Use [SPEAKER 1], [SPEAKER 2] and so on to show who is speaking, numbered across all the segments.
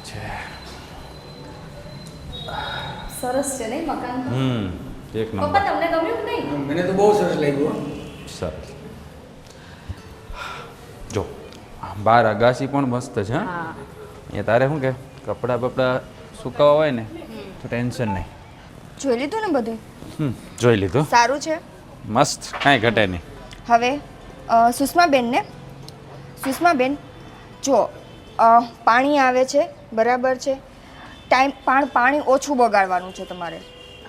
[SPEAKER 1] છે.
[SPEAKER 2] સરસ છે નહીં મકાન?
[SPEAKER 1] એક
[SPEAKER 2] પપ્પા
[SPEAKER 1] નંબર.
[SPEAKER 2] તમને ગમ્યું કે નહીં?
[SPEAKER 3] મને તો બહુ સરસ લાગ્યું હો.
[SPEAKER 1] સરસ. જો બહાર અગાસી પણ મસ્ત છે. હા,
[SPEAKER 2] હા.
[SPEAKER 1] અહીંયા તારે શું કે કપડાં બપડા સુકાવા હોય ને તો ટેન્શન નહીં.
[SPEAKER 4] જોઈ લીધું ને બધું?
[SPEAKER 1] જોઈ લીધું.
[SPEAKER 4] સારું છે.
[SPEAKER 1] મસ્ત, કાંઈ ઘટે નહીં.
[SPEAKER 4] હવે સુષ્માબેન ને સુષ્માબેન જો પાણી આવે છે બરાબર છે, પાણી ઓછું બગાડવાનું છે તમારે.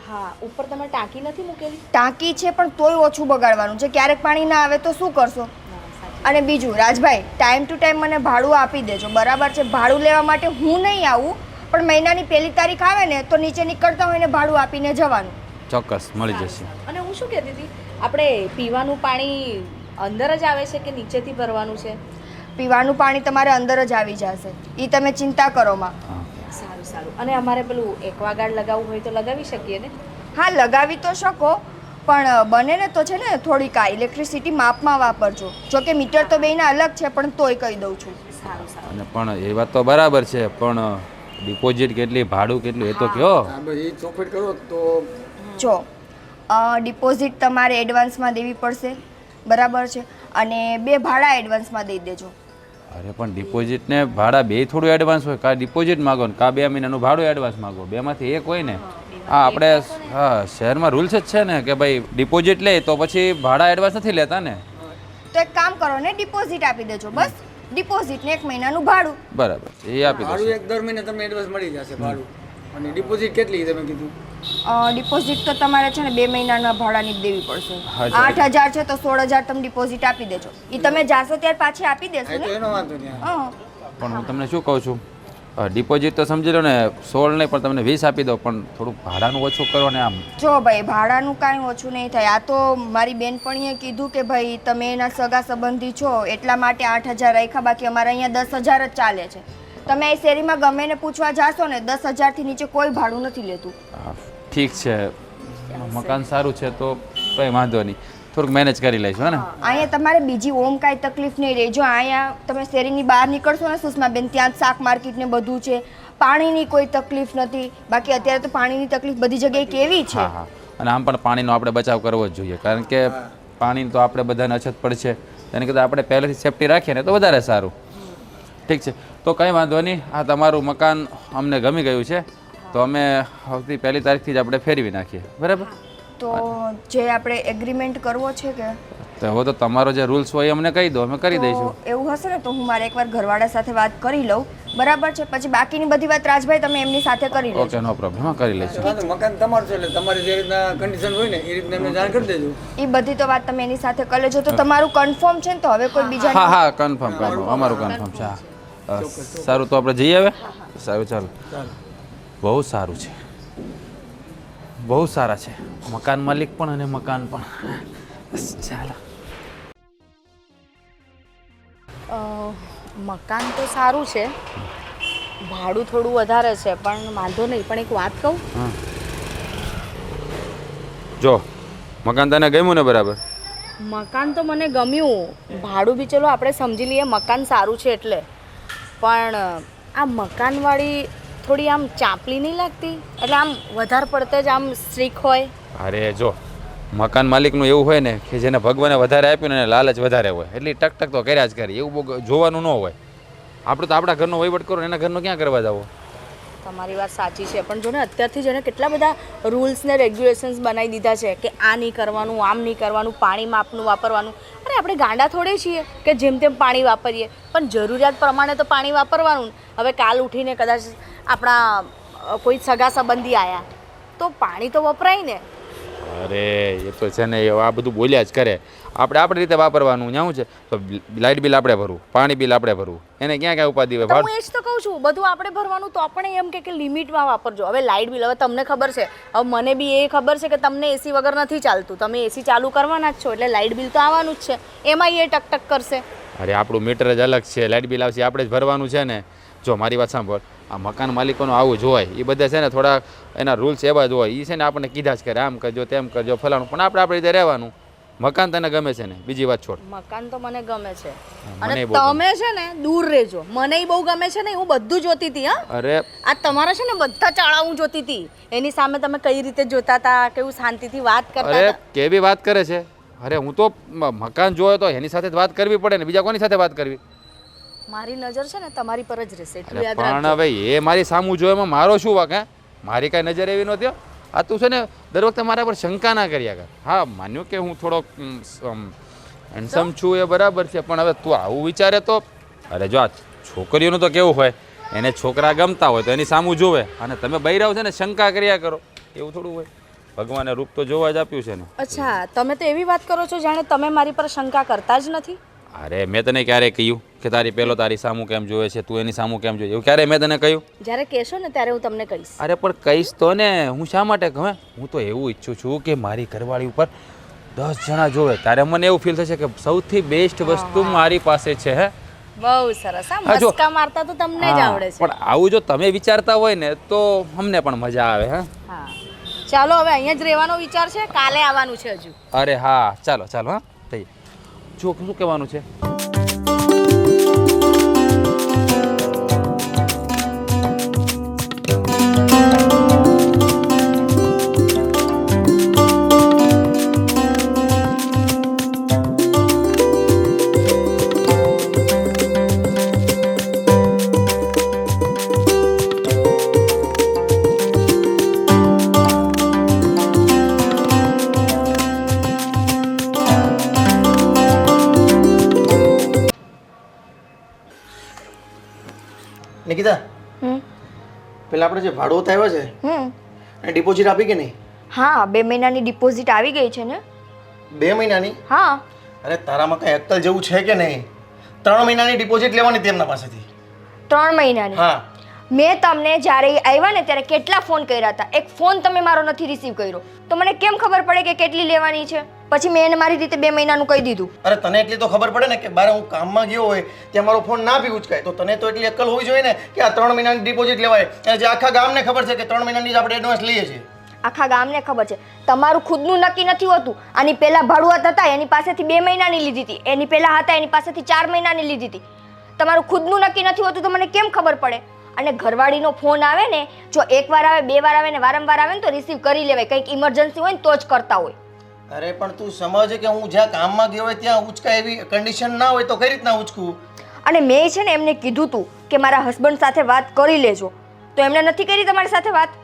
[SPEAKER 2] હા, ઉપર તમે ટાંકી નથી મૂકેલી?
[SPEAKER 4] ટાંકી છે પણ તોય ઓછું બગાડવાનું છે. ક્યારેક પાણી ના આવે તો શું કરશો? અને બીજું રાજભાઈ, ટાઈમ ટુ ટાઈમ મને ભાડું આપી દેજો બરાબર છે. ભાડું લેવા માટે હું નહીં આવું, પણ મહિનાની પહેલી તારીખ આવે ને તો નીચે નીકળતા હોય ને ભાડું આપીને જવાનું.
[SPEAKER 1] ચોક્કસ મળી જશે.
[SPEAKER 2] અને હું શું કહેતી હતી, આપણે પીવાનું પાણી અંદર જ આવે છે કે નીચેથી ભરવાનું છે?
[SPEAKER 4] પીવાનું પાણી તમારે અંદર જ આવી જશે, એ તમે ચિંતા કરો માં.
[SPEAKER 1] હા.
[SPEAKER 2] સારું સારું. અને અમારે પેલું એક્વાગાર્ડ લગાવવું હોય તો લગાવી શકીએ ને?
[SPEAKER 4] હા, લગાવી તો શકો, પણ બને ને તો છે ને થોડીક આ ઇલેક્ટ્રિસિટી માપમાં વાપરજો. જો કે મીટર તો બેયના અલગ છે, પણ તોય કહી દઉં છું.
[SPEAKER 2] સારું સારું.
[SPEAKER 1] અને પણ એ વાત તો બરાબર છે, પણ ડિપોઝિટ કેટલી, ભાડું કેટલું એ તો કયો.
[SPEAKER 3] હા બસ એ ચોખવટ કરો તો
[SPEAKER 4] જો ડિપોઝિટ તમારે એડવાન્સમાં દેવી પડશે બરાબર છે, અને 2 ભાડા એડવાન્સમાં દઈ દેજો.
[SPEAKER 1] અરે પણ ડિપોઝિટ ને ભાડા બે થોડું એડવાન્સ હોય. કા ડિપોઝિટ માગો ને કા 2 મહિનાનું ભાડું એડવાન્સ માગો, બેમાંથી એક હોય ને. હા, આપણે હા શહેરમાં રૂલ્સ જ છે ને કે ભાઈ ડિપોઝિટ લે તો પછી ભાડા એડવાન્સ નથી લેતા ને.
[SPEAKER 4] તો એક કામ કરો ને, ડિપોઝિટ આપી દેજો બસ. ડિપોઝિટ ને 1 મહિનાનું ભાડું.
[SPEAKER 1] બરાબર, એ આપી
[SPEAKER 3] ભાડું
[SPEAKER 1] દો.
[SPEAKER 3] એક દર મહિને તમને એડવાન્સ મળી જશે ભાડું. અને ડિપોઝિટ કેટલી તમે કીધું?
[SPEAKER 4] ડિપોઝિટ તો તમારે છે ને 2 મહિનાના ભાડાની જ દેવી પડશે.
[SPEAKER 1] હા,
[SPEAKER 4] 8,000 છે તો 16,000 તમે ડિપોઝિટ આપી દેજો. એ તમે જાશો ત્યારે પાછી આપી દેશો
[SPEAKER 3] હા તો
[SPEAKER 4] ને.
[SPEAKER 3] એનો વાંધો નહીં.
[SPEAKER 4] હા.
[SPEAKER 1] પણ હું તમને શું કહું છું, ડિપોઝિટ તો સમજી લો ને 16 નહીં પણ તમને 20 આપી દો, પણ થોડુંક ભાડાનું ઓછું કરો ને. આમ
[SPEAKER 4] જો ભાઈ, ભાડાનું કાંઈ ઓછું નહીં થાય. આ તો મારી બેનપણીએ કીધું કે ભાઈ તમે એના સગા સંબંધી છો એટલા માટે 8,000 રાખ્યા, બાકી અમારે અહીંયા 10,000 જ ચાલે છે. તમે એ શેરીમાં ગમે ને પૂછવા જાશો ને 10,000 થી નીચે કોઈ ભાડું નથી લેતું.
[SPEAKER 1] ઠીક છે, મકાન સારું છે તો કંઈ વાંધો નહીં, થોડુંક મેનેજ કરી લઈશું હે ને.
[SPEAKER 4] અહીંયા તમારે બીજી ઓમ કાંઈ તકલીફ નહીં રહે. જો અહીંયા તમે શેરીની બહાર નીકળશો ને સુષ્માબેન, ત્યાં જ શાક માર્કેટ ને બધું છે, પાણીની કોઈ તકલીફ નથી. બાકી અત્યારે તો પાણીની તકલીફ બધી જગ્યાએ કેવી છે.
[SPEAKER 1] હા હા, અને આમ પણ પાણીનો આપણે બચાવ કરવો જ જોઈએ, કારણ કે પાણીની તો આપણે બધાને અછત પડશે. એને કરતાં આપણે પહેલેથી સેફટી રાખીએ ને તો વધારે સારું. ઠીક છે, તો કંઈ વાંધો નહીં. આ તમારું મકાન અમને ગમી ગયું છે, તો અમે આવતી 1 તારીખથી જ આપણે ફેરવી નાખીએ, બરાબર?
[SPEAKER 4] તો જે આપણે એગ્રીમેન્ટ કરવો છે કે
[SPEAKER 1] તો હવે તો તમારો જે રૂલ્સ હોય એ અમને કહી દો, અમે કરી દઈશું.
[SPEAKER 4] તો એવું હશે ને તો હું મારે એકવાર ઘરવાળા સાથે વાત કરી લઉં બરાબર છે. પછી બાકીની બધી વાત રાજભાઈ તમે એમની સાથે કરી લેજો.
[SPEAKER 1] ઓકે, નો પ્રોબ્લેમ, હા કરી લઈશું.
[SPEAKER 3] હા તો મકાન તમારું છે એટલે તમારી જે રીતના કન્ડિશન હોય ને એ રીતના એમને જાણ કરી દેજો.
[SPEAKER 4] એ બધી તો વાત તમે એની સાથે કરી લેજો. તો તમારું કન્ફર્મ છે ને? તો હવે કોઈ બીજા
[SPEAKER 1] હા હા, કન્ફર્મ અમારું કન્ફર્મ છે. હા, સારું, તો આપણે જઈએ હવે. સારું, ચાલો. બહુ સારું છે, બહુ સારા છે મકાન માલિક પણ અને મકાન પણ. બસ ચાલો.
[SPEAKER 2] મકાન તો સારું છે, ભાડું થોડું વધારે છે, પણ વાંધો નહીં. પણ એક વાત કહું,
[SPEAKER 1] હા, જો મકાન તને ગમ્યું ને? બરાબર.
[SPEAKER 2] મકાન તો મને ગમ્યું, ભાડું બી ચલો આપણે સમજી લઈએ, મકાન સારું છે એટલે. પણ આ મકાનવાળી થોડી આમ ચાંપલી નહીં લાગતી? એટલે આમ વધારે પડતે જ આમ સ્ટ્રીક હોય.
[SPEAKER 1] અરે જો મકાન માલિકનું એવું હોય ને કે જેને ભગવાને વધારે આપ્યું ને એને લાલચ વધારે હોય, એટલે ટક તો કર્યા જ કરે. એવું બહુ જોવાનું ન હોય. આપણે તો આપણા ઘરનો વહીવટ કરો, એના ઘરનો ક્યાં કરવા જાવ?
[SPEAKER 2] તમારી વાત સાચી છે, પણ જો ને અત્યારથી જ એને કેટલા બધા રૂલ્સ ને રેગ્યુલેશન્સ બનાવી દીધા છે કે આ નહીં કરવાનું, આમ નહીં કરવાનું, પાણી માપનું વાપરવાનું. અરે આપણે ગાંડા થોડે છીએ કે જેમ તેમ પાણી વાપરીએ, પણ જરૂરિયાત પ્રમાણે તો પાણી વાપરવાનું. હવે કાલ ઉઠીને કદાચ આપણા કોઈ સગા સંબંધી આવ્યા તો પાણી તો વપરાય ને.
[SPEAKER 1] અરે એ તો છે ને, આ બધું બોલ્યા જ કરે. આપણે આપણી રીતે વાપરવાનું. ત્યાં શું છે, તો લાઇટ બિલ આપણે ભરવું, પાણી બિલ આપણે ભરવું, એને ક્યાં ક્યાં ઉપાધિ હોય?
[SPEAKER 2] હું એ જ તો કહું છું, બધું આપણે ભરવાનું, તો આપણે એમ કે લિમિટમાં વાપરજો. હવે લાઇટ બિલ, હવે તમને ખબર છે, હવે મને બી એ ખબર છે કે તમને એસી વગર નથી ચાલતું, તમે એસી ચાલુ કરવાના જ છો, એટલે લાઇટ બિલ તો આવવાનું જ છે. એમાં એ ટક કરશે.
[SPEAKER 1] અરે આપણું મીટર જ અલગ છે, લાઇટ બિલ આવશે, આપણે જ ભરવાનું છે ને. જો મારી વાત સાંભળ, આ મકાન માલિકોનું આવું જ હોય. એ બધા છે ને થોડા એના રૂલ્સ એવા જ હોય. એ છે ને આપણને કીધા જ કરે, આમ કરજો તેમ કરજો ફલાણું, પણ આપણે આપણી રીતે રહેવાનું. મકાન તને ગમે છે ને, બીજી વાત છોડ.
[SPEAKER 2] મકાન તો મને ગમે છે
[SPEAKER 1] મને
[SPEAKER 2] અને
[SPEAKER 1] બહુ ગમે.
[SPEAKER 2] તમે છે ને દૂર રહેજો. મને બહુ ગમે છે ને, હું બધું જોતી હતી. હા,
[SPEAKER 1] અરે
[SPEAKER 2] આ તમારા છે ને બધા ચાળા હું જોતી હતી. એની સામે તમે કઈ રીતે જોતા હતા, કેવું શાંતિથી વાત કરતા
[SPEAKER 1] અરે
[SPEAKER 2] હતા.
[SPEAKER 1] કેવી વાત કરે છે. અરે હું તો મકાન જોયો તો એની સાથે જ વાત કરવી પડે ને, બીજા કોની સાથે વાત કરવી?
[SPEAKER 2] મારી નજર છે ને તમારી પર જ રહેશે, એટલું
[SPEAKER 1] અરે
[SPEAKER 2] યાદ
[SPEAKER 1] પણ
[SPEAKER 2] રાખજો.
[SPEAKER 1] હવે એ મારી સામું જોયો એમાં મારો શું વાંક? હે, મારી કાંઈ નજર એવી નહોતી હો. આ તું છે ને દર વખતે મારા પર શંકા ના કર્યા કર. હા, માન્યું કે હું થોડોક હેન્ડસમ છું એ બરાબર છે, પણ હવે તું આવું વિચારે તો અરે જો આ છોકરીઓનું તો કેવું હોય, એને છોકરા ગમતા હોય તો એની સામું જોવે, અને તમે બૈરાઓ છે ને શંકા કર્યા કરો, એવું થોડું હોય. ભગવાને રૂપ તો જોવા જ આપ્યું છે ને.
[SPEAKER 2] અચ્છા, તમે તો એવી વાત કરો છો જાણે તમે મારી પર શંકા કરતા જ નથી.
[SPEAKER 1] અરે મેં તને ક્યારે કહ્યું કે તારી પેલો તારી સામું કેમ જોવે છે, તું એની સામું કેમ જોઈએ? એવું ક્યારે મેં તને કહ્યું?
[SPEAKER 2] જ્યારે કહેશો ને ત્યારે હું તમને કહીશ.
[SPEAKER 1] અરે પણ કહીશ તો ને. હું શા માટે કહું? હું તો એવું ઈચ્છું છું કે મારી ઘરવાળી ઉપર 10 જણા જોવે, ત્યારે મને એવું ફીલ થશે કે સૌથી બેસ્ટ વસ્તુ મારી પાસે છે. હે,
[SPEAKER 2] બહુ સરસ. આ
[SPEAKER 1] હા, જો.
[SPEAKER 2] મસ્કા મારતા તો તમને જ
[SPEAKER 1] હા,
[SPEAKER 2] આવડે છે.
[SPEAKER 1] પણ આવું જો તમે વિચારતા હોય ને તો અમને પણ મજા આવે. હા,
[SPEAKER 2] હા, ચાલો હવે અહીંયા જ રહેવાનો વિચાર છે, કાલે આવવાનું છે હજુ.
[SPEAKER 1] અરે હા, ચાલો ચાલો. હા, થઈ જો શું કહેવાનું છે?
[SPEAKER 3] નિકિતા, પેલા આપણે જે ભાડું આવ્યો છે એ ડિપોઝિટ આપી કે નહીં?
[SPEAKER 4] હા, 2 મહિનાની ડિપોઝિટ આવી ગઈ છે ને.
[SPEAKER 3] 2 મહિનાની?
[SPEAKER 4] હા,
[SPEAKER 3] અરે તારામાં કઈ અક્કલ જેવું છે કે નહીં? 3 મહિનાની ડિપોઝિટ લેવાની તેમના પાસેથી.
[SPEAKER 4] 3 મહિનાની.
[SPEAKER 3] હા,
[SPEAKER 4] મેં તમને જ્યારે આવ્યા ને ત્યારે કેટલા ફોન કર્યા હતા, એક ફોન તમે મારો નથી રિસીવ કર્યો, તો મને કેમ ખબર પડે કે કેટલી લેવાની છે? પછી મેં એને મારી રીતે 2 મહિનાનું કહી દીધું.
[SPEAKER 3] અરે તને એટલી તો ખબર પડે ને કે બારે હું કામમાં ગયો હોય ત્યાં મારો ફોન ના બી ઉચકાય, તો તને તો એટલી અક્કલ હોવી જોઈએ ને કે આ 3 મહિનાની ડિપોઝિટ લેવાય. અને જે આખા ગામને ખબર છે કે 3 મહિનાની જ આપણે એડવાન્સ લઈએ છીએ.
[SPEAKER 4] આખા ગામને ખબર છે. તમારું ખુદનું નક્કી નથી હોતું. આની પહેલા ભાડુઆત હતા એની પાસેથી 2 મહિનાની લીધી હતી, એની પહેલા હતા એની પાસેથી 4 મહિનાની લીધી હતી. તમારું ખુદનું નક્કી નથી હોતું તો મને કેમ ખબર પડે? અને ઘરવાળીનો ફોન આવે ને, જો એકવાર આવે, 2 વાર આવે ને વારંવાર આવે ને તો રિસીવ કરી લેવાય. કંઈક ઇમરજન્સી હોય ને તો જ કરતા હોય.
[SPEAKER 3] અરે પણ તું સમજ કે હું જ્યાં કામમાં ગયો હોય ત્યાં ઉચકાય એવી કન્ડિશન ના હોય તો કઈ રીતના ઉચકું?
[SPEAKER 4] અને મેં છે ને એમને કીધું તું કે મારા હસબન્ડ સાથે વાત કરી લેજો, તો એમણે નથી કરી તમારી સાથે વાત.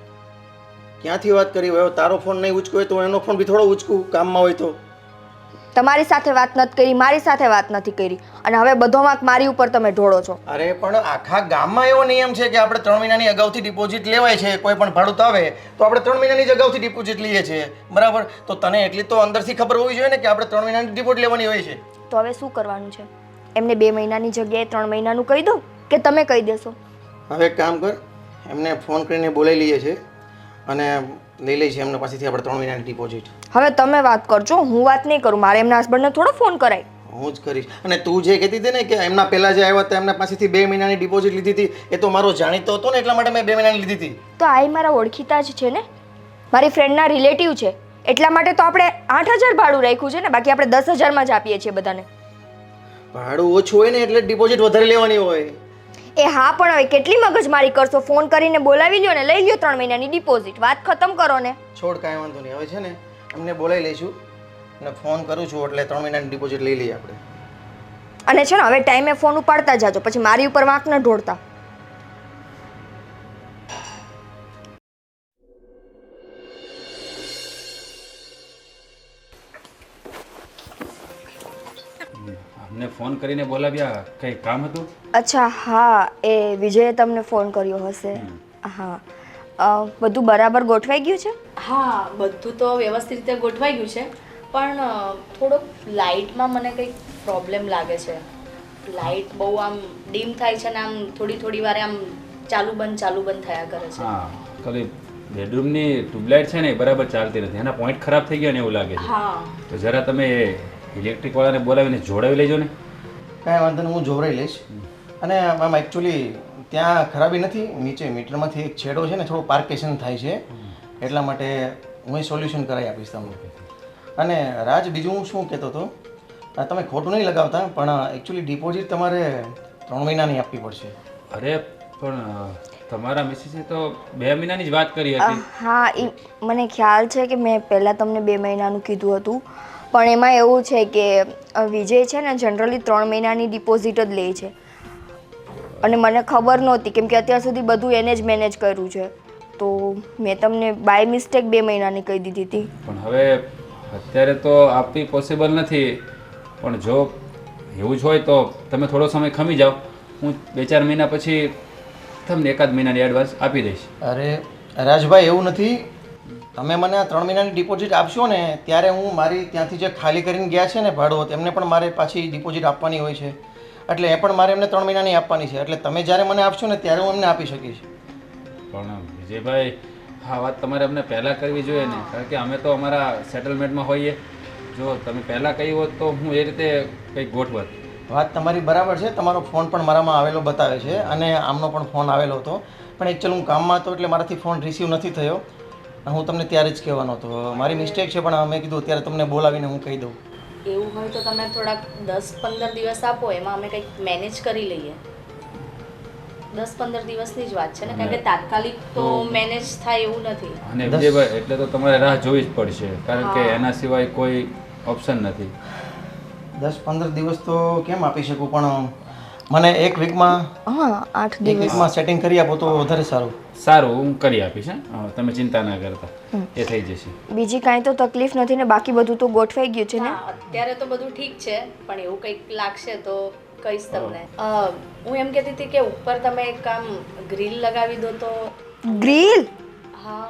[SPEAKER 3] ક્યાંથી વાત કરી હોય? તારો ફોન નહીં ઉચક્યો હોય તો એનો ફોન બી થોડો ઉચકું કામમાં હોય તો.
[SPEAKER 4] તમારી સાથે વાત નથી કરી, મારી સાથે વાત નથી કરી, અને હવે બધો વાંક મારી ઉપર તમે ઢોળો છો.
[SPEAKER 3] અરે પણ આખા ગામમાં એવો નિયમ છે કે આપણે 3 મહિનાની અગાઉથી ડિપોઝિટ લેવાય છે. કોઈ પણ ભાડું આવે તો આપણે 3 મહિનાની જ અગાઉથી ડિપોઝિટ લઈએ છીએ, બરાબર? તો તને એટલી તો અંદરથી ખબર હોવી જોઈએ ને કે આપણે 3 મહિનાની ડિપોઝિટ લેવાની હોય છે.
[SPEAKER 4] તો હવે શું કરવાનું છે? એમને 2 મહિનાની જગ્યાએ 3 મહિનાનું કહી દો કે તમે કહી દેશો?
[SPEAKER 3] હવે એક કામ કર, એમને ફોન કરીને બોલાવી લઈએ છીએ અને લઈ લઈએ છીએ એમના પાસેથી આપણે 3 મહિનાની ડિપોઝિટ.
[SPEAKER 4] હવે તમે વાત કરજો, હું વાત નહીં કરું. મારે એમના હસબન્ડને થોડો ફોન કરાય.
[SPEAKER 3] હું જ કરીશ. અને તું જે કહેતી હતી ને કે એમના પહેલા જે આવ્યા હતા એમના પાસેથી 2 મહિનાની ડિપોઝિટ લીધી હતી, એ તો મારો જાણીતો હતો ને, એટલા માટે મેં 2 મહિનાની લીધી હતી.
[SPEAKER 4] તો આ મારા ઓળખીતા જ છે ને, મારી ફ્રેન્ડના રિલેટિવ છે, એટલા માટે તો આપણે 8000 ભાડું રાખ્યું છે ને, બાકી આપણે 10000માં જ આપીએ છીએ બધાને.
[SPEAKER 3] ભાડું ઓછું હોય ને એટલે ડિપોઝિટ વધારે લેવાની હોય.
[SPEAKER 4] એ હા, પણ હવે કેટલી મગજમારી કરશો? ફોન કરીને બોલાવી લ્યો ને લઈ લ્યો 3 મહિનાની ડિપોઝિટ, વાત ખતમ કરો ને.
[SPEAKER 3] છોડ, કાંઈ વાંધો નહીં. હવે છે ને એમને બોલાવી લઈશું અને ફોન કરું છું એટલે 3 મહિનાની ડિપોઝિટ લઈ લઈએ આપણે.
[SPEAKER 4] અને છે ને હવે ટાઈમે ફોન ઉપાડતા જાજો, પછી મારી ઉપર વાંક ન ઢોળતા.
[SPEAKER 1] અમને ફોન કરીને બોલાવ્યા, કંઈ કામ હતું?
[SPEAKER 4] અચ્છા, હા, એ વિજયે તમને ફોન કર્યો હશે. હા, બધું બરાબર ગોઠવાઈ ગયું છે?
[SPEAKER 2] હા, બધું તો વ્યવસ્થિત રીતે ગોઠવાઈ ગયું છે, પણ થોડોક લાઇટમાં મને કંઈક પ્રોબ્લેમ લાગે છે. લાઇટ બહુ આમ ડીમ થાય છે ને આમ થોડી વારે આમ ચાલુ બંધ થયા કરે છે.
[SPEAKER 1] હા, ખાલી બેડરૂમની ટ્યુબલાઇટ છે ને એ બરાબર ચાલતી નથી, એના પોઈન્ટ ખરાબ થઈ ગયા ને એવું લાગે છે.
[SPEAKER 2] હા,
[SPEAKER 1] તો જરા તમે ઇલેક્ટ્રિક વાળાને બોલાવીને જોડાવી લેજો ને.
[SPEAKER 3] કાંઈ વાંધો નહીં, હું જોવરાઈ લઈશ. અને આમ એકચ્યુઅલી ત્યાં ખરાબી નથી, નીચે મીટરમાંથી એક છેડો છે ને થોડું પાર્કેશન થાય છે, એટલા માટે હું સોલ્યુશન કરાવી આપીશ તમને. અને રાજ બીજું હું શું કહેતો હતો તમે ખોટું નહીં લગાવતા પણ એકચ્યુઅલી ડિપોઝિટ તમારે 3 મહિનાની આપવી પડશે.
[SPEAKER 1] અરે પણ તમારા મિસિસે તો 2 મહિનાની જ વાત કરી હતી.
[SPEAKER 4] હા એ મને ખ્યાલ છે કે મેં પહેલાં તમને 2 મહિનાનું કીધું હતું, પણ એમાં એવું છે કે વિજય છે ને જનરલી 3 મહિનાની ડિપોઝિટ જ લે છે, અને મને ખબર નહોતી કેમ કે અત્યાર સુધી બધું એને જ મેનેજ કર્યું છે, તો મેં તમને બાય મિસ્ટેક 2 મહિનાની કહી દીધી હતી.
[SPEAKER 1] પણ હવે અત્યારે તો આપવી પોસિબલ નથી, પણ જો એવું જ હોય તો તમે થોડો સમય ખમી જાઓ, હું 2-4 મહિના પછી તમને 1 મહિનાની એડવાન્સ આપી દઈશ.
[SPEAKER 3] અરે રાજભાઈ એવું નથી, તમે મને આ 3 મહિનાની ડિપોઝિટ આપશો ને ત્યારે હું મારી ત્યાંથી જે ખાલી કરીને ગયા છે ને ભાડું એમને પણ મારે પાછી ડિપોઝિટ આપવાની હોય છે, એટલે એ પણ મારે એમને 3 મહિનાની આપવાની છે, એટલે તમે જ્યારે મને આપશો ને ત્યારે હું એમને આપી શકીશ.
[SPEAKER 1] પણ વિજયભાઈ હા વાત તમારે અમને પહેલાં કરવી જોઈએ ને, કારણ કે અમે તો અમારા સેટલમેન્ટમાં હોઈએ. જો તમે પહેલાં કહ્યું હોત તો હું એ રીતે કંઈક ગોઠવત.
[SPEAKER 3] વાત તમારી બરાબર છે, તમારો ફોન પણ મારામાં આવેલો બતાવે છે અને આમનો પણ ફોન આવેલો હતો, પણ એકચ્યુઅલ હું કામમાં હતો એટલે મારાથી ફોન રિસીવ નથી થયો. હું તમને ત્યારે જ કહેવાનો હતો, મારી મિસ્ટેક છે, પણ મેં કીધું અત્યારે તમને બોલાવીને હું કહી દઉં.
[SPEAKER 2] એવું હોય તો તમે થોડાક 10-15 દિવસ આપો, એમાં અમે કંઈક મેનેજ કરી લઈએ. 10-15 દિવસની જ વાત છે ને, કારણ કે તાત્કાલિક તો મેનેજ થાય એવું નથી.
[SPEAKER 1] અને વિજયભાઈ એટલે તો તમારે રાહ જોવી જ પડશે, કારણ કે એના સિવાય કોઈ ઓપ્શન નથી.
[SPEAKER 3] 10-15 દિવસ તો કેમ આપી શકું, પણ મને એક વીકમાં
[SPEAKER 4] હા 8
[SPEAKER 3] એક વીકમાં સેટિંગ કરી આપો તો વધારે સારું.
[SPEAKER 1] સારું હું કરી આપીશ. હા તમે ચિંતા ના કરતા, એ થઈ જશે.
[SPEAKER 4] બીજી કાંઈ તો તકલીફ નથી ને, બાકી બધું તો ગોઠવાઈ ગયું છે ને?
[SPEAKER 2] હા, અત્યારે તો બધું ઠીક છે, પણ એવું કંઈક લાગશે તો કહીશ તમને. હું એમ કહેતી હતી કે ઉપર તમે એક કામ ગ્રીલ લગાવી દો તો.
[SPEAKER 4] ગ્રીલ?
[SPEAKER 2] હા.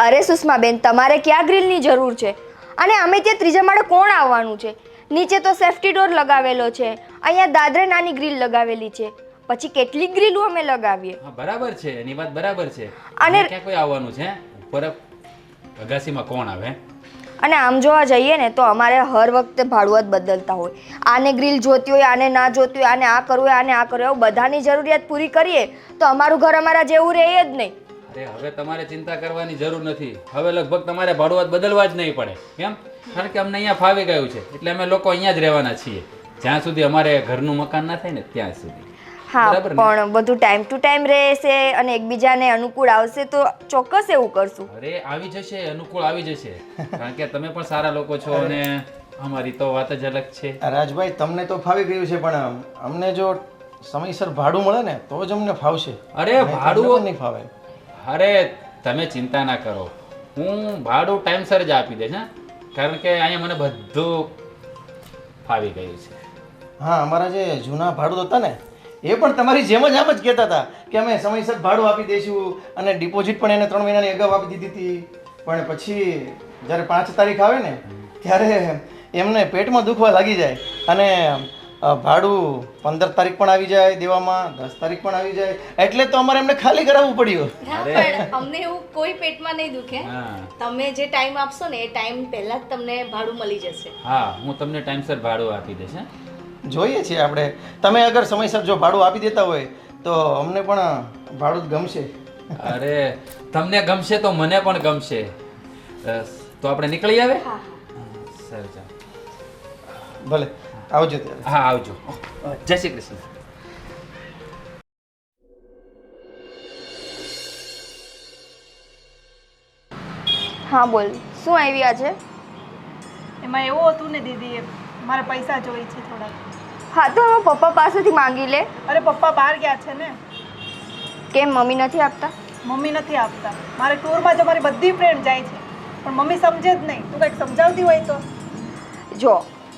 [SPEAKER 4] અરે સુષ્માબેન, તમારે ક્યાં ગ્રીલની જરૂર છે? અને અમે ત્યાં ત્રીજા માળે કોણ આવવાનું છે? નીચે તો સેફ્ટી ડોર લગાવેલો છે, અહીંયા દાદરે નાની ગ્રીલ લગાવેલી છે, પછી કેટલીક ગ્રીલો અમે લગાવીએ.
[SPEAKER 1] હા બરાબર છે, એની વાત બરાબર છે.
[SPEAKER 4] અને
[SPEAKER 1] ક્યાં કોઈ આવવાનું છે ઉપર અગાસીમાં કોણ આવે?
[SPEAKER 4] અને આમ જોવા જઈએ ને તો અમારે હર વખતે ભાડું જ બદલતા હોય. આને ગ્રીલ જોતી હોય, આને ના જોતી હોય, આને આ કરવું હોય, આને આ કરવું હોય, બધાની જરૂરિયાત પૂરી કરીએ તો અમારું ઘર અમારા જેવું રહે જ નહીં.
[SPEAKER 1] અરે હવે તમારે ચિંતા કરવાની જરૂર નથી. હવે લગભગ તમારે ભાડુઆત બદલવા જ નહીં પડે. કેમ? કારણ કે અમને અહીંયા ફાવી ગયું છે, એટલે અમે લોકો અહીંયા જ રહેવાના છીએ, જ્યાં સુધી અમારે ઘરનું મકાન ના થાય ને ત્યાં સુધી.
[SPEAKER 4] હા,
[SPEAKER 1] બરાબર ને?
[SPEAKER 4] પણ બધું ટાઈમ ટુ ટાઈમ રહેશે અને એકબીજાને અનુકૂળ આવશે તો ચોક્કસ એવું કરશું.
[SPEAKER 1] અરે આવી જશે, અનુકૂળ આવી જશે, કારણ કે તમે પણ સારા લોકો છો અને અમારી તો વાત જ અલગ છે.
[SPEAKER 3] રાજભાઈ તમને તો ફાવી ગયું છે, પણ અમને જો સમયસર ભાડું મળે ને તો જ અમને ફાવશે.
[SPEAKER 1] અરે
[SPEAKER 3] નહીં તો
[SPEAKER 1] ભાડું
[SPEAKER 3] અમને નહીં ફાવે.
[SPEAKER 1] અરે તમે ચિંતા ના કરો, હું ભાડું ટાઈમસર જ આપી દઈશ. હા, કારણ કે અહીંયા મને બધું ફાવી ગયું છે.
[SPEAKER 3] હા, અમારા જે જૂના ભાડું હતા ને એ પણ તમારી જેમ જ આમ જ કહેતા હતા કે અમે સમયસર ભાડું આપી દઈશું અને ડિપોઝિટ પણ એને 3 મહિનાની અગાઉ આપી દીધી હતી, પણ પછી જ્યારે 5 તારીખ આવે ને ત્યારે એમને પેટમાં દુખવા લાગી જાય અને ભાડું 15 તારીખ પણ આવી જાય દેવામાં, 10 તારીખ પણ આવી જાય, એટલે તો અમારે એમને ખાલી કરાવવું પડ્યું.
[SPEAKER 2] ના, પણ અમને એવું કોઈ પેટમાં નહીં દુખે.
[SPEAKER 1] હા.
[SPEAKER 2] તમે જે ટાઈમ આપશો ને એ ટાઈમ પહેલા જ તમને ભાડું મળી જશે.
[SPEAKER 1] હા, હું તમને ટાઈમસર ભાડું આપી દઈશ. હા?
[SPEAKER 3] જોઈએ છીએ આપણે, તમે અગર સમયસર જો ભાડું આપી દેતા હોય તો અમને પણ ભાડું જ ગમશે.
[SPEAKER 1] અરે તમને ગમશે તો મને પણ ગમશે. તો આપણે નીકળી આવે?
[SPEAKER 2] હા.
[SPEAKER 1] સર ચાલો.
[SPEAKER 3] ભલે આવજો ત્યારે.
[SPEAKER 1] હા આવજો. જય શ્રી કૃષ્ણ.
[SPEAKER 4] હા બોલ, શું આવી આજે?
[SPEAKER 5] એમાં એવું હતું ને દીદી, મારે પૈસા જોઈએ છે થોડા.
[SPEAKER 4] હા તો હવે પપ્પા પાસેથી માંગી લે.
[SPEAKER 5] અરે પપ્પા બહાર ગયા છે ને,
[SPEAKER 4] કેમ મમ્મી નથી આપતા?
[SPEAKER 5] મમ્મી નથી આપતા. મારે ટૂરમાં જો મારી બધી ફ્રેન્ડ જાય છે, પણ મમ્મી સમજે જ નહીં. તું કંઈક સમજાવતી હોય તો.
[SPEAKER 4] જો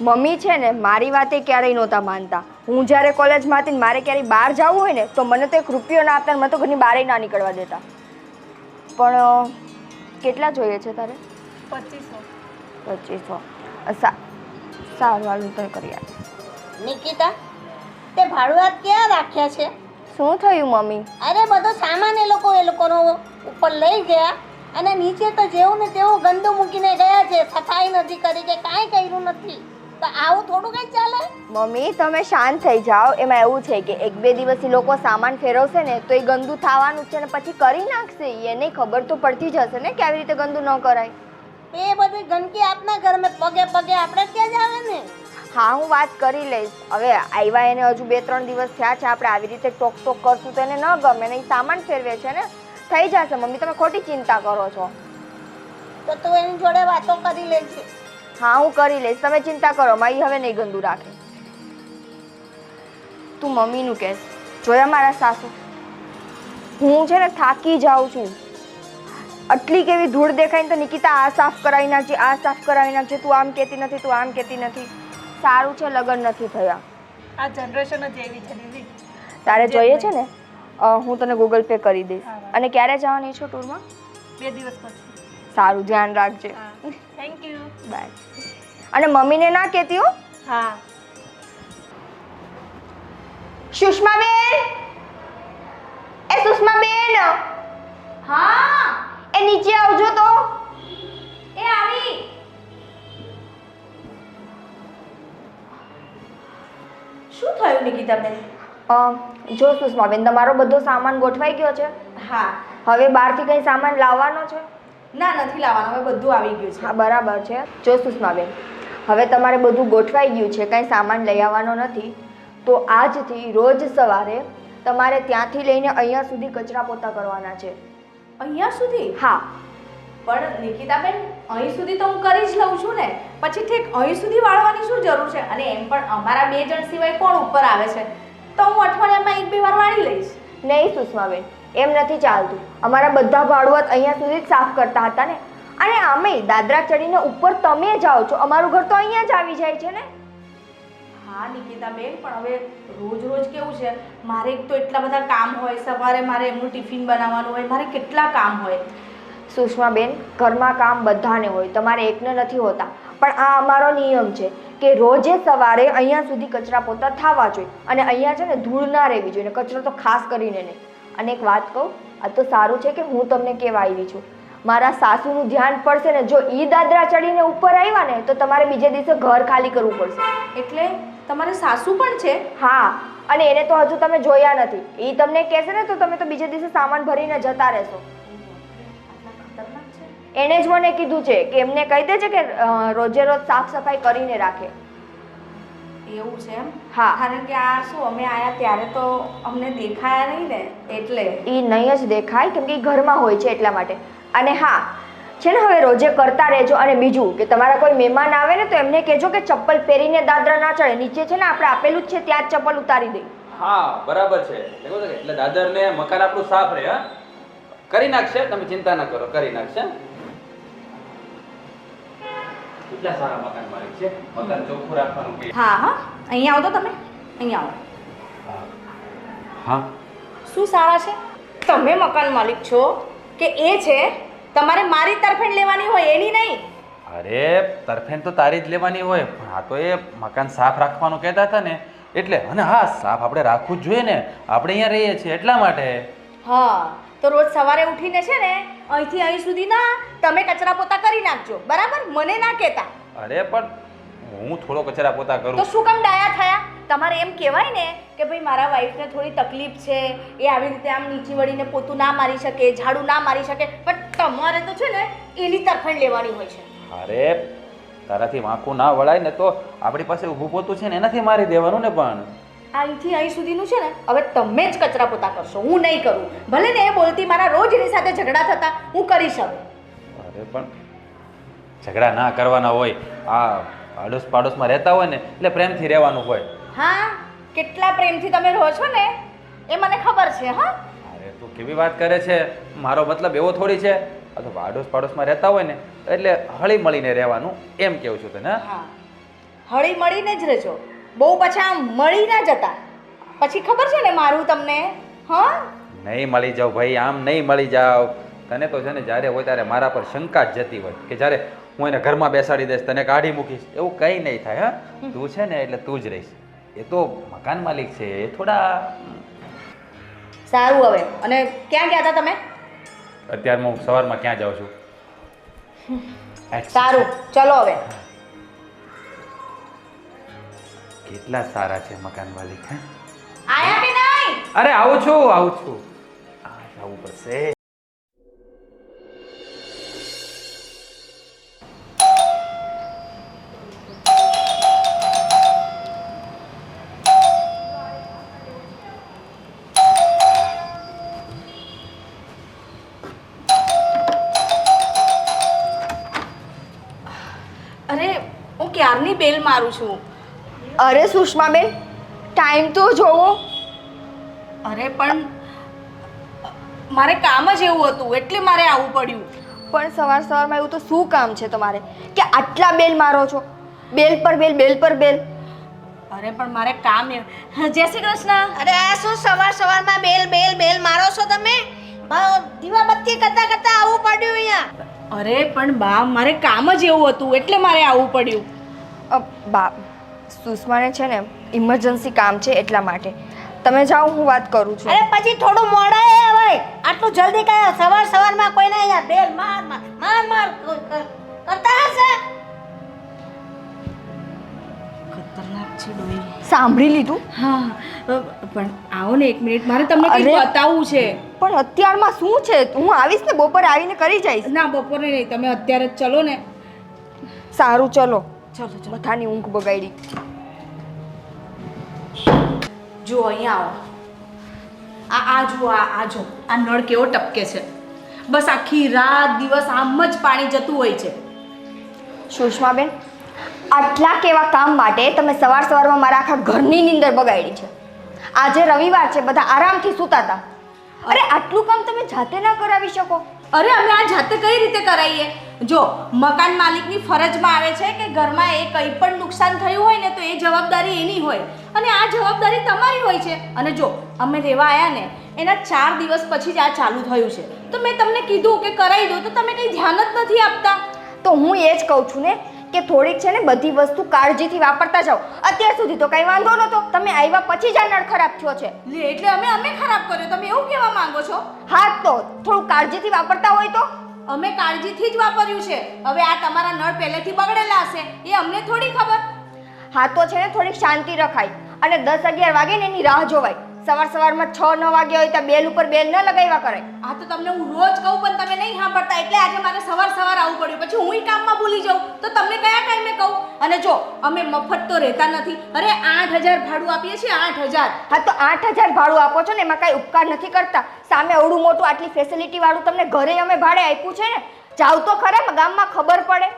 [SPEAKER 4] મમ્મી છે ને મારી વાતે ક્યારેય નહોતા માનતા. હું જ્યારે કોલેજમાં હતી ને મારે ક્યારેય બહાર જવું હોય ને તો મને તો 1 રૂપિયો ના આપતા, મને તો ઘરની બહાર ના નીકળવા દેતા. પણ કેટલા જોઈએ છે તારે?
[SPEAKER 5] 2500.
[SPEAKER 4] 2500. સારું હાલું તો કરી આપ.
[SPEAKER 6] નિકિતા, તે ભાડુઆત ક્યાં રાખ્યા છે?
[SPEAKER 4] શું થયું મમ્મી?
[SPEAKER 6] અરે બધો સામાન એ લોકોનો ઉપર લઈ ગયા અને નીચે તો જેવું ને તેવું ગંદુ મૂકીને ગયા છે. સફાઈ નથી કરી કે કાંઈ કર્યું નથી. તો આવું થોડું કંઈ ચાલે?
[SPEAKER 4] મમ્મી તમે શાંત થઈ જાઓ. એમાં એવું છે કે 1-2 દિવસથી લોકો સામાન ફેરવશે ને તો એ ગંદુ થવાનું છે ને પછી કરી નાખશે. એને ખબર તો પડતી જ હશે ને કે આવી રીતે ગંદુ ન કરાય.
[SPEAKER 6] તો એ બધી ગંદકી આપના ઘરમાં પગે પગે આપણે ત્યાં જ આવે ને.
[SPEAKER 4] હા હું વાત કરી લઈશ. હવે આવ્યા એને હજુ 2-3 દિવસ થયા છે, આપણે આવી રીતે ટોક ટોક કરશું તો એને ન ગમે ને. એ સામાન ફેરવે છે ને, થઈ જશે મમ્મી, તમે ખોટી ચિંતા કરો છો.
[SPEAKER 6] તો તું એની જોડે વાતો કરી લેજે.
[SPEAKER 4] હા હું કરી લઈશ, તમે ચિંતા કરો મારી હવે નહીં ગંદુ રાખે. તું મમ્મીનું કહેશ, જોયા મારા સાસુ, હું છે ને થાકી જાઉં છું. આટલી કેવી ધૂળ દેખાઈને તો નિકિતા આ સાફ કરાવી નાખજે, આ સાફ કરાવી નાખજે, તું આમ કહેતી નથી, તું આમ કહેતી નથી. સારું છે લગ્ન નથી થયા.
[SPEAKER 5] આ જનરેશન જ એવી છે દીદી.
[SPEAKER 4] તારે જોઈએ છે ને હું તને ગૂગલ પે કરી દઈશ. અને ક્યારે જવાની છો ટૂરમાં?
[SPEAKER 5] 2 દિવસ પછી.
[SPEAKER 4] સારું, ધ્યાન રાખજે.
[SPEAKER 5] Thank you.
[SPEAKER 4] બાય. અને મમ્મીને ના કહેતી હો.
[SPEAKER 5] હા.
[SPEAKER 4] સુષ્માબેન, એ સુષ્માબેન,
[SPEAKER 2] હા
[SPEAKER 4] એ નીચે આવજો તો.
[SPEAKER 2] એ આવી. શું થયું નિકિતાબેન?
[SPEAKER 4] જો સુષ્માબેન, તમારો બધો સામાન ગોઠવાઈ ગયો છે?
[SPEAKER 2] હા.
[SPEAKER 4] હવે બહારથી કંઈ સામાન લાવવાનો છે?
[SPEAKER 2] ના, નથી લાવવાનું, હવે બધું આવી ગયું છે.
[SPEAKER 4] હા બરાબર છે. જો સુષ્માબેન, હવે તમારે બધું ગોઠવાઈ ગયું છે, કંઈ સામાન લઈ આવવાનો નથી. તો આજથી રોજ સવારે તમારે ત્યાંથી લઈને અહીંયા સુધી કચરા પોતા કરવાના છે.
[SPEAKER 2] અહીંયા સુધી?
[SPEAKER 4] હા.
[SPEAKER 2] પણ નિકિતાબેન, અહીં સુધી તો હું કરી જ લઉં છું ને, પછી ઠીક અહીં સુધી વાળવાની શું જરૂર છે? અને એમ પણ અમારા 2 જણ સિવાય કોણ ઉપર આવે છે? તો હું અઠવાડિયામાં 1-2 વાર વાળી લઈશ.
[SPEAKER 4] નહીં સુષ્માબેન, એમ નથી ચાલતું. અમારા બધા ભાડુઆત અહીંયા સુધી જ સાફ કરતા હતા ને. અને આમે દાદરા ચડીને ઉપર તમે જાઓ છો, અમારું ઘર તો અહીંયા જ આવી જાય છે ને.
[SPEAKER 2] હા નિકિતાબેન, પણ હવે રોજ રોજ કેવું છે, મારે એક તો એટલા બધા કામ હોય, સવારે મારે એમનું ટિફિન બનાવવાનું હોય, મારે કેટલા કામ હોય.
[SPEAKER 4] સુષ્માબેન, ઘરમાં કામ બધાને હોય, તમારે એકને નથી હોતા. પણ આ અમારો નિયમ છે કે રોજે સવારે અહીંયા સુધી કચરા પોતા થવા જોઈએ. અને અહીંયા છે ને ધૂળ ના રહેવી જોઈએ, કચરો તો ખાસ કરીને નહીં. અને એક વાત કહું, આ તો સારું છે કે હું તમને કહેવા આવી છું. મારા સાસુનું ધ્યાન પડશે ને, જો ઈ દાદરા ચડીને ઉપર આવ્યા ને તો તમારે બીજે દિવસે ઘર ખાલી કરવું પડશે.
[SPEAKER 2] એટલે તમારે સાસુ પણ છે?
[SPEAKER 4] હા, અને એને તો હજુ તમે જોયા નથી. એ તમને કહેશે ને તો તમે તો બીજે દિવસે સામાન ભરીને જતા રહેશો. એણે જ મને કીધું છે કે એમને કહી દેજે કે રોજે રોજ સાફ સફાઈ કરીને રાખે.
[SPEAKER 2] એવું છે એમ?
[SPEAKER 4] હા.
[SPEAKER 2] કારણ કે આ શું, અમે આયા ત્યારે તો અમને દેખાયા નહીં ને, એટલે.
[SPEAKER 4] એ નહીં જ દેખાય કેમ કે ઈ ઘરમાં હોય છે એટલા માટે. અને હા છે ને, હવે રોજે કરતા રહેજો. અને બીજું કે તમારા કોઈ મહેમાન આવે ને તો એમને કહેજો કે ચપ્પલ પહેરીને દાદરા ના ચડે. નીચે છે ને આપણે આપેલું જ છે, ત્યાં જ ચપ્પલ ઉતારી દે.
[SPEAKER 1] હા બરાબર છે. એટલે દાદર ને મકાન આપણું સાફ રહે. હા, કરી નાખશે, તમે ચિંતા ના કરો, કરી નાખશે. કેટલા સારા મકાન માલિક છે. મકાન ચોખ્ખું રાખવાનું કે.
[SPEAKER 2] હા હા, અહીંયા આવો તો તમે, અહીંયા આવો.
[SPEAKER 1] હા,
[SPEAKER 2] શું સારા છે? તમે મકાન માલિક છો કે એ છે? તમારે મારી તરફેણ લેવાની હોય, એની નહીં.
[SPEAKER 1] અરે તરફેણ તો તારી જ લેવાની હોય, પણ આ તો એ મકાન સાફ રાખવાનું કહેતા હતા ને એટલે. અને હા, સાફ આપણે રાખવું જ જોઈએ ને, આપણે અહીંયા રહીએ છીએ એટલા માટે.
[SPEAKER 2] હા, તો રોજ સવારે ઉઠીને છે ને અહીંથી અહીં સુધી ના તમે કચરા પોતા કરી નાખજો, બરાબર? મને ના કહેતા.
[SPEAKER 1] અરે પણ હું થોડો કચરા પોતા કરું.
[SPEAKER 2] તો શું કામ ડાયા થયા? તમારે એમ કહેવાય ને કે ભાઈ મારા વાઈફને થોડી તકલીફ છે, એ આવી રીતે આમ નીચી વળીને પોતું ના મારી શકે, ઝાડુ ના મારી શકે, પણ તમારે તો છે ને એની તરફેણ લેવાની હોય છે.
[SPEAKER 1] અરે તારાથી વાંકું ના વળાય ને તો આપણી પાસે ઊભું પોતું છે ને એનાથી મારી દેવાનું ને. પણ
[SPEAKER 2] અહીંથી અહીં સુધીનું છે ને હવે તમે જ કચરા પોતા કરશો, હું નહીં કરું. ભલે ને એ બોલતી મારા રોજ એની સાથે ઝઘડા થતા, હું કરીશ હવે.
[SPEAKER 1] અરે પણ ઝઘડા ના કરવાના હોય. આ આડોશ પાડોશમાં રહેતા હોય ને એટલે પ્રેમથી રહેવાનું હોય.
[SPEAKER 2] હા, કેટલા પ્રેમથી તમે રહો છો ને એ મને ખબર છે. હા,
[SPEAKER 1] અરે તું કેવી વાત કરે છે? મારો મતલબ એવો થોડી છે. આ તો આડોશ પાડોશમાં રહેતા હોય ને એટલે હળી મળીને રહેવાનું એમ કેવું છું તને.
[SPEAKER 2] હા, હળી મળીને જ રહેજો, બહુ પાછા આમ મળી ના જતા. પછી ખબર છે ને મારું તમને. હા,
[SPEAKER 1] નહીં મળી જાવ ભાઈ, આમ નહીં મળી જાવ. તને તો છે ને જ્યારે હોય ત્યારે મારા પર શંકા જ જતી હોય કે જ્યારે હું એને ઘરમાં બેસાડી દઈશ, તને કાઢી મૂકીશ, એવું કંઈ નહીં થાય. હા, તું છે ને એટલે તું જ રહીશ. એ તો મકાન માલિક છે, એ થોડા.
[SPEAKER 2] સારું. હવે અને ક્યાં ગયા હતા તમે?
[SPEAKER 1] અત્યારે હું સવારમાં ક્યાં જાઉં છું?
[SPEAKER 2] સારું, ચલો હવે.
[SPEAKER 1] કેટલા સારા છે મકાન માલિક. હે,
[SPEAKER 2] આયા કે નહીં?
[SPEAKER 1] અરે આવું છું, આવું છું. જવું પડશે.
[SPEAKER 2] ક્યારની બેલ મારું છું.
[SPEAKER 4] અરે સુષ્માબેન, ટાઈમ તો જોવો.
[SPEAKER 2] અરે પણ મારે કામ જ એવું હતું એટલે મારે આવવું પડ્યું.
[SPEAKER 4] પણ સવારમાં એવું તો શું કામ છે તમારે કે આટલા બેલ મારો છો? બેલ પર બેલ, બેલ પર બેલ.
[SPEAKER 2] અરે પણ મારે કામ જય શ્રી કૃષ્ણ.
[SPEAKER 6] અરે આ શું સવારમાં બેલ બેલ બેલ મારો છો તમે? દીવાબત્તી કરતા કરતા આવવું પડ્યું અહીંયા.
[SPEAKER 2] અરે પણ બા મારે કામ જ એવું હતું એટલે મારે આવવું પડ્યું.
[SPEAKER 4] બા, સુષ્માને છે ને ઇમરજન્સી કામ છે એટલા માટે. તમે જાઓ, હું વાત કરું છું.
[SPEAKER 6] અરે પછી થોડું મોડા હવે આટલું જલ્દી કાંઈ સવારમાં કોઈને અહીંયા બેલ માર માર માર માર કરતા હશે.
[SPEAKER 2] ખતરનાક છે ડોઈ.
[SPEAKER 4] સાંભળી લીધું?
[SPEAKER 2] હા પણ આવો ને 1 મિનિટ, મારે તમને કંઈક
[SPEAKER 4] અરે.
[SPEAKER 2] બતાવવું છે.
[SPEAKER 4] પણ અત્યારમાં શું છે? હું આવીશ ને, બપોરે આવીને કરી જઈશ.
[SPEAKER 2] ના બપોરે નહીં, તમે અત્યારે જ ચલો ને.
[SPEAKER 4] સારું, ચલો.
[SPEAKER 2] ચલો ચલો.
[SPEAKER 4] બધાની ઊંઘ બગાડી.
[SPEAKER 2] જો અહીંયા આવો. આ જુઓ, આ જો આ નળ કેવો ટપકે છે. બસ આખી રાત દિવસ આમ જ પાણી જતું હોય છે.
[SPEAKER 4] સુષ્માબેન, આટલા કેવા કામ માટે તમે સવારમાં મારા આખા ઘરની નીંદર બગાડી છે. આજે રવિવાર છે, બધા આરામથી સૂતા હતા. અરે આટલું કામ તમે જાતે ના કરાવી શકો?
[SPEAKER 2] અરે અમે આ જાતે કઈ રીતે કરાવીએ? જો મકાન માલિકની ફરજમાં આવે છે કે ઘરમાં એ કંઈ પણ નુકસાન થયું હોય ને તો એ જવાબદારી એની હોય અને આ જવાબદારી તમારી હોય છે. અને જો અમે રહેવા આવ્યા ને એના 4 દિવસ પછી જ આ ચાલુ થયું છે, તો મેં તમને કીધું કે કરાવી દો તો તમે કંઈ ધ્યાન જ નથી આપતા.
[SPEAKER 4] તો હું એ જ કહું છું ને કે થોડીક છે ને બધી વસ્તુ કાળજીથી વાપરતા જાઓ. અત્યાર સુધી તો કંઈ વાંધો નહોતો, તમે આવ્યા પછી જ આ નળ ખરાબ થયો છે.
[SPEAKER 2] લે એટલે અમે ખરાબ કર્યો, તમે એવું કહેવા માંગો છો?
[SPEAKER 4] હા, તો થોડું કાળજીથી વાપરતા હોય તો.
[SPEAKER 2] અમે કાળજીથી જ વાપર્યું છે. હવે આ તમારા નળ પહેલેથી બગડેલા હશે એ અમને થોડી ખબર.
[SPEAKER 4] હા તો છે ને થોડીક શાંતિ રખાય અને 10-11 વાગે ને એની રાહ જોવાય. સવારમાં 6-9 વાગ્યા હોય ત્યાં બેલ ઉપર બેલ ન લગાવ્યા કરાય.
[SPEAKER 2] આ તો તમને હું રોજ કહું પણ તમે નહીં સાંભળતા, એટલે આજે મારે સવાર આવવું પડ્યું. પછી હું કામમાં ભૂલી જાઉં તો તમને કયા ટાઈમે કહું? અને જો અમે મફત તો રહેતા નથી. અરે 8,000 ભાડું આપીએ છીએ, 8,000.
[SPEAKER 4] હા તો 8,000 ભાડું આપો છો ને, એમાં કાંઈ ઉપકાર નથી કરતા. સામે અવડું મોટું આટલી ફેસિલિટી વાળું તમને ઘરે અમે ભાડે આપ્યું છે ને. જાવ તો ખરા, ગામમાં ખબર પડે.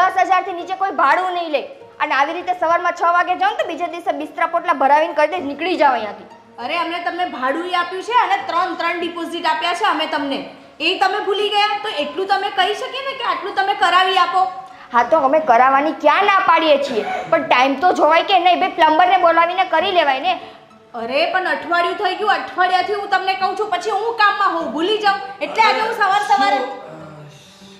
[SPEAKER 4] 10,000 થી નીચે કોઈ ભાડું નહીં લે. અને આવી રીતે સવારમાં 6 વાગે જાઓ ને તો બીજા દિવસે બિસ્તરા પોટલા ભરાવીને કરી દે, નીકળી જાવ અહીંયાથી.
[SPEAKER 2] અરે અમને તમને ભાડું આપ્યું છે અને 3 ડિપોઝિટ આપ્યા છે અમે તમને. એ તમે ભૂલી ગયા? તો એટલું તમે કહી શકીએ ને કે આટલું તમે કરાવી આપો.
[SPEAKER 4] હા તો અમે કરાવવાની ક્યાં ના પાડીએ છીએ, પણ ટાઈમ તો જોવાય કે નહીં. ભાઈ પ્લમ્બરને બોલાવીને કરી લેવાય ને.
[SPEAKER 2] અરે પણ અઠવાડિયું થઈ ગયું, અઠવાડિયાથી હું તમને કહું છું, પછી હું કામમાં હોઉં ભૂલી જાઉં, એટલે આજે હું સવારે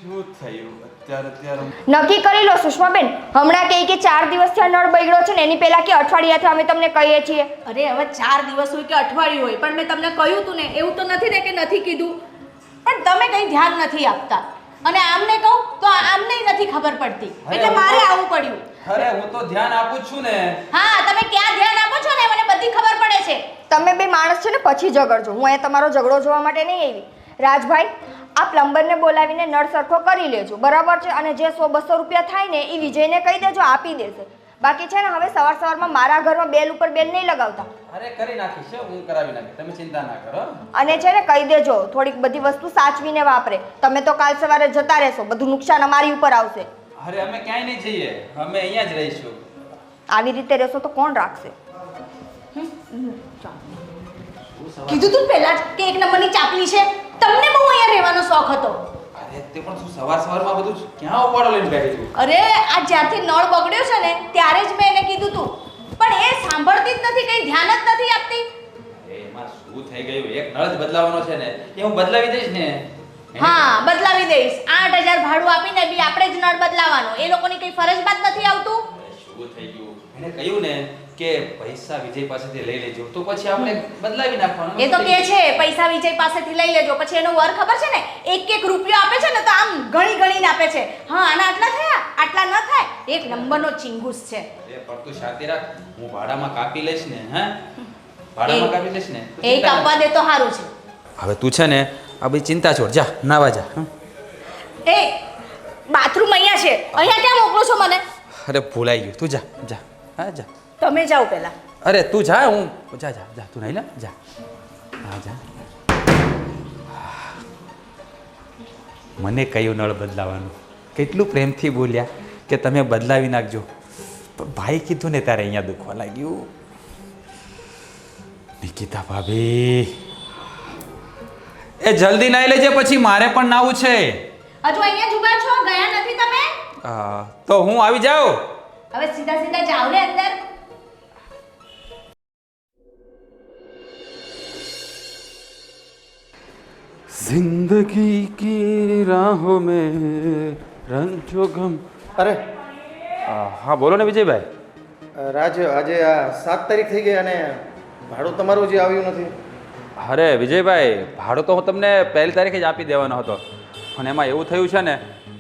[SPEAKER 1] શું થયું અત્યારે?
[SPEAKER 4] નક્કી કરી લો સુષ્માબેન. હમણાં કહે કે 4 દિવસથી આ નળ બગડ્યો છે ને, એની પહેલા કે અઠવાડિયાથી અમે તમને કહીએ છીએ.
[SPEAKER 2] અરે હવે 4 દિવસ હોય કે અઠવાડિયું હોય, પણ મેં તમને કહ્યું તું ને, એવું તો નથી ને કે નથી કીધું. પણ તમે કંઈ ધ્યાન નથી આપતા અને આમને કહું તો આમને નથી ખબર પડતી, એટલે મારે આવવું પડ્યું.
[SPEAKER 1] અરે હું તો ધ્યાન આપું છું ને.
[SPEAKER 2] હા તમે ક્યાં ધ્યાન આપો છો ને મને બધી ખબર પડે છે.
[SPEAKER 4] તમે બે માણસ છે ને પછી ઝઘડજો. હું અહીંયા તમારો ઝઘડો જોવા માટે નહીં આવી. રાજભાઈ, આ પ્લમ્બરને બોલાવીને નળ સરખો કરી લેજો, બરાબર છે? અને જે 100-200 રૂપિયા થાય ને એ વિજયને કહી દેજો, આપી દેશે. બાકી છે ને હવે સવારમાં મારા ઘરમાં બેલ ઉપર બેલ નહીં લગાવતા.
[SPEAKER 1] અરે કરી નાખીશ, હું કરાવી નાખીશ, તમે ચિંતા ના કરો.
[SPEAKER 4] અને છે ને કહી દેજો થોડીક બધી વસ્તુ સાચવીને વાપરે. તમે તો કાલ સવારે જતા રહેશો, બધું નુકસાન અમારી ઉપર આવશે.
[SPEAKER 1] અરે અમે ક્યાંય નહીં જઈએ, અમે અહીંયા જ રહીશું.
[SPEAKER 4] આવી રીતે રહેશો તો કોણ રાખશે?
[SPEAKER 2] કીધું તું પહેલા જ કે 1 નંબરની ચાપલી છે. તમને બહુ અહીંયા રહેવાનો શોખ હતો.
[SPEAKER 1] અરે તે પણ શું સવારમાં બધું ક્યાં ઉપાડો લઈને બેઠી છું?
[SPEAKER 2] અરે આ જ્યારથી નળ બગડ્યો છે ને ત્યારે જ મેં એને કીધું તું, પણ એ સાંભળતી જ નથી, કંઈ ધ્યાન જ નથી આપતી.
[SPEAKER 1] એમાં શું થઈ ગયું? એક નળ જ બદલાવાનો છે ને, એ હું બદલાવી દઈશ ને.
[SPEAKER 2] હા બદલાવી દઈશ. 8,000 ભાડું આપીને બી આપણે જ નળ બદલાવાનો. એ લોકોની કઈ ફરજ બાદ નથી આવતું.
[SPEAKER 1] શું થઈ ગયું? એને કહ્યું ને કે પૈસા વિજય પાસેથી લઈ લેજો, તો પછી આપણે બદલાવી નાખવાનું.
[SPEAKER 2] એ તો કે છે પૈસા વિજય પાસેથી લઈ લેજો, પછી એનો વર ખબર છે ને 1-1 રૂપિયો આપે છે ને તો આમ ગણીને આપે છે. હા આના આટલા થયા, આટલા ન થાય. 1 નંબરનો ચિંગુસ છે.
[SPEAKER 1] એ પણ તું શાંતિ રાખ, હું ભાડામાં કાપી લઈશ ને. હે ભાડામાં કાપી લઈશ ને,
[SPEAKER 2] એ કાપવા દે તો સારું છે.
[SPEAKER 1] હવે તું છે ને આ બધી ચિંતા છોડ, જા નાવા જા.
[SPEAKER 2] એ બાથરૂમ અહીંયા છે, અહીંયા ક્યાં મોકલો છો મને?
[SPEAKER 1] અરે ભૂલાઈ ગયું, તું જા જા. હા જા.
[SPEAKER 2] તમે જાઓ પહેલા.
[SPEAKER 1] અરે તું જા, હું જા જા જા, તું નહીં લે, જા. હા જા. મને કયું નળ બદલાવાનું, કેટલું પ્રેમથી બોલ્યા કે તમે બદલાવી નાખજો. પણ ભાઈ કીધું ને તારે અહીંયા દુખવા લાગ્યું. નિકિતા ભાભી એ જલ્દી નાઈ લેજે, પછી મારે પણ નાવું છે.
[SPEAKER 2] હજુ અહીંયા જ ઊભા છો, ગયા નથી તમે?
[SPEAKER 1] તો હું આવી જાઉં.
[SPEAKER 2] હવે સીધા સીધા જાઓ ને અંદર.
[SPEAKER 1] जिंदगी की राहों में रंजो गम.
[SPEAKER 3] અરે
[SPEAKER 1] હા બોલો ને વિજયભાઈ.
[SPEAKER 3] રાજ, આજે આ 7 તારીખ થઈ ગઈ અને ભાડું તમારું જે આવ્યું નથી.
[SPEAKER 1] અરે વિજયભાઈ, ભાડું તો હું તમને 1 તારીખે જ આપી દેવાનો હતો, પણ એમાં એવું થયું છે ને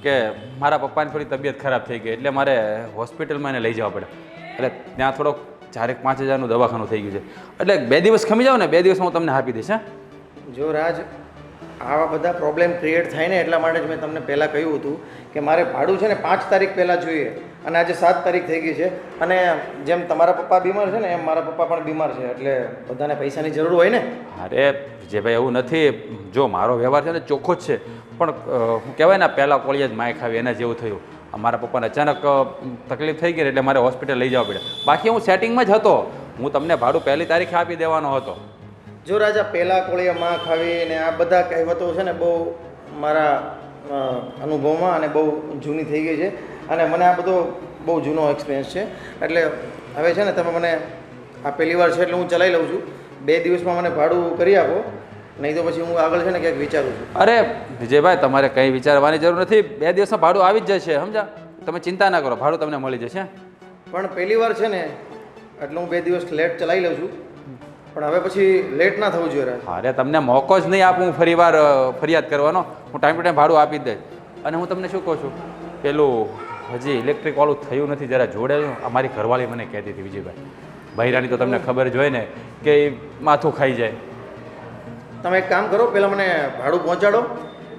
[SPEAKER 1] કે મારા પપ્પાની થોડી તબિયત ખરાબ થઈ ગઈ, એટલે મારે હોસ્પિટલમાં એને લઈ જવા પડે. એટલે ત્યાં થોડોક 4-5 હજારનું દવાખાનું થઈ ગયું છે. એટલે 2 દિવસ ખમી જાઓ ને, 2 દિવસમાં હું તમને આપી દઈશ. હા
[SPEAKER 3] જો રાજ, આવા બધા પ્રોબ્લેમ ક્રિએટ થાય ને એટલા માટે જ મેં તમને પહેલાં કહ્યું હતું કે મારે ભાડું છે ને 5 તારીખ પહેલાં જોઈએ, અને આજે 7 તારીખ થઈ ગઈ છે. અને જેમ તમારા પપ્પા બીમાર છે ને એમ મારા પપ્પા પણ બીમાર છે, એટલે બધાને પૈસાની જરૂર હોય ને.
[SPEAKER 1] અરે વિજયભાઈ એવું નથી, જો મારો વ્યવહાર છે ને ચોખ્ખો જ છે, પણ હું કહેવાય ને પહેલાં કોળીએ જ માય ખાવી એના જેવું થયું. મારા પપ્પાને અચાનક તકલીફ થઈ ગઈ એટલે મારે હોસ્પિટલ લઈ જવા પડે. બાકી હું સેટિંગમાં જ હતો, હું તમને ભાડું 1 તારીખે આપી દેવાનો હતો.
[SPEAKER 3] જો રાજા, પહેલાં કોળીએ માં ખાવી ને આ બધા કહેવતો છે ને બહુ મારા અનુભવમાં અને બહુ જૂની થઈ ગઈ છે, અને મને આ બધો બહુ જૂનો એક્સપિરિયન્સ છે. એટલે હવે છે ને તમે મને આ પહેલી વાર છે એટલે હું ચલાવી લઉં છું. 2 દિવસમાં મને ભાડું કરી આપો, નહીં તો પછી હું આગળ છે ને ક્યાંક વિચારું છું.
[SPEAKER 1] અરે વિજયભાઈ, તમારે કંઈ વિચારવાની જરૂર નથી, 2 દિવસમાં ભાડું આવી જ જશે, સમજા? તમે ચિંતા ના કરો, ભાડું તમને મળી જશે.
[SPEAKER 3] પણ પહેલી વાર છે ને એટલે હું 2 દિવસ લેટ ચલાવી લઉં છું, પણ હવે પછી લેટ ના થવું જોઈએ રાજ.
[SPEAKER 1] અરે તમને મોકો જ નહીં આપું ફરીવાર ફરિયાદ કરવાનો, હું ટાઈમ ટુ ટાઈમ ભાડું આપી જ દઈશ. અને હું તમને શું કહું છું, પેલું હજી ઇલેક્ટ્રિક વાળું થયું નથી, જરા જોડે. અમારી ઘરવાળી મને કહેતી હતી વિજયભાઈ, બૈરાની તો તમને ખબર જ હોય ને કે એ માથું ખાઈ જાય.
[SPEAKER 3] તમે એક કામ કરો, પહેલાં મને ભાડું પહોંચાડો,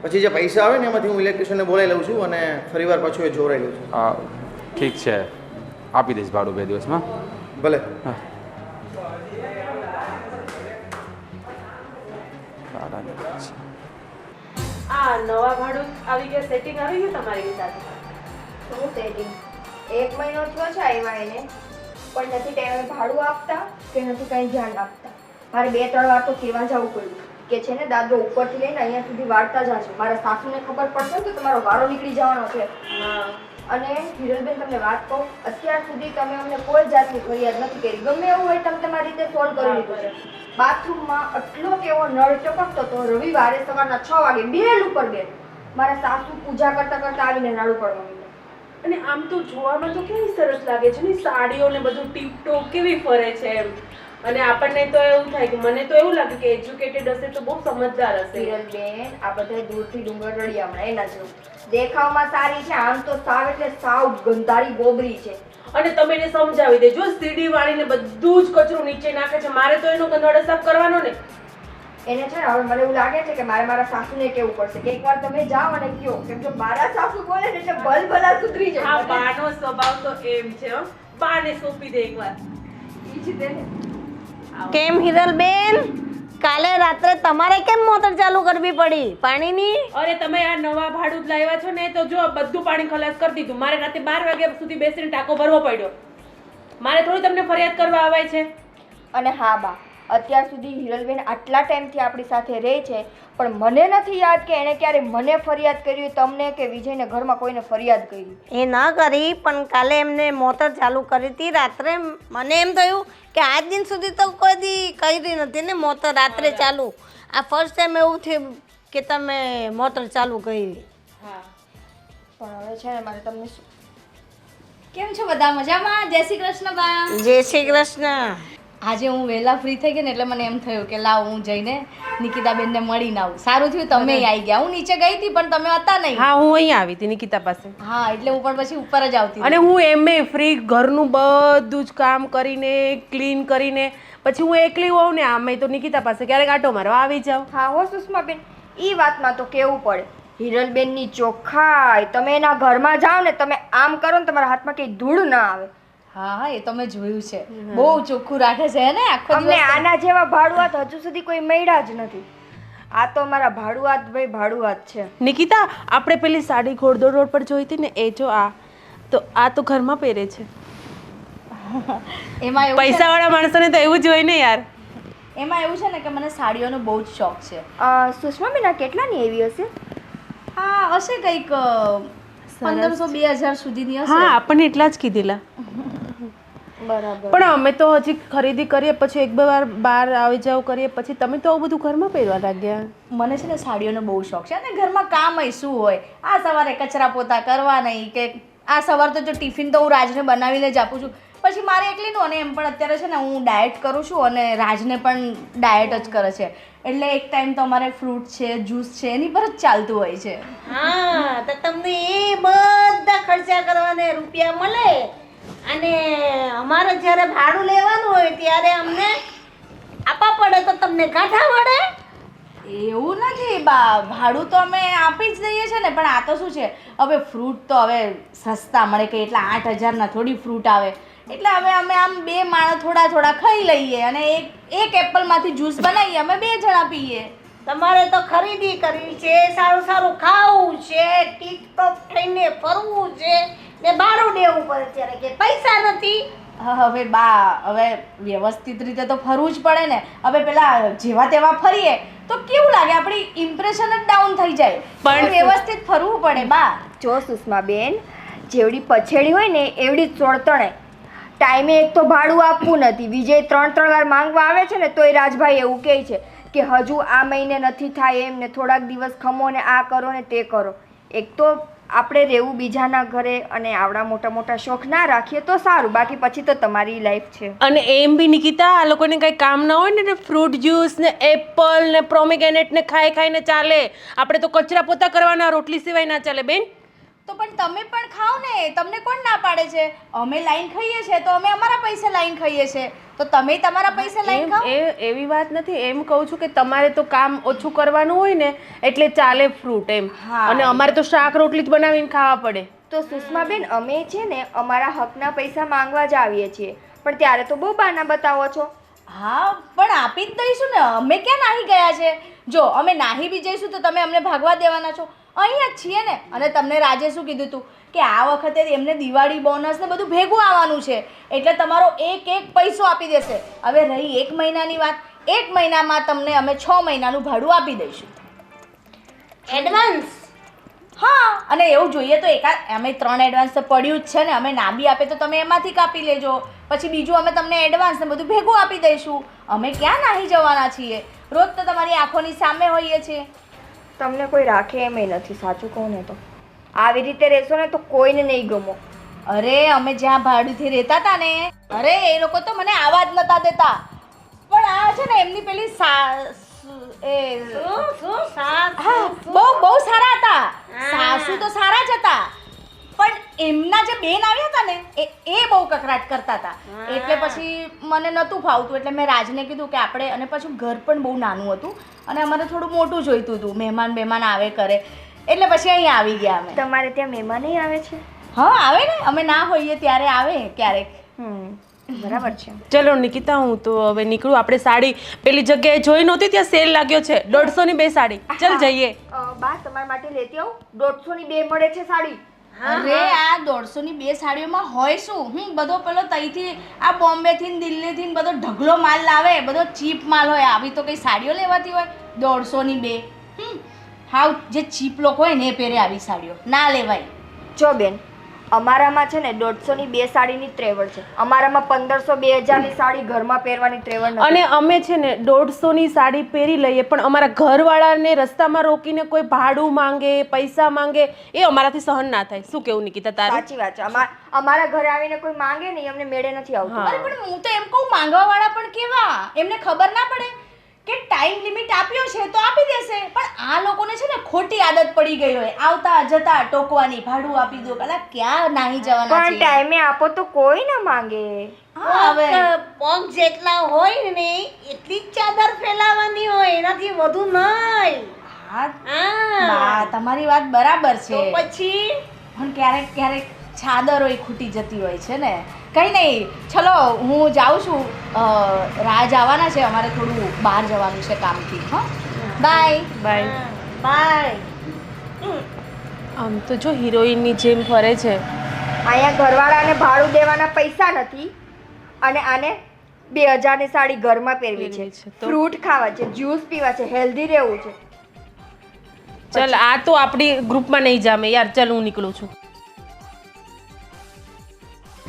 [SPEAKER 3] પછી જે પૈસા આવે ને એમાંથી હું ઇલેક્ટ્રિશિયનને બોલાવી લઉં છું અને ફરીવાર પાછું એ જોરાઈ લઉં છું.
[SPEAKER 1] હા ઠીક છે, આપી દઈશ ભાડું 2 દિવસમાં.
[SPEAKER 3] ભલે.
[SPEAKER 1] હા
[SPEAKER 5] આ નવા ભાડું આવી ગયા, સેટિંગ આવી ગયું તમારી સાથે?
[SPEAKER 4] શું સેટિંગ? 1 મહિનો થયો છે આવ્યા એને, પણ નથી ટાઈમે ભાડું આપતા કે નથી કંઈ ધ્યાન આપતા. મારે 2-3 વાર તો કહેવા જવું પડ્યું કે છે ને દાદરો ઉપરથી લઈને અહીંયા સુધી વાળતા જશે, મારા સાસુને ખબર પડશે તો તમારો વારો નીકળી જવાનો છે. અને હિરલબેન તમને વાત કહું, અત્યાર સુધી તમે અમને કોઈ જાતની ફરિયાદ નથી કરી. ગમે એવું હોય તમે તમારી રીતે સોલ્વ કરી લીધું છે. બાથરૂમમાં આટલો કેવો નળ ટપકતો તો રવિવારે સવારના 6 વાગે બેલ ઉપર બેલ મારા સાસુ પૂજા કરતા કરતા આવીને નાડું પડવા માંડ્યા.
[SPEAKER 5] અને આમ તો જોવામાં તો કેવી સરસ લાગે છે ને, સાડીઓ ને બધું ટીપટોપ કેવી ફરે છે એમ. અને આપણને તો એવું થાય કે મને તો એવું લાગે કે એજ્યુકેટેડ હશે તો બહુ સમજદાર હશે.
[SPEAKER 4] હિરલબેન, આ બધા દૂરથી ડુંગર રળિયામણા એના જેવું. દેખાવમાં સારી છે, આમ તો સાવ એટલે સાવ ગંધારી ગોબરી છે.
[SPEAKER 5] અને તમે એને સમજાવી દેજો, સીડી વાળીને બધું જ કચરો નીચે નાખે છે, મારે તો એનો ગંદવાડો સાફ કરવાનો ને.
[SPEAKER 4] એને છે ને હવે મને એવું લાગે છે કે મારે મારા સાસુને કહેવું પડશે કે એકવાર તમે જાઓ અને કહો, કેમ કે મારા સાસુ બોલે ને એટલે ભલભલા સુધરી
[SPEAKER 5] આ
[SPEAKER 4] જાય.
[SPEAKER 5] બાનો સ્વભાવ તો એમ છે હો, બાને સોંપી દે એકવાર.
[SPEAKER 4] ઈ જ તેને.
[SPEAKER 6] કેમ હિરલબેન, કાલે રાત્રે તમારે કેમ મોટર ચાલુ કરવી પડી પાણીની?
[SPEAKER 5] અરે તમે આ નવા ભાડું જ લાવ્યા છો ને, તો જો બધું પાણી ખલાસ કરી દીધું. મારે રાતે 12 વાગ્યા સુધી બેસીને ટાંકો ભરવો પડ્યો. મારે થોડી તમને ફરિયાદ કરવા આવે છે.
[SPEAKER 4] અને હા બા, અત્યાર સુધી હિરલબેન આટલા ટાઈમથી આપણી સાથે રહે છે, પણ મને નથી યાદ કે એણે ક્યારે મને ફરિયાદ કરી, તમને કે વિજયને ઘરમાં કોઈને ફરિયાદ કરી.
[SPEAKER 6] એ ન કરી, પણ કાલે એમને મોટર ચાલુ કરી હતી રાત્રે. મને એમ થયું કે આજ દિન સુધી તો કોઈ દી કરી નથી ને મોટર રાત્રે ચાલુ. આ ફર્સ્ટ ટાઈમ એવું થયું કે તમે મોટર ચાલુ કરી.
[SPEAKER 5] હા,
[SPEAKER 4] પણ હવે છે ને મારે તમને શું,
[SPEAKER 2] કેમ છો બધા? મજામાં? જય શ્રી કૃષ્ણ બા.
[SPEAKER 6] જય શ્રી કૃષ્ણ.
[SPEAKER 2] આજે હું વહેલા ફ્રી થઈ ગઈ ને એટલે મને એમ થયું કે લાવ હું જઈને નિકિતાબેનને મળીને આવું. સારું થયું તમે આવી ગયા. હું નીચે ગઈ હતી પણ તમે હતા નહીં.
[SPEAKER 5] હા, હું અહીંયા આવી હતી નિકિતા પાસે.
[SPEAKER 2] હા, એટલે હું પણ પછી ઉપર જ આવતી
[SPEAKER 5] અને હું એમે ફ્રી ઘરનું બધું જ કામ કરીને ક્લીન કરીને પછી હું એકલી હોઉં ને, આમે તો નિકિતા પાસે ક્યારેક આટો મારવા આવી જાઉં.
[SPEAKER 4] હા હો સુષ્માબેન, ઈ વાતમાં તો કેવું પડે. હિરલબેનની ચોખ્ખાઈ, તમે એના ઘરમાં જાઓ ને, તમે આમ કરો ને તમારા હાથમાં કંઈ ધૂળ ના આવે.
[SPEAKER 2] હા હા, એ તો મેં જોયું છે. બહુ ચોખ્ખું રાખે છે ને આખો
[SPEAKER 4] અમને
[SPEAKER 2] દિવસ.
[SPEAKER 4] આના જેવા ભાડુઆત હજુ સુધી કોઈ મળ્યા જ નથી. આ તો મારા ભાડુઆત ભાઈ ભાડુઆત છે.
[SPEAKER 5] નિકિતા, આપણે પેલી સાડી ઘોડદોડ રોડ પર જોઈ હતી ને, એ જો આ તો ઘરમાં પહેરે છે.
[SPEAKER 2] એમાં એવું છે
[SPEAKER 5] પૈસાવાળા માણસોને તો એવું જ હોય ને યાર.
[SPEAKER 2] એમાં એવું છે ને કે મને સાડીઓનો બહુ જ શોખ છે.
[SPEAKER 4] સુષ્મા બેન આ કેટલાની એવી હશે?
[SPEAKER 2] હા હશે કંઈક 1500-2000 સુધીની
[SPEAKER 5] હા
[SPEAKER 2] હશે.
[SPEAKER 5] આપણને એટલા જ કીધેલા.
[SPEAKER 4] બરાબર.
[SPEAKER 5] પણ અમે તો હજી ખરીદી કરીએ પછી એક બે વાર બહાર આવી જાવ કરીએ પછી તમે તો આવું બધું ઘરમાં પહેરવા લાગ્યા.
[SPEAKER 2] મને છે ને સાડીઓનો બહુ શોખ છે અને ઘરમાં કામ શું હોય, આ સવારે કચરા પોતા કરવા નહીં કે આ સવાર તો જો ટિફિન તો હું રાજને બનાવીને જ આપું છું, પછી મારે એકલીનું અને એમ પણ અત્યારે છે ને હું ડાયટ કરું છું અને રાજને પણ ડાયટ જ કરે છે એટલે એક ટાઈમ તો અમારે ફ્રૂટ છે જ્યુસ છે એની પર જ ચાલતું હોય છે.
[SPEAKER 6] હા તો તમને એ બધા ખર્ચા કરવાને રૂપિયા મળે અને અમારે જ્યારે ભાડું લેવાનું હોય ત્યારે અમને આપવા પડે તો તમને કાંઠા મળે.
[SPEAKER 2] એવું નથી બા, ભાડું તો અમે આપી જ દઈએ છીએ ને, પણ આ તો શું છે હવે ફ્રૂટ તો હવે સસ્તા મળે કે એટલા 8000ના થોડી ફ્રૂટ આવે, એટલે હવે અમે આમ બે માણસ થોડા થોડા ખાઈ લઈએ અને એક એપલમાંથી જ્યુસ બનાવીએ અમે 2 જણા પીએ.
[SPEAKER 6] તમારે તો ખરીદી કરવી છે, સારું સારું ખાવું છે, ટીપ-ટોપ થઈને ફરવું છે ને ભાડું દેવું પડે ત્યારે કે પૈસા નથી.
[SPEAKER 2] હવે બા હવે વ્યવસ્થિત રીતે તો ફરવું જ પડે ને. હવે પેલા જેવા તેવા ફરીએ તો કેવું લાગે, આપણી ઇમ્પ્રેશન જ ડાઉન થઈ જાય. પણ વ્યવસ્થિત ફરવું પડે બા.
[SPEAKER 4] જો સુષ્મા બેન, જેવડી પછેડી હોય ને એવડી જ ચોળતણે. ટાઈમે એક તો ભાડું આપવું નથી, વિજય 3 વાર માંગવા આવે છે ને તોય રાજભાઈ એવું કહે છે કે હજુ આ મહિને નથી થાય એમ ને થોડાક દિવસ ખમો ને આ કરો ને તે કરો. એક તો આપણે રહેવું બીજાના ઘરે અને આવડા મોટા મોટા શોખ ના રાખીએ તો સારું, બાકી પછી તો તમારી લાઈફ છે.
[SPEAKER 5] અને એમ બી નિકિતા આ લોકોને કંઈ કામ ના હોય ને ફ્રૂટ જ્યુસ ને એપલ ને પ્રોમિગ્રેનેટ ને ખાઈ ખાઈને ચાલે. આપણે તો કચરા પોતા કરવાના, રોટલી સિવાય ના ચાલે બેન.
[SPEAKER 2] તો પણ તમે પણ ખાઓ ને, તમને કોણ ના પાડે છે? અમે લાઈન ખાઈએ છીએ તો અમે અમારા પૈસે લાઈન ખાઈએ છીએ, તો તમે તમારા પૈસે લાઈન ખાઓ.
[SPEAKER 5] એવી વાત નથી, એમ કહું છું કે તમારે તો કામ ઓછું કરવાનું હોય ને એટલે ચાલે ફ્રૂટ એમ.
[SPEAKER 2] હા.
[SPEAKER 5] અને અમારે તો શાક રોટલી જ બનાવીને ખાવા પડે.
[SPEAKER 4] તો સુષ્મા બેન, અમે છે ને અમારા હકના પૈસા માંગવા જ આવીએ છીએ, પણ ત્યારે તો બહુ બહાના બતાવો છો.
[SPEAKER 2] હા પણ આપી જ દઈશું ને, અમે ક્યાં નાહી ગયા છે? જો અમે નાહી બી જઈશું તો તમે અમને ભાગવા દેવાના છો? અહીંયા જ છીએ ને. અને તમને રાજે શું કીધું હતું કે આ વખતે એમને દિવાળી બોનસ ને બધું ભેગું આવવાનું છે એટલે તમારો એક પૈસો આપી દેશે. હવે રહી 1 મહિનાની વાત, 1 મહિનામાં તમને અમે 6 મહિનાનું ભાડું આપી દઈશું.
[SPEAKER 6] એડવાન્સ.
[SPEAKER 2] હા, અને એવું જોઈએ તો અમે 3 એડવાન્સ તો પડ્યું જ છે ને, અમે ના બી આપે તો તમે એમાંથી કાપી લેજો, પછી બીજું અમે તમને એડવાન્સ ને બધું ભેગું આપી દઈશું. અમે ક્યાં નાહી જવાના છીએ? રોજ તો તમારી આંખોની સામે હોઈએ છીએ.
[SPEAKER 4] તમને કોઈ રાખે એમેય નથી, સાચું કહું ને તો. આવી રીતે રહેશો ને તો કોઈને નહીં ગમો.
[SPEAKER 2] અરે અમે જ્યાં ભાડુંથી રહેતા હતા ને, અરે એ લોકો તો મને આવા જ નતા દેતા. પણ આ છે ને એમની પેલી બહુ સારા હતા. સાસુ તો સારા જ હતા, પણ એમના જે બેન આવ્યા હતા ને એ બહુ કકરાટ કરતા હતા. એટલે પછી મને નહોતું ફાવતું, એટલે મેં રાજને કીધું કે આપણે, અને પાછું ઘર પણ બહુ નાનું હતું અને અમારે થોડું મોટું જોઈતું હતું, મહેમાન આવે કરે, એટલે પછી અહીંયા આવી ગયા અમે.
[SPEAKER 4] તમારે ત્યાં મહેમાન આવે છે?
[SPEAKER 2] હા આવે ને, અમે ના હોઈએ ત્યારે આવે ક્યારેક.
[SPEAKER 4] બરાબર છે.
[SPEAKER 5] ચલો નિકિતા, હું તો હવે નીકળું. આપણે સાડી પેલી જગ્યાએ જોઈ નહોતી, ત્યાં સેલ લાગ્યો છે 150 ની 2 સાડી. ચલ જઈએ.
[SPEAKER 4] બા તમારા માટે લેતી આવું, 150 ની 2 મળે છે સાડી.
[SPEAKER 2] અરે આ 150 ની 2 સાડીઓમાં હોય શું? બધો પેલો તઈથી આ બોમ્બે થી ને દિલ્હી થી બધો ઢગલો માલ લાવે, બધો ચીપ માલ હોય. આવી તો કઈ સાડીઓ લેવાતી હોય 150 ની 2? હાવ જે ચીપ લોકો હોય ને એ પહેરે આવી સાડીઓ, ના લેવાય.
[SPEAKER 4] જો બેન, અમારામાં છે ને 150 ની 2 સાડીની ત્રેવડ છે. અમારામાં 1500-2000 ની સાડી ઘરમાં પહેરવાની ત્રેવડ નથી.
[SPEAKER 5] અને અમે છે ને 150 ની સાડી પહેરી લઈએ, પણ અમારા ઘરવાળાને રસ્તામાં રોકીને કોઈ ભાડું માંગે, પૈસા માંગે, એ અમારાથી સહન ના થાય. શું કેવું નિકિતા તારું?
[SPEAKER 4] સાચી વાત છે. અમારા ઘરે આવીને કોઈ માંગે ને અમને મેળે નથી આવતું.
[SPEAKER 2] અરે પણ હું તો એમ કહું, માંગવા વાળા પણ કેવા, એમને ખબર ના પડે કે ટાઈમ લિમિટ આપ્યો છે તો આપી દેશે. પણ આ લોકોને છે ને ખોટી આદત પડી ગઈ હોય, આવતા જતા ટોકવાની, ભાડું આપી દો. કલા ક્યાં નાહી જવાના
[SPEAKER 4] પણ
[SPEAKER 2] છે?
[SPEAKER 4] ટાઈમે આપો તો કોઈ ના માંગે.
[SPEAKER 2] હા હવે
[SPEAKER 6] પગ જેટલા હોય ને એટલી જ ચાદર ફેલાવાની હોય, એનાથી વધુ નહીં.
[SPEAKER 2] હા
[SPEAKER 6] હા
[SPEAKER 2] બા, તમારી વાત બરાબર
[SPEAKER 6] તો
[SPEAKER 2] છે,
[SPEAKER 6] પછી
[SPEAKER 2] પણ ક્યારેક ક્યારેક ચાદરો ખૂટી જતી હોય છે ને. કંઈ નહીં, ચલો હું જાઉં છું. રાજ આવવાના છે, અમારે થોડું બહાર જવાનું છે કામથી. હા, બાય
[SPEAKER 5] બાય.
[SPEAKER 6] બાય.
[SPEAKER 5] આમ તો જો હિરોઈનની જેમ ફરે છે.
[SPEAKER 4] અહીંયા ઘરવાળાને ભાડું દેવાના પૈસા નથી અને આને 2000 ની સાડી ઘરમાં પહેરવી છે,
[SPEAKER 5] પહેરવી છે તો?
[SPEAKER 4] ફ્રૂટ ખાવા છે, જ્યુસ પીવા છે, હેલ્ધી રહેવું છે.
[SPEAKER 5] ચલ આ તો આપણી ગ્રુપમાં નહીં જામે યાર. ચલ હું નીકળું છું.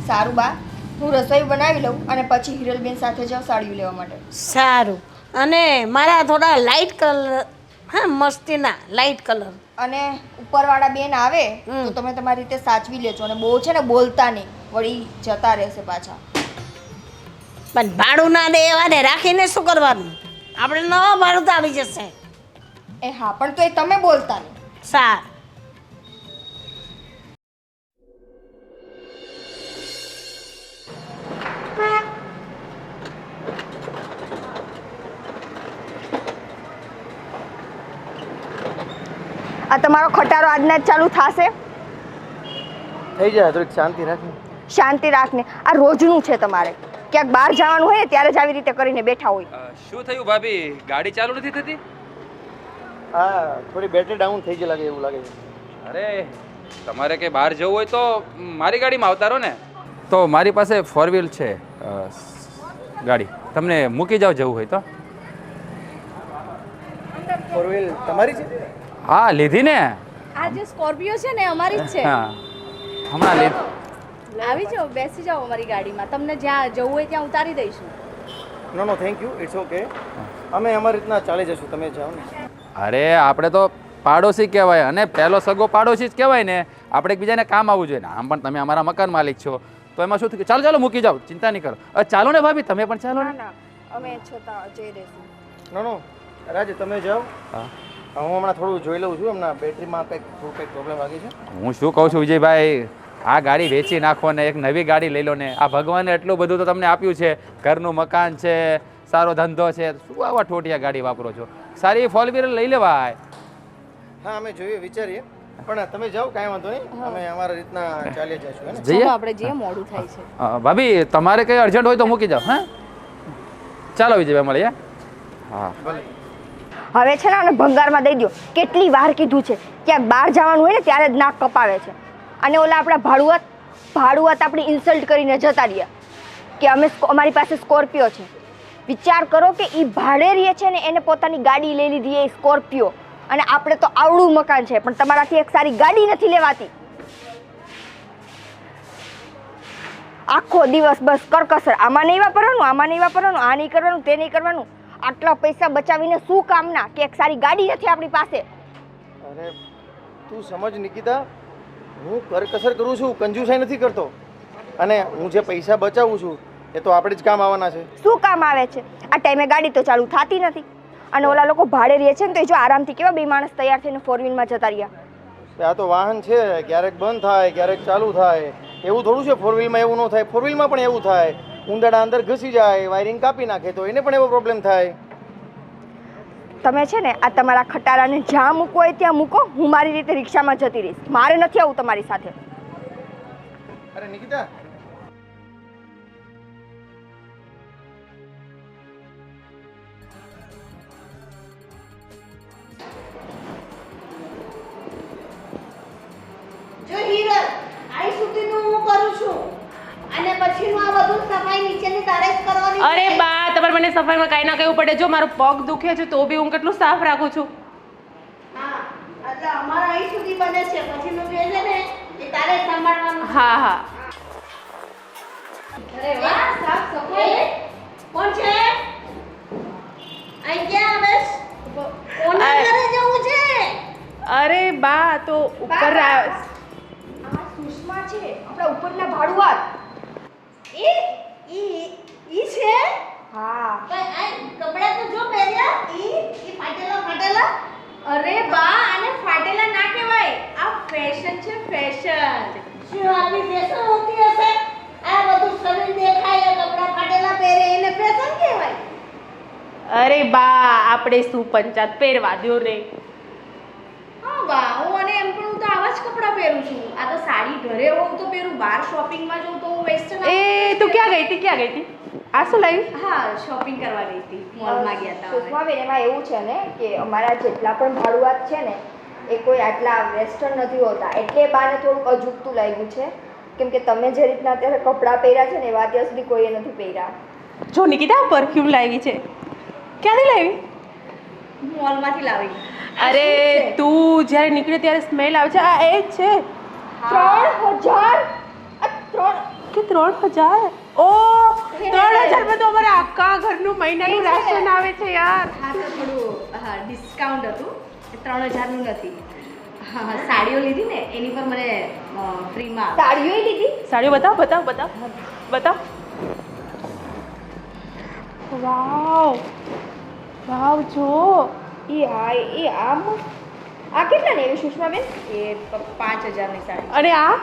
[SPEAKER 4] સારું બા, હું રસોઈ બનાવી લઉં અને પછી હિરલબેન સાથે જાઉં સાડીઓ લેવા માટે.
[SPEAKER 6] સારું. અને મારા થોડા લાઇટ કલર, હા મસ્તીના લાઇટ કલર.
[SPEAKER 4] અને ઉપરવાળા બેન આવે તો તમે તમારી રીતે સાચવી લેજો અને બહુ છે ને બોલતા નહીં, વળી જતા રહેશે પાછા.
[SPEAKER 6] પણ ભાડું ના દે એવા ને રાખીને શું કરવાનું? આપણે નવા ભાડું તો આવી જશે.
[SPEAKER 4] એ હા, પણ તો એ તમે બોલતા નહીં.
[SPEAKER 6] સારું.
[SPEAKER 4] આ તમારો ખટારો આજના જ ચાલુ થશે?
[SPEAKER 3] થઈ જાય થોડીક શાંતિ રાખી.
[SPEAKER 4] શાંતિ રાખને. આ રોજનું છે તમારે. ક્યાંક બહાર જવાનું હોય ને ત્યારે જ આવી રીતે કરીને બેઠા હોય.
[SPEAKER 1] શું થયું ભાભી, ગાડી ચાલુ નથી થતી?
[SPEAKER 3] હા, થોડી બેટરી ડાઉન થઈ ગઈ લાગે એવું લાગે છે.
[SPEAKER 1] અરે તમારે કે બહાર જવું હોય તો મારી ગાડીમાં આવતા રહો ને. તો મારી પાસે 4 વ્હીલ છે ગાડી, તમને મૂકી જાવ જવું હોય તો.
[SPEAKER 3] 4 વ્હીલ તમારી છે?
[SPEAKER 1] હા લીધી ને.
[SPEAKER 2] આ જે સ્કોર્પિયો છે ને અમારી જ છે.
[SPEAKER 1] હા હમણાં લીધી.
[SPEAKER 2] આવી જાઓ, બેસી જાઓ અમારી ગાડીમાં, તમને જ્યાં જવું હોય ત્યાં ઉતારી દઈશું.
[SPEAKER 3] No thank you, it's okay. અમે અમારી રીતના ચાલી જશું, તમે જાઓ ને.
[SPEAKER 1] અરે આપણે તો પાડોશી કહેવાય અને પહેલો સગો પાડોશી જ કહેવાય ને. આપણે એકબીજાને કામ આવવું જોઈએ ને. આમ પણ તમે અમારા મકાન માલિક છો તો એમાં શું થયું? ચાલો ચાલો મૂકી જાઓ, ચિંતા નહીં કરો. ચાલો ને ભાભી, તમે પણ ચાલો ને.
[SPEAKER 4] અમે છતાં જઈ રહીશું.
[SPEAKER 3] નો રાજ તમે જાઓ.
[SPEAKER 1] હા
[SPEAKER 3] હું હમણાં થોડું જોઈ લઉં છું, એમના બેટરીમાં કંઈક પ્રોબ્લેમ લાગી છે.
[SPEAKER 1] હું શું કહું છું વિજયભાઈ, આ ગાડી વેચી નાખો ને એક નવી ગાડી લઈ લો ને. આ ભગવાને એટલું બધું તો તમને આપ્યું છે, ઘરનું મકાન છે, સારો ધંધો છે, શું આવા ઠોટિયા ગાડી વાપરો છો? સારી 4 વ્હીલર લઈ લેવાય.
[SPEAKER 3] હા અમે જોઈએ વિચારીએ, પણ તમે જાઓ કાંઈ વાંધો નહીં, અમે અમારા રીતના ચાલી જઈશું. હે ને?
[SPEAKER 1] જઈએ
[SPEAKER 2] આપણે જઈએ, મોડું થાય છે.
[SPEAKER 1] ભાભી તમારે કંઈ અર્જન્ટ હોય તો મૂકી જાઓ. હા ચાલો વિજયભાઈ મળીએ. હા
[SPEAKER 3] ભલે.
[SPEAKER 4] હવે છે ને આને ભંગારમાં દઈ દો. કેટલી વાર કીધું છે, ક્યાંક બહાર જવાનું હોય ને ત્યારે જ નાક કપાવે છે. અને ઓલા આપણા ભાડુઆત આપણી ઇન્સલ્ટ કરીને જતા રહ્યા કે અમારી પાસે સ્કોર્પિયો છે. વિચાર કરો કે એ ભાડે રહે છે ને, એને પોતાની ગાડી લઈ લીધી એ સ્કોર્પિયો, અને આપણે તો આવડું મકાન છે પણ તમારાથી એક સારી ગાડી નથી લેવાતી. આખો દિવસ બસ કરકસર, આમાં નહીં વાપરવાનું, આમાં નહીં વાપરવાનું, આ નહીં કરવાનું, તે નહીં કરવાનું. આટલા પૈસા બચાવીને શું કામના કે એક સારી ગાડી નથી આપણી પાસે?
[SPEAKER 3] અરે તું સમજ નિકિતા, હું કરકસર કરું છું, કંજુસાઈ નથી કરતો. અને હું જે પૈસા બચાવું છું એ તો આપણે જ કામ આવવાના છે.
[SPEAKER 4] શું કામ આવે છે? આ ટાઈમે ગાડી તો ચાલુ થતી નથી. અને ઓલા લોકો ભાડે રહે છે ને તો એ જો આરામથી કેવા બે માણસ તૈયાર થઈને 4 વ્હીલમાં જતા રહ્યા.
[SPEAKER 3] આ તો વાહન છે, ક્યારેક બંધ થાય, ક્યારેક ચાલુ થાય. એવું થોડું છે 4 વ્હીલમાં એવું ન થાય? 4 વ્હીલમાં પણ એવું થાય. ઉંદરડા અંદર ઘસી જાય, વાયરિંગ કાપી નાખે તો એને પણ એવો પ્રોબ્લેમ થાય. તમે છે ને આ તમારા ખટારાને જ્યાં મૂકો હોય ત્યાં મૂકો. હું મારી રીતે રિક્ષામાં જતી રહીશ. મારે નથી આવું તમારી સાથે. અરે નિકિતા,
[SPEAKER 6] જો હિરલ, આઈ સુધીનું હું કરું છું અને પછીનું આ બધું સફાઈ નીચેની તારે જ કરવાની.
[SPEAKER 5] અરે બા, તમારે મને સફાઈમાં કાંઈ ના કહેવું પડે. જો મારો પગ દુખે છે તો બી હું કેટલું સાફ રાખું છું.
[SPEAKER 6] હા, એટલે અમારા અહીં સુધી બને છે, પછીનું જે છે ને એ તારે જ સંભાળવાનું.
[SPEAKER 5] હા હા.
[SPEAKER 6] અરે વાહ, સાફ સફાઈ. કોણ છે? અહીં ક્યાં બસ? કોના ઘરે જવું છે?
[SPEAKER 5] અરે બા, તો ઉપર
[SPEAKER 4] આ સુષ્મા છે, આપણા ઉપરના ભાડુઆત.
[SPEAKER 6] ઈ છે?
[SPEAKER 4] હા.
[SPEAKER 6] પણ આ કપડા તો જો પહેર્યા, ઈ ફાટેલા.
[SPEAKER 2] અરે બા, આને ફાટેલા ના કહેવાય, આ ફેશન છે, ફેશન.
[SPEAKER 6] શું આવી ફેશન હોતી હશે? આ બધું શરીર દેખાય, કપડા ફાટેલા પહેરે એને ફેશન કહેવાય?
[SPEAKER 5] અરે બા, આપણે શું પંચાત પહેરવા દ્યો ને.
[SPEAKER 2] હા બા, હું અને એમ પણ હું તો આવા જ કપડાં પહેરું છું. આ તો સાડી ઘરે હોઉં તો પહેરું, બહાર શોપિંગમાં જાઉં તો હું વેસ્ટર્ન.
[SPEAKER 5] એ તું ક્યાં ગઈ હતી? આ શું લાવી?
[SPEAKER 2] હા, શોપિંગ કરવા ગઈ હતી, મોલમાં ગયા હતા.
[SPEAKER 4] સુષ્માબેન, એમાં એવું છે ને કે અમારા જેટલા પણ ભાડુઆત છે ને એ કોઈ આટલા વેસ્ટર્ન નથી હોતા, એટલે બાને થોડુંક અજુગતું લાગ્યું છે કેમ કે તમે જે રીતના અત્યારે કપડાં પહેર્યા છે ને એવા અત્યાર સુધી કોઈએ નથી પહેર્યા.
[SPEAKER 5] જો નિકિતા પરફ્યુમ લાવી છે. ક્યાંથી લાવી?
[SPEAKER 2] મોલમાંથી લાવી.
[SPEAKER 5] અરે તું જ્યારે નીકળે ત્યારે સ્મેલ આવે છે. આ એ જ છે.
[SPEAKER 4] 3000
[SPEAKER 5] કે 3000? ઓ 3000 માં તો અમારે આખા ઘરનું મહિનાનું રાશન આવે છે યાર.
[SPEAKER 2] હા તો થોડું ડિસ્કાઉન્ટ હતું, 3000નું નથી. હા સાડીઓ લીધી ને એની પર મને ફ્રીમાં
[SPEAKER 4] સાડીઓ લીધી?
[SPEAKER 5] સાડીઓ બતાવ બતાવ બતાવ બતાવ. વાવ વાવ જો.
[SPEAKER 4] એ આમ આ કેટલા ને એવી સુષ્માબેન?
[SPEAKER 2] એ 5000ની સાડી.
[SPEAKER 5] અને આ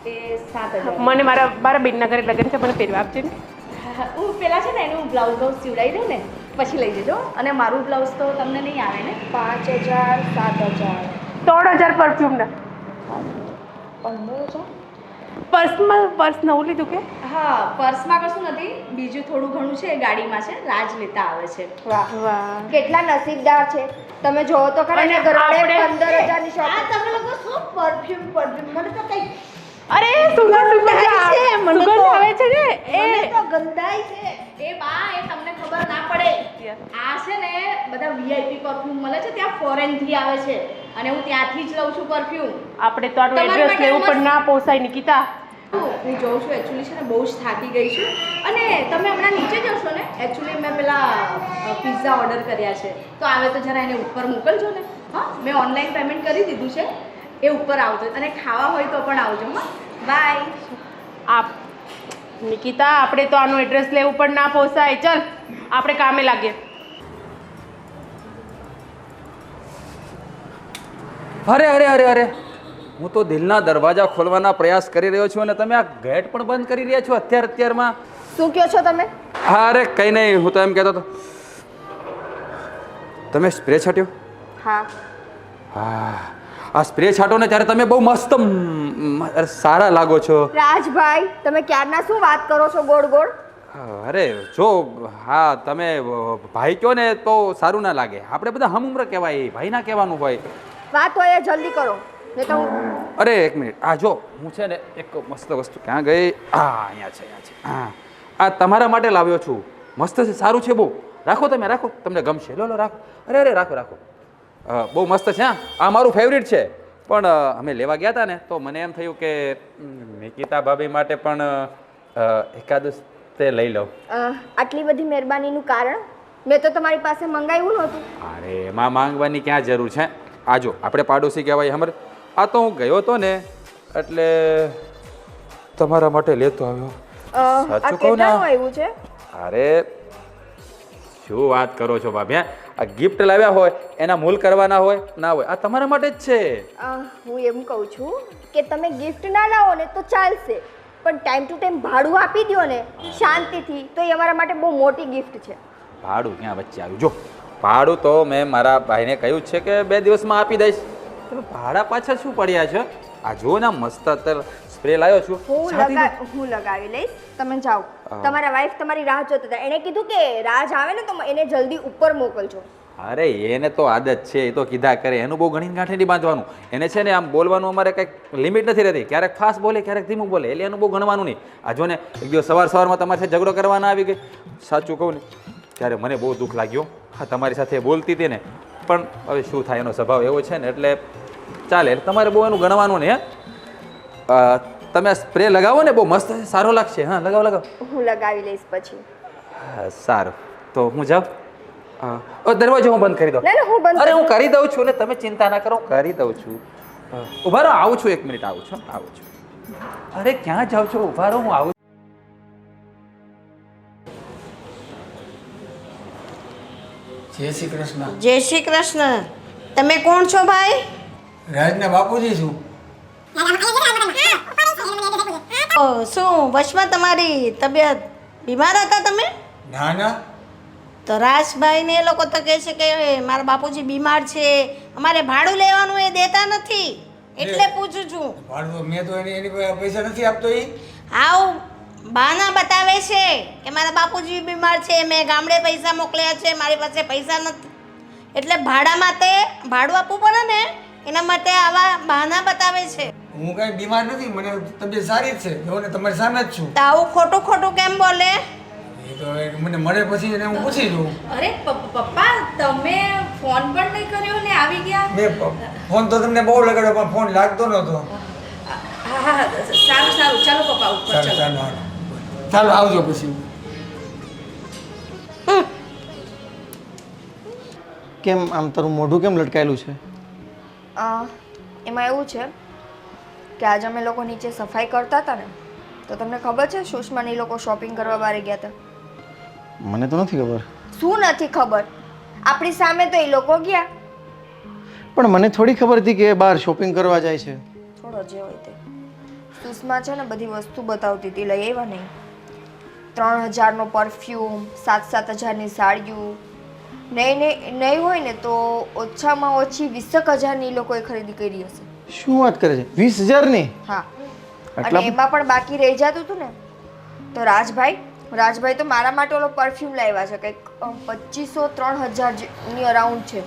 [SPEAKER 2] એ 7000.
[SPEAKER 5] મને મારા બેનના ઘરે લગ્ન છે, મને પહેરવા આપજે ને.
[SPEAKER 2] હું પેલા છે ને એનું બ્લાઉઝ સીવડાવી દઉં ને પછી લઈ જજો. અને મારું બ્લાઉઝ તો તમને નહીં આવે ને.
[SPEAKER 4] 5000 7000
[SPEAKER 5] 3000 પરફ્યુમના.
[SPEAKER 4] 15000.
[SPEAKER 5] પર્સ નવું લીધું કે?
[SPEAKER 2] હા પર્સમાં કશું નથી, બીજું થોડું ઘણું છે ગાડીમાં છે, રાજ લેતા આવે છે.
[SPEAKER 4] વાહ
[SPEAKER 5] વાહ.
[SPEAKER 4] કેટલા નસીબદાર છે. તમે જોવો તો ખરા ને ઘરે
[SPEAKER 5] આપણે-
[SPEAKER 4] 15000 ની શોપિંગ.
[SPEAKER 6] તમે લોકો શું પરફ્યુમ મને તો કઈ
[SPEAKER 5] અરે સુગંધ આવે છે ને
[SPEAKER 6] મને તો ગંધાય છે.
[SPEAKER 2] એ બા એ તમને ખબર ના પડે. આ છે ને બધા વીઆઈપી પરફ્યુમ મળે છે, ત્યાં ફોરેનથી આવે છે અને હું ત્યાંથી જ લઉં છું પરફ્યુમ.
[SPEAKER 5] આપણે તો આનું
[SPEAKER 2] તમારા
[SPEAKER 5] એડ્રેસ
[SPEAKER 2] માટે
[SPEAKER 5] લેવું પણ ના પોસાય નિકિતા.
[SPEAKER 2] હું જોઉં છું એકચ્યુઅલી છે ને બહુ જ થાકી ગઈ છું. અને તમે હમણાં નીચે જશો ને, એકચ્યુઅલી મેં પેલા પિઝા ઓર્ડર કર્યા છે, તો આવે તો જરા એને ઉપર મોકલજો ને. હા મેં ઓનલાઈન પેમેન્ટ કરી દીધું છે, એ ઉપર આવજો. અને ખાવા હોય તો પણ આવજો. હા બાય.
[SPEAKER 5] આપ નિકિતા આપણે તો આનું એડ્રેસ લેવું પણ ના પોસાય. ચલ આપણે કામે લાગીએ.
[SPEAKER 1] અરે અરે અરે અરે હું તો દિલના દરવાજા ખોલવાના પ્રયાસ કરી રહ્યો છું અને તમે આ ગેટ પણ બંધ કરી રહ્યા છો અત્યારમાં.
[SPEAKER 4] શું કહો છો તમે?
[SPEAKER 1] હા અરે કંઈ નહીં, હું તો એમ કહેતો હતો તમે સ્પ્રે છાંટ્યો?
[SPEAKER 4] હા
[SPEAKER 1] હા આ સ્પ્રે છાંટો ને ત્યારે તમે બહુ મસ્ત સારા લાગો છો.
[SPEAKER 4] રાજભાઈ તમે ક્યારના શું વાત કરો છો ગોળ ગોળ?
[SPEAKER 1] અરે જો હા તમે ભાઈ કહો ને તો સારું ના લાગે. આપણે બધા હમ ઉમ્ર કહેવાય, ભાઈ ના કહેવાનું હોય.
[SPEAKER 4] વાત હોય એ જલ્દી કરો નહીં તો હું
[SPEAKER 1] અરે એક મિનિટ, આ જો હું છે ને એક મસ્ત વસ્તુ ક્યાં ગઈ? અહીંયા છે હા આ તમારા માટે લાવ્યો છું. મસ્ત છે, સારું છે બહુ. રાખો તમે રાખો, તમને ગમશે. લો રાખો. અરે અરે રાખો રાખો, બહુ મસ્ત છે. હા આ મારું ફેવરિટ છે. પણ અમે લેવા ગયા હતા ને તો મને એમ થયું કે નિકિતા ભાભી માટે પણ એકાદ તે લઈ લઉં.
[SPEAKER 4] આટલી બધી મહેરબાનીનું કારણ? મેં તો તમારી પાસે મંગાવ્યું નહોતું.
[SPEAKER 1] અરે એમાં માંગવાની ક્યાં જરૂર છે? આ જો આપણે પાડોશી કહેવાય હમર. આ તો હું ગયો હતો ને એટલે તમારા માટે લેતો આવ્યો.
[SPEAKER 4] આ
[SPEAKER 1] સાચું કહું ને?
[SPEAKER 4] કેટલાનું આવ્યું છે?
[SPEAKER 1] અરે શું વાત કરો છો ભાભી? આ ગિફ્ટ લાવ્યા હોય એના મૂલ કરવાના હોય ના હોય, આ તમારા માટે જ છે.
[SPEAKER 4] હું એમ કહું છું કે તમે ગિફ્ટ ના લાવો ને તો ચાલશે, પણ ટાઈમ ટુ ટાઈમ ભાડું આપી દો ને શાંતિથી, તો એ અમારા માટે બહુ મોટી ગિફ્ટ છે.
[SPEAKER 1] ભાડું ક્યાં વચ્ચે આવ્યું? જો ભાડું તો મેં મારા ભાઈને કહ્યું છે કે 2 દિવસમાં આપી દઈશ. તમે ભાડા પાછળ શું પડ્યા છે? આ જો ને મસ્ત સ્પ્રે લાવ્યો છું.
[SPEAKER 4] હું લગાવી લઈશ, તમે જાઓ. તમારા વાઈફ તમારી રાહ જોતા હતા, એણે કીધું કે રાજ આવે ને તો એને જલ્દી ઉપર મોકલજો.
[SPEAKER 1] અરે એને તો આદત છે, એ તો કીધા કરે. એનું બહુ ગણીને ગાંઠે નહીં બાંધવાનું. એને છે ને આમ બોલવાનું અમારે કંઈક લિમિટ નથી રહેતી. ક્યારેક ફાસ્ટ બોલે ક્યારેક ધીમું બોલે, એટલે એનું બહુ ગણવાનું નહીં. આ જો ને એક દિવસ સવારમાં તમારી સાથે ઝઘડો કરવાના આવી ગઈ. સાચું કહું ને ત્યારે મને બહુ દુઃખ લાગ્યો. હા તમારી સાથે બોલતી હતી ને, પણ હવે શું થાય, એનો સ્વભાવ એવો છે ને એટલે ચાલે. એટલે તમારે બહુ એનું ગણવાનું ને. તમે આ સ્પ્રે લગાવો ને, બહુ મસ્ત સારો લાગશે. હા લગાવો લગાવો.
[SPEAKER 4] હું લગાવી લઈશ પછી.
[SPEAKER 1] સારું તો હું જાઉં. દરવાજો હું બંધ કરી દઉં.
[SPEAKER 4] ના હું બંધ
[SPEAKER 1] અરે હું કરી દઉં છું ને, તમે ચિંતા ના કરો, કરી દઉં છું. ઉભા રહો, આવું છું, 1 મિનિટ આવું છું. અરે ક્યાં જાઉં છો? ઉભા રહો, હું આવું.
[SPEAKER 7] જય શ્રી કૃષ્ણ.
[SPEAKER 6] જય શ્રી કૃષ્ણ. તમે કોણ છો ભાઈ?
[SPEAKER 7] રાજના બાપુજી છું.
[SPEAKER 6] શું વચમાં તમારી તબિયત બીમાર હતા તમે?
[SPEAKER 7] ના ના,
[SPEAKER 6] તો રાજભાઈ ને એ લોકો તો કહે છે કે મારા બાપુજી બીમાર છે, અમારે ભાડું લેવાનું એ દેતા નથી, એટલે પૂછું છું.
[SPEAKER 7] ભાડું મેં તો એની પૈસા નથી આપતો. એ
[SPEAKER 6] આવું બહાના બતાવે છે કે મારા બાપુજી બીમાર છે, મેં ગામડે પૈસા મોકલ્યા છે, મારી પાસે પૈસા નથી, એટલે ભાડામાં તે ભાડું આપવું પડે ને એના માટે આવા બહાના બતાવે છે.
[SPEAKER 7] હું કાંઈ બીમાર નથી, મને તબિયત સારી જ છે. જો ને તમારી સામે જ છું.
[SPEAKER 6] તો આવું ખોટું ખોટું કેમ બોલે?
[SPEAKER 7] એ તો મને મળે પછી એને હું પૂછી લઉં.
[SPEAKER 2] અરે પપ્પા તમે ફોન પણ નહીં કર્યો ને આવી ગયા.
[SPEAKER 7] મેં ફોન તો તમને બહુ લગાડ્યો પણ ફોન લાગતો નહોતો.
[SPEAKER 2] હા હા સારું સારું ચાલો પપ્પા ઉપર
[SPEAKER 7] ચાલો
[SPEAKER 2] ચાલો.
[SPEAKER 7] ચાલો ચાલો આવજો પછી.
[SPEAKER 3] કેમ આમ તારું મોઢું કેમ લટકાયેલું છે?
[SPEAKER 4] એમાં એવું છે કે આજે અમે લોકો નીચે સફાઈ કરતા હતા ને, તો તમને ખબર છે સુષ્માને એ લોકો શોપિંગ કરવા બહાર ગયા હતા.
[SPEAKER 3] મને તો નથી ખબર.
[SPEAKER 4] શું નથી ખબર? આપણી સામે તો એ લોકો ગયા.
[SPEAKER 3] પણ મને થોડી ખબર હતી કે બહાર શોપિંગ કરવા જાય છે.
[SPEAKER 4] થોડો જે હોય તે. સુષ્મા છે ને બધી વસ્તુ બતાવતી હતી, લઈ આવ્યા નહીં. 3000નો પરફ્યુમ, 7,000ની સાડીઓ, નહીં હોય ને તો ઓછામાં ઓછી 20,000ની એ લોકોએ ખરીદી કરી હશે.
[SPEAKER 3] શું વાત કરે છે? 20,000ની?
[SPEAKER 4] હા.
[SPEAKER 3] આટલા
[SPEAKER 4] અને એમાં પણ બાકી રહી જતું હતું ને, તો રાજભાઈ તો મારા માટે ઓલો પરફ્યુમ લાવ્યા છે, કંઈક 2,500-3,000 ની અરાઉન્ડ છે.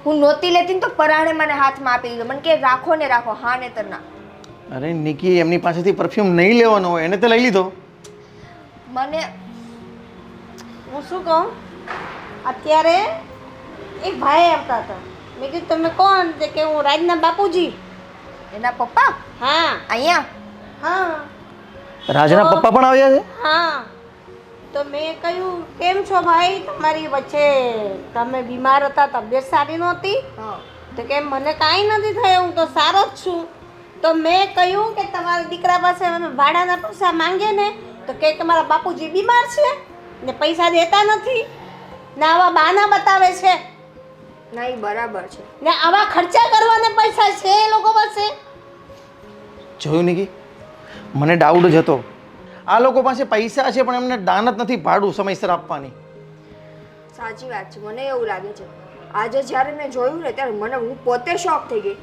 [SPEAKER 4] હું નહોતી લેતી ને તો પરાણે મને હાથમાં આપી દીધો. મને કે રાખો ને રાખો, હા ને ના.
[SPEAKER 3] અરે નિકી, એમની પાસેથી પરફ્યુમ નહીં લેવાનો હોય, એને તો લઈ લીધો.
[SPEAKER 4] મને
[SPEAKER 6] હું શું કહું, અત્યારે એક ભાઈ આવતા હતા. મેં કીધું તમે કોણ? તે કે હું રાજના બાપુજી.
[SPEAKER 4] એના પપ્પા
[SPEAKER 6] હા
[SPEAKER 4] અહીંયા.
[SPEAKER 6] હા
[SPEAKER 3] રાજના પપ્પા પણ આવ્યા છે?
[SPEAKER 6] હા. તો મેં કહ્યું કેમ છો ભાઈ, તમારી વચ્ચે તમે બીમાર હતા, તબિયત સારી નહોતી?
[SPEAKER 4] હા.
[SPEAKER 6] તો કે મને કાંઈ નથી થયું, હું તો સારો જ છું. તો મેં કહ્યું કે તમારા દીકરા પાસે અમે ભાડાના પૈસા માંગે ને, તો કે તમારા બાપુજી બીમાર છે ને પૈસા દેતા નથી ને આવા બહાના બતાવે છે
[SPEAKER 4] ના, એ બરાબર છે.
[SPEAKER 6] ને આવા ખર્ચા કરવાના પૈસા છે એ લોકો પાસે.
[SPEAKER 3] જોયું નિકી, મને ડાઉટ જ હતો. આ લોકો પાસે પૈસા છે પણ એમને દાન જ નથી ભાડું સમયસર આપવાની.
[SPEAKER 4] સાચી વાત છે, મને એવું લાગે છે. આજે જ્યારે મેં જોયું ને ત્યારે હું પોતે શોક થઈ ગઈ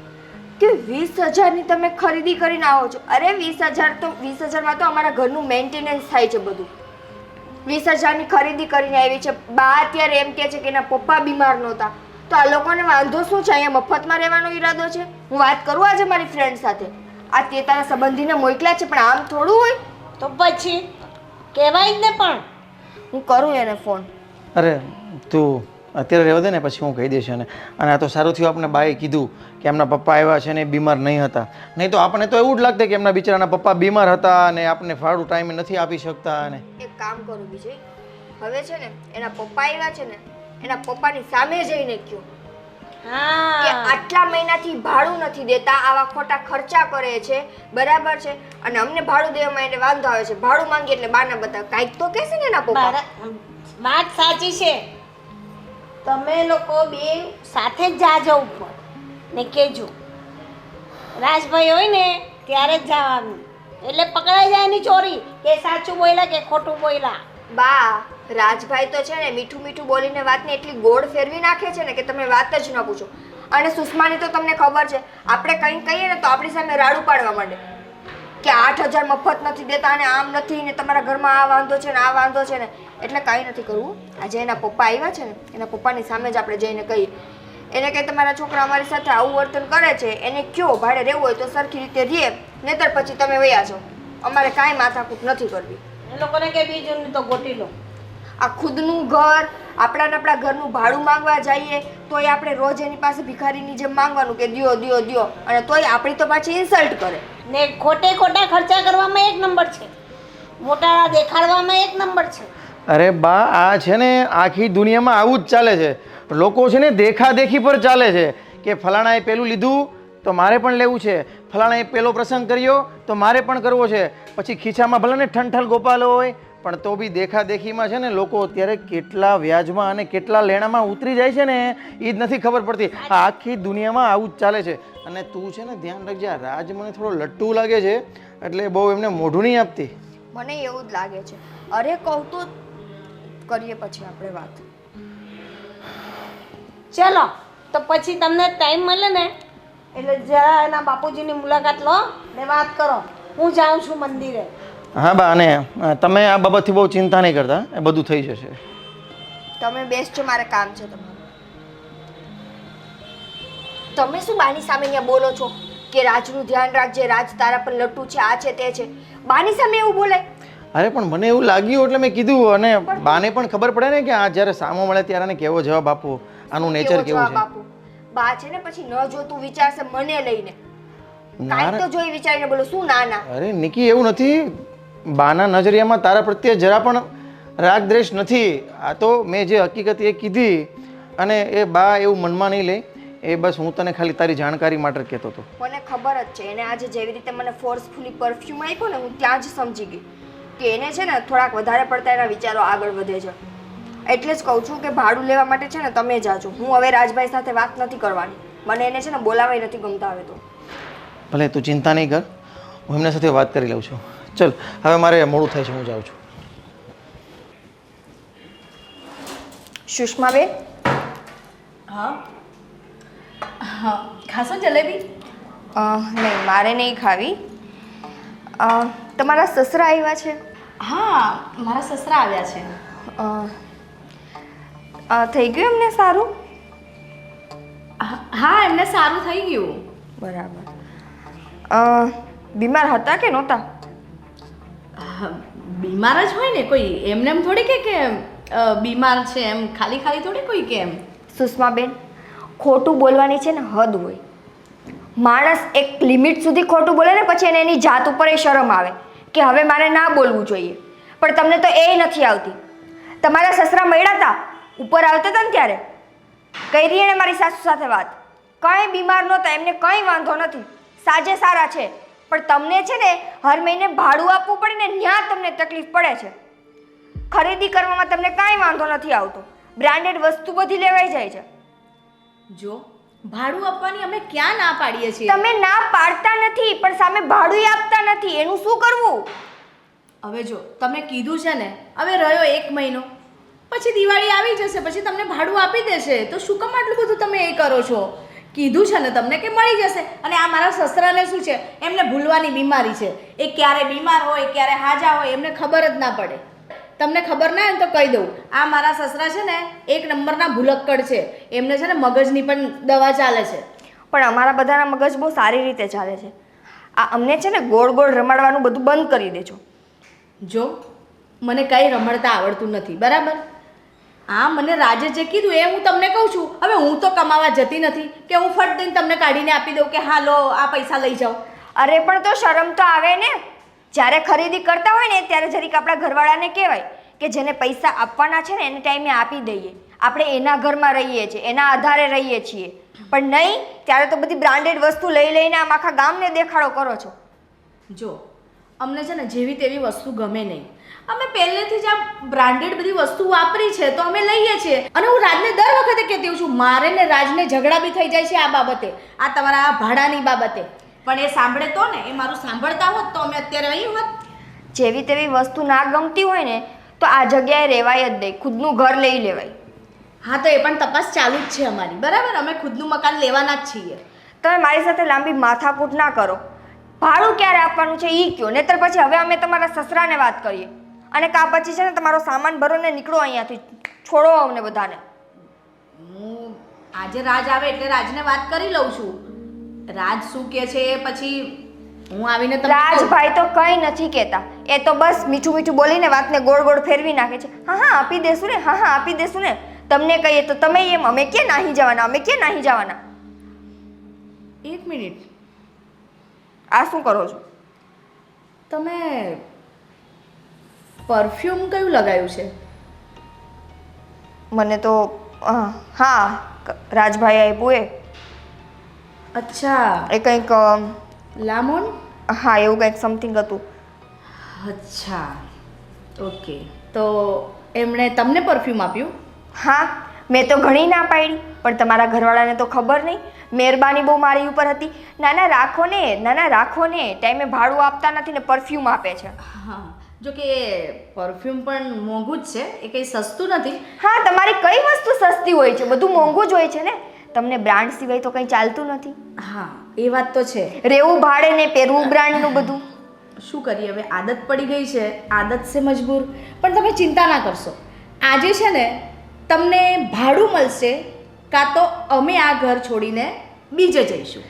[SPEAKER 4] કે 20,000ની તમે ખરીદી કરીને આવો છો. અરે 20,000માં તો અમારા ઘરનું મેન્ટેનન્સ થાય છે બધું. 20,000ની ખરીદી કરીને આવી છે. બા અત્યારે એમ કહે છે કે એના પપ્પા બીમાર નહોતા, તો આ લોકોને વાંધો શું છે? અહીંયા મફતમાં રહેવાનો ઈરાદો છે? હું વાત કરું આજે મારી ફ્રેન્ડ સાથે, આ તે તારા સંબંધીને મોકલ્યા છે, પણ આમ થોડું હોય.
[SPEAKER 6] તો પછી કહેવાય જ ને. પણ
[SPEAKER 4] હું કરું એને ફોન.
[SPEAKER 3] અરે તું અત્યારે રહેવા દે ને, પછી હું કહી દઈશ એને. અને આ તો સારું થયું આપણે બાએ કીધું કે એમના પપ્પા આવ્યા છે ને એ બીમાર નહીં હતા. નહીં તો આપણને તો એવું જ લાગતું કે એમના બિચારાના પપ્પા બીમાર હતા અને આપણને ભાડું ટાઈમે નથી આપી શકતા. અને
[SPEAKER 4] એક કામ કરું વિજય, હવે છે ને એના પપ્પા આવ્યા છે ને, એના પપ્પાની સામે જઈને કહ્યું કે
[SPEAKER 6] હા
[SPEAKER 4] આટલા મહિનાથી ભાડું નથી દેતા, આવા ખોટા ખર્ચા કરે છે, બરાબર છે, અને અમને ભાડું દેવામાં એને વાંધો આવે છે, ભાડું માંગીએ એટલે બાના બતાવે. કાંઈક તો કહેશે ને એના પપ્પા.
[SPEAKER 6] વાત સાચી છે. તમે લોકો બે સાથે જ જાજો ઉપર ને કહેજો રાજભાઈ હોય ને ત્યારે જ જવાનું, એટલે પકડાઈ જાય એની ચોરી કે સાચું બોલ્યા કે ખોટું બોલ્યા.
[SPEAKER 4] બા, રાજભાઈ તો છે ને મીઠું મીઠું બોલીને વાતને એટલી ગોળ ફેરવી નાખે છે ને કે તમે વાત જ ન પૂછો. અને સુષ્માની તો તમને ખબર છે, આપણે કંઈ કહીએ ને તો આપણી સામે રાડું પાડવા માંડે કે 8,000 મફત નથી દેતા અને આમ નથી ને તમારા ઘરમાં આ વાંધો છે ને આ વાંધો છે ને. એટલે કાંઈ નથી કરવું. આજે એના પપ્પા આવ્યા છે ને, એના પપ્પાની સામે જ આપણે જઈને કહીએ, એને કે તમારા છોકરા અમારી સાથે આવું વર્તન કરે છે, એને કયો ભાડે રહેવું હોય તો સરખી રીતે રહે, નહીતર પછી તમે વયા જાઓ, અમારે કાંઈ માથાકૂટ નથી કરવી.
[SPEAKER 6] એ લોકોને કે બીજું તો ગોટી લો.
[SPEAKER 4] આ ખુદનું ઘર, આપણા ઘરનું ભાડું માંગવા જઈએ તોય આપણે રોજ એની પાસે ભિખારીની જેમ માંગવાનું કે દ્યો દ્યો દ્યો, અને તોય આપણી તો પાછી ઇન્સલ્ટ કરે.
[SPEAKER 6] ને ખોટા ખર્ચા કરવામાં એક નંબર છે, મોટા દેખાડવામાં એક નંબર છે.
[SPEAKER 3] અરે બા, આ છે ને આખી દુનિયામાં આવું જ ચાલે છે. લોકો છે ને દેખાદેખી પર ચાલે છે કે ફલાણાએ પેલું લીધું તો મારે પણ લેવું છે, ફલાણાએ પેલો પ્રસંગ કર્યો તો મારે પણ કરવો છે. પછી ખીચામાં ભલે ને ઠંઠલ ગોપાલો હોય પણ તો બી દેખાદેખીમાં છે ને લોકો અત્યારે કેટલા વ્યાજમાં અને કેટલા લેણામાં ઉતરી જાય છે ને એ જ નથી ખબર પડતી. આ આખી દુનિયામાં આવું જ ચાલે છે. અને તું છે ને ધ્યાન રાખજે, આ રાજ મને થોડો લટ્ટુ લાગે છે એટલે બહુ એમને મોઢું નહીં આપતી.
[SPEAKER 4] મને એવું જ લાગે છે. અરે કહું તો કરીએ પછી આપણે વાત.
[SPEAKER 6] ચલો તો પછી તમને ટાઈમ મળે ને એટલે જરા એના બાપુજીની મુલાકાત લો ને વાત કરો. હું જાઉં છું મંદિરે.
[SPEAKER 3] હા બા, અને તમે આ બાબતથી બહુ ચિંતા નહીં કરતા, એ બધું થઈ જશે.
[SPEAKER 4] તમે બેસજો, મારે કામ છે તમારું. તમે શું બાની સામે અહીંયા બોલો છો કે રાજનું ધ્યાન રાખજે, રાજ તારા પર લટ્ટુ છે, આ છે તે છે? બાની સામે એવું બોલાય?
[SPEAKER 3] અરે પણ મને એવું લાગ્યું એટલે મેં કીધું, અને બાને પણ ખબર પડે ને કે આ જ્યારે સામો મળે ત્યારે આને કેવો જવાબ આપવો, આનું નેચર
[SPEAKER 4] કેવો
[SPEAKER 3] કેવું
[SPEAKER 4] જવાબ
[SPEAKER 3] છે.
[SPEAKER 4] આપું? બા છે ને પછી ન જોતું વિચારશે મને લઈને.
[SPEAKER 3] ના
[SPEAKER 4] કાંઈ તો જોઈ વિચારીને બોલો. શું ના ના?
[SPEAKER 3] અરે નિકી, એવું નથી. બાના નજરિયામાં તારા પ્રત્યે જરા પણ રાગ દ્વેષ નથી. આ તો મેં જે હકીકત એ કીધી, અને એ બા એવું મનમાં નહીં લે. એ બસ હું તને ખાલી તારી જાણકારી માટે કહેતો હતો.
[SPEAKER 4] મને ખબર જ છે એને આજે જેવી રીતે મને ફોર્સફુલી પરફ્યુમ આપ્યો ને, હું ત્યાં જ સમજી ગઈ કે એને છે ને થોડાક વધારે પડતા એના વિચારો આગળ વધે છે. એટલે જ કહું છું કે ભાડું લેવા માટે છે ને તમે જાજો. હું હવે રાજભાઈ સાથે વાત નથી કરવાની. મને એને છે ને બોલાવાય નથી ગમતા હવે તો.
[SPEAKER 3] ભલે તું ચિંતા નહીં કર, હું એમના સાથે વાત કરી લઉં છું. ચલ હવે મારે મોડું થાય છે, હું જાઉં છું.
[SPEAKER 4] સુષ્માબેન,
[SPEAKER 2] હા હા, ખાશો જલેબી?
[SPEAKER 4] નહીં મારે નહીં ખાવી. તમારા સસરા આવ્યા છે?
[SPEAKER 2] હા, મારા સસરા આવ્યા છે.
[SPEAKER 4] થઈ ગયું એમને સારું?
[SPEAKER 2] હા, એમને સારું થઈ ગયું.
[SPEAKER 4] બરાબર. બીમાર હતા કે નહોતા?
[SPEAKER 2] બીમાર જ હોય ને, કોઈ એમને એમ થોડી કે બીમાર છે એમ ખાલી ખાલી થોડી કોઈ કે એમ.
[SPEAKER 4] સુષ્માબેન, ખોટું બોલવાની છે ને હદ હોય. માણસ એક લિમિટ સુધી ખોટું બોલે ને પછી એને એની જાત ઉપર એ શરમ આવે કે હવે મારે ના બોલવું જોઈએ. પણ તમને તો એ નથી આવતી. તમારા સસરા મળ્યા હતા, ઉપર આવતા હતા ને ત્યારે કરી એને મારી સાસુ સાથે વાત. કંઈ બીમાર નહોતા, એમને કંઈ વાંધો નથી, સાજે સારા છે. પણ તમને છે ને હર મહિને ભાડું આપવું પડે ને, ત્યાં તમને તકલીફ પડે છે. ખરીદી કરવામાં તમને કાંઈ વાંધો નથી આવતો. બ્રાન્ડેડ વસ્તુ બધી લેવાઈ જાય છે.
[SPEAKER 2] જો ભાડું આપવાની અમે ક્યાં ના પાડીએ છીએ?
[SPEAKER 4] તમે ના પાડતા નથી પણ સામે ભાડું આપતા નથી, એનું શું કરવું?
[SPEAKER 2] હવે જો તમે કીધું છે ને, હવે રહ્યો 1 મહિનો, પછી દિવાળી આવી જશે, પછી તમને ભાડું આપી દેશે, તો શું કામ આટલું બધું તમે એ કરો છો? કીધું છે ને તમને કે મળી જશે. અને આ મારા સસરાને શું છે, એમને ભૂલવાની બીમારી છે. એ ક્યારે બીમાર હોય ક્યારે હાજા હોય એમને ખબર જ ના પડે. તમને ખબર ના હોય તો કહી દઉં, આ મારા સસરા છે ને 1 નંબરના ભૂલક્કડ છે. એમને છે ને મગજની પણ દવા ચાલે છે.
[SPEAKER 4] પણ અમારા બધાના મગજ બહુ સારી રીતે ચાલે છે. આ અમને છે ને ગોળ ગોળ રમાડવાનું બધું બંધ કરી દેજો.
[SPEAKER 2] જો મને કંઈ રમડતા આવડતું નથી, બરાબર? હા, મને રાજે જે કીધું એ હું તમને કહું છું. હવે હું તો કમાવા જતી નથી કે હું ફટ દઈને તમને કાઢીને આપી દઉં કે હા લો આ પૈસા લઈ જાઓ.
[SPEAKER 4] અરે પણ તો શરમ તો આવે ને. જ્યારે ખરીદી કરતા હોય ને ત્યારે જરીક આપણા ઘરવાળાને કહેવાય કે જેને પૈસા આપવાના છે ને એને ટાઈમે આપી દઈએ. આપણે એના ઘરમાં રહીએ છીએ, એના આધારે રહીએ છીએ. પણ નહીં, ત્યારે તો બધી બ્રાન્ડેડ વસ્તુ લઈ લઈને આમ આખા ગામને દેખાડો કરો છો.
[SPEAKER 2] જો અમને છે ને જેવી તેવી વસ્તુ ગમે નહીં. અમે પહેલેથી જ આ બ્રાન્ડેડ બધી વસ્તુ વાપરી છે તો અમે લઈએ છીએ. અને હું રાજને દર વખતે કહેતી હોઉં છું, મારે ને રાજને ઝઘડા બી થઈ જાય છે આ બાબતે, આ તમારા આ ભાડાની બાબતે. પણ એ સાંભળે તો ને, એ મારું સાંભળતા હોત તો અમે અત્યારે અહીં હોત.
[SPEAKER 4] જેવી તેવી વસ્તુ ના ગમતી હોય ને તો આ જગ્યાએ રહેવાય જ નહીં, ખુદનું ઘર લઈ લેવાય.
[SPEAKER 2] હા, તો એ પણ તપાસ ચાલુ જ છે અમારી, બરાબર? અમે ખુદનું મકાન લેવાના જ છીએ.
[SPEAKER 4] તમે મારી સાથે લાંબી માથાકૂટ ના કરો. ભાડું ક્યારે આપવાનું છે એ કહો, નહીતર પછી હવે અમે તમારા સસરાને વાત કરીએ. અને કા પછી છે ને તમારો સામાન ભરો ને નીકળો અહીંયાથી, છોડો અમને બધાને.
[SPEAKER 2] હું આજે રાજ આવે એટલે રાજને વાત કરી લઉં છું. રાજ શું કહે છે એ પછી હું આવીને તમને કહું.
[SPEAKER 4] રાજભાઈ તો કંઈ નથી કહેતા, એ તો બસ મીઠું મીઠું બોલીને વાતને ગોળ ગોળ ફેરવી નાખે છે. હા હા આપી દેશું ને, હા હા આપી દેશું ને. તમને કહીએ તો તમે એમ, અમે ક્યાં નાહી જવાના, અમે ક્યાં નાહી જવાના.
[SPEAKER 2] 1 મિનિટ,
[SPEAKER 4] આ શું કરો છો?
[SPEAKER 2] તમે પરફ્યુમ કયું લગાવ્યું છે?
[SPEAKER 4] મને તો હા રાજભાઈ આપ્યું એ.
[SPEAKER 2] અચ્છા,
[SPEAKER 4] એ કંઈક
[SPEAKER 2] લામોન.
[SPEAKER 4] હા એવું કંઈક સમથિંગ હતું.
[SPEAKER 2] અચ્છા, ઓકે. તો એમણે તમને પરફ્યુમ આપ્યું?
[SPEAKER 4] હા, મેં તો ઘણી ના પાડી, પણ તમારા ઘરવાળાને તો ખબર નહીં. મહેરબાની બહુ મારી ઉપર હતી. નાના રાખો ને, નાના રાખો ને, ટાઈમે ભાડું આપતા નથી ને પરફ્યુમ આપે છે.
[SPEAKER 2] હા, જો કે પરફ્યુમ પણ મોંઘું જ છે, એ કંઈ સસ્તું નથી.
[SPEAKER 4] હા, તમારી કઈ વસ્તુ સસ્તી હોય છે? બધું મોંઘું જ હોય છે ને. તમને બ્રાન્ડ સિવાય તો કંઈ ચાલતું નથી.
[SPEAKER 2] હા, એ વાત તો છે.
[SPEAKER 4] રહેવું ભાડે ને પહેરવું બ્રાન્ડનું બધું.
[SPEAKER 2] શું કરીએ હવે, આદત પડી ગઈ છે, આદત સે મજબૂર. પણ તમે ચિંતા ના કરશો, આજે છે ને તમને ભાડું મળશે, કાં તો અમે આ ઘર છોડીને બીજે જઈશું.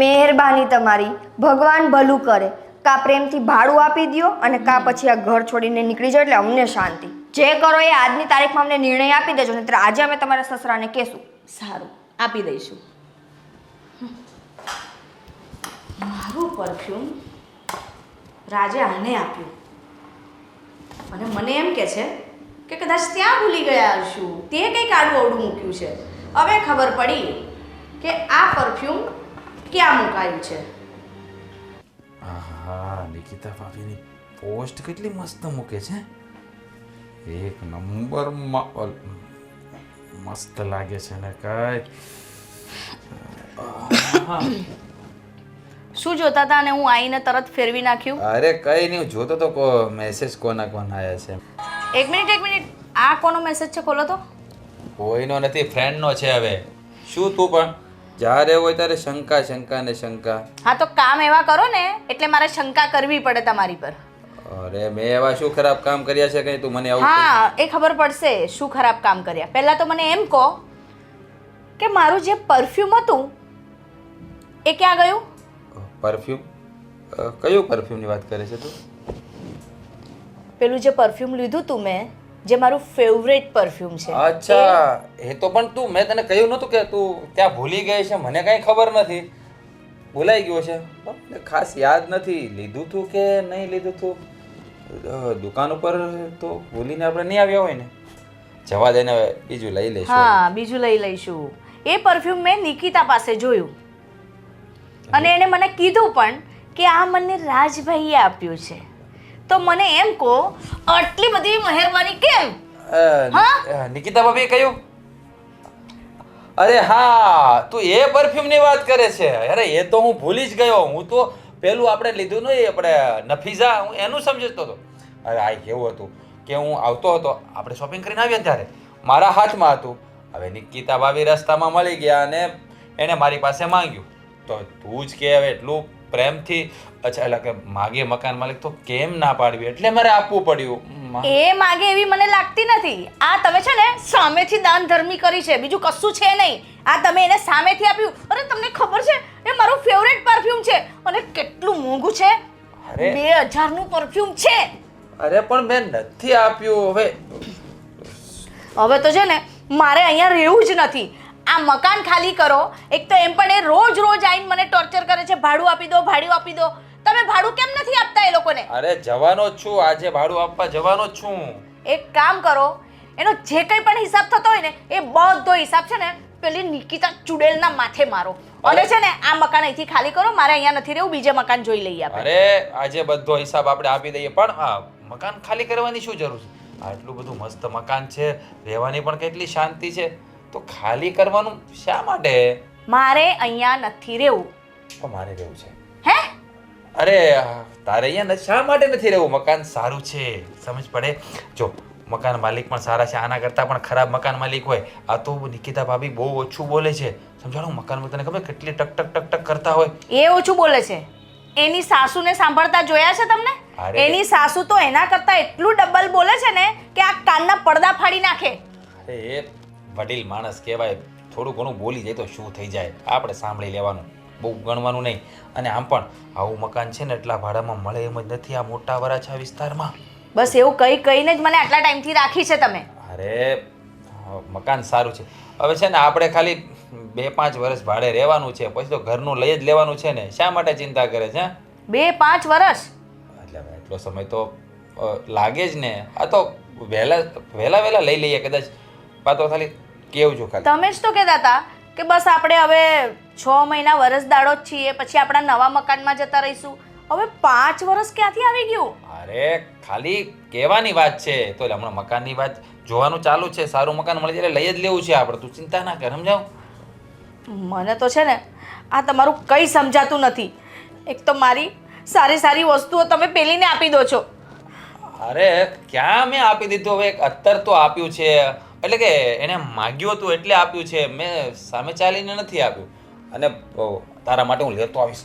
[SPEAKER 4] મહેરબાની તમારી, ભગવાન ભલું કરે. કા પ્રેમથી ભાડું આપી દ્યો અને કા પછી આ ઘર છોડીને નીકળી જાઓ એટલે અમને શાંતિ. જે કરો એ આજની તારીખમાં અમને નિર્ણય આપી દેજો, નહીંતર આજે અમે તમારા સસરાને કહેશું.
[SPEAKER 2] સારું, આપી દઈશું. મારું પરફ્યુમ રાજે આને આપ્યું અને મને એમ કહે છે કે કદાચ ત્યાં ભૂલી ગયા હશું, તે કંઈક આડું અવડું મૂક્યું છે. હવે ખબર પડી કે આ પરફ્યુમ ક્યાં મુકાયું છે.
[SPEAKER 1] હા, નિકિતા ભાભીની પોસ્ટ કેટલી મસ્ત મૂકે છે. એક નંબર મસ્ત લાગે છે ને કઈ.
[SPEAKER 2] શું જોતા હતા અને હું આવીને તરત ફેરવી નાખ્યું?
[SPEAKER 1] અરે કઈ નહીં, જોતો તો મેસેજ કોના આયા છે.
[SPEAKER 2] એક મિનિટ, આ કોનો મેસેજ છે? ખોલો તો.
[SPEAKER 1] કોઈનો નથી, ફ્રેન્ડનો છે. હવે શું તું પણ જ્યારે હોય ત્યારે શંકા ને શંકા.
[SPEAKER 2] હા તો કામ એવા કરો ને એટલે મારે શંકા કરવી પડે તમારી પર.
[SPEAKER 1] અરે મેં એવા શું ખરાબ કામ કર્યા છે કઈ તું મને આવું?
[SPEAKER 2] હા, એ ખબર પડશે શું ખરાબ કામ કર્યા. પહેલા તો મને એમ કહો કે મારું જે પરફ્યુમ હતું એ ક્યાં ગયું?
[SPEAKER 1] પરફ્યુમ? કયું પરફ્યુમની વાત કરે છે તું?
[SPEAKER 2] પેલું જે પરફ્યુમ લીધું તું મેં, જે મારું ફેવરેટ પરફ્યુમ છે.
[SPEAKER 1] અચ્છા, એ તો પણ તું, મેં તને કહ્યું નતું કે તું ત્યાં ભૂલી ગઈ છે? મને કઈ ખબર નથી. ભૂલાઈ ગયો છે? ખાસ યાદ નથી લીધું તું કે નહીં લીધું તું. દુકાન ઉપર તો ભૂલીને આપણે નહીં આવ્યા હોય ને. જવા દે ને, બીજું લઈ લઈશું.
[SPEAKER 2] હા, બીજું લઈ લઈશું. એ પરફ્યુમ મેં નિકિતા પાસે જોયું અને એણે મને કીધું પણ કે આ મને રાજભાઈએ આપ્યું છે. તો મને એમ કહો, આટલી બધી મહેરબાની કેમ?
[SPEAKER 1] નિકિતા ભાભી કહ્યું? અરે હા, તું એ પરફ્યુમની વાત કરે છે? અરે એ તો હું ભૂલી જ ગયો. હું તો પેલું આપણે લીધું ને આપણે નફીઝા, હું એનું સમજતો હતો. અરે આ કેવું હતું કે હું આવતો હતો, આપણે શોપિંગ કરીને આવ્યા ત્યારે મારા હાથમાં હતું. હવે નિકિતા ભાભી રસ્તામાં મળી ગયા અને એણે મારી પાસે માંગ્યું. તો તું જ કે હવે એટલું પ્રેમથી, અચ્છા એટલે કે માગે મકાન માલિક, તો કેમ ના પાડવી? એટલે મારે આપવું પડ્યું.
[SPEAKER 2] એ માગે એવી મને લાગતી નથી. આ તમે છે ને સામેથી દાન ધર્મી કરી છે, બીજું કશું છે નહીં. આ તમે એને સામેથી આપ્યું. અરે તમને ખબર છે એ મારું ફેવરેટ પરફ્યુમ છે અને કેટલું મોંઘું છે? 2000 નું પરફ્યુમ છે.
[SPEAKER 1] અરે પણ મેં નથી આપ્યું.
[SPEAKER 2] હવે તો છે ને મારે અહીંયા રહેવું જ નથી. આ મકાન ખાલી કરો. એક તો એમ પણ એ રોજ આવીને મને ટોર્ચર કરે છે, ભાડું આપી દો, ભાડું આપી દો. તમે ભાડું કેમ નથી આપતા એ લોકોને?
[SPEAKER 1] અરે જવાનો જ છું, આજે ભાડું આપવા જવાનો જ છું.
[SPEAKER 2] એક કામ કરો, એનો જે કંઈ પણ હિસાબ થતો હોય ને એ બધો હિસાબ છે ને પેલી નિકિતા ચુડેલના માથે મારો. અને છે ને આ મકાન અહીંથી ખાલી કરો, મારે અહીંયા નથી રહેવું, બીજે મકાન જોઈ લઈએ આપણે.
[SPEAKER 1] અરે આજે બધો હિસાબ આપણે આપી દઈએ, પણ આ મકાન ખાલી કરવાની શું જરૂર છે? આટલું બધું મસ્ત મકાન છે, રહેવાની પણ કેટલી શાંતિ છે, તો ખાલી કરવાનું શા માટે?
[SPEAKER 2] મારે અહીંયા નથી રહેવું.
[SPEAKER 1] તો મારે રહેવું છે.
[SPEAKER 2] હે?
[SPEAKER 1] અરે તારે અહીંયા શા માટે નથી રહેવું? મકાન સારું છે, સમજ પડે? જો મકાન માલિક પણ સારા છે, આના કરતાં પણ ખરાબ મકાન માલિક હોય. આ તો નિકિતા ભાભી બહુ ઓછું બોલે છે, સમજાણું? મકાનમાં તને ખબર કેટલી ટક ટક ટક ટક કરતા હોય.
[SPEAKER 2] એ ઓછું બોલે છે? એની સાસુને સાંભળતા જોયા છે તમને? એની સાસુ તો એના કરતાં એટલું ડબલ બોલે છે ને કે આ કાનના પડદા ફાડી નાખે.
[SPEAKER 1] અરે એ વડીલ માણસ કહેવાય, થોડું ઘણું બોલી જાય તો શું થઈ જાય? આપણે સાંભળી લેવાનું, બહુ ગણવાનું નહીં. અને આમ પણ આવું મકાન છે ને એટલા ભાડામાં મળે એમ જ નથી આ મોટા વરાછા વિસ્તારમાં.
[SPEAKER 2] બસ એવું કહીને જ મને આટલા ટાઈમથી રાખી છે તમે.
[SPEAKER 1] અરે મકાન સારું છે. હવે છે ને આપણે ખાલી 2-5 વર્ષ ભાડે રહેવાનું છે, પછી તો ઘરનું લઈ જ લેવાનું છે ને. શા માટે ચિંતા કરે છે?
[SPEAKER 2] 2-5 વર્ષ
[SPEAKER 1] એટલે એટલો સમય તો લાગે જ ને. આ તો વહેલા લઈ લઈએ કદાચ. પાતો ખાલી કેવું છું ખાલી.
[SPEAKER 2] તમે જ તો કહેતા હતા કે બસ આપણે હવે 6 મહિના વરસ દાડો જ છીએ, પછી આપણા નવા મકાનમાં જતા રહીશું. હવે 5 વર્ષ ક્યાંથી આવી ગયું?
[SPEAKER 1] અરે ખાલી કહેવાની વાત છે. તો હમણાં મકાનની વાત જોવાનું ચાલુ છે. સારું મકાન મળી જાય લઈ જ લેવું છે આપણે. તું ચિંતા ના કર, સમજાવ?
[SPEAKER 2] મને તો છે ને આ તમારું કંઈ સમજાતું નથી. એક તો મારી સારી વસ્તુઓ તમે પેલીને આપી દો છો.
[SPEAKER 1] અરે ક્યાં મેં આપી દીધું? હવે અત્તર તો આપ્યું છે, એટલે કે એને માગ્યું હતું એટલે આપ્યું છે. મેં સામે ચાલીને નથી આપ્યું. અને તારા માટે હું લેતો આવીશ,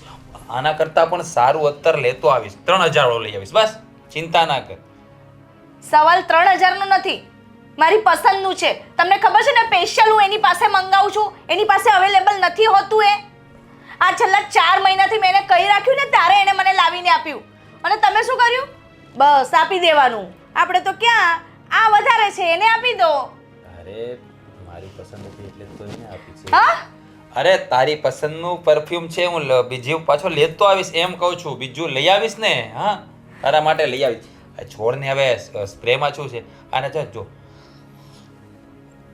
[SPEAKER 1] આના કરતાં પણ સારું અત્તર લેતો આવીશ. 3000 વાળો લઈ આવીશ. બસ ચિંતા ના કર.
[SPEAKER 2] સવાલ 3000 નો નથી, મારી પસંદનું છે. તમને ખબર છે ને સ્પેશિયલ હું એની પાસે મંગાવું છું, એની પાસે અવેલેબલ નથી હોતું. આ છેલ્લા 4 મહિનાથી મેં એને કહી રાખ્યું ને ત્યારે એને મને લાવીને આપ્યું અને તમે શું કર્યું? બસ આપી દેવાનું. આપણે તો ક્યાં આ વધારે છે એને આપી દો.
[SPEAKER 1] અરે મારી પસંદ હતી એટલે તો એને આપી છે.
[SPEAKER 2] હા
[SPEAKER 1] અરે તારી પસંદનું પરફ્યુમ છે, હું બીજું પાછો લેતો આવીશ એમ કહું છું. બીજું લઈ આવીશ ને. હા તારા માટે લઈ આવીશ. આ છોડને હવે સ્પ્રેમાં શું છે, આને જો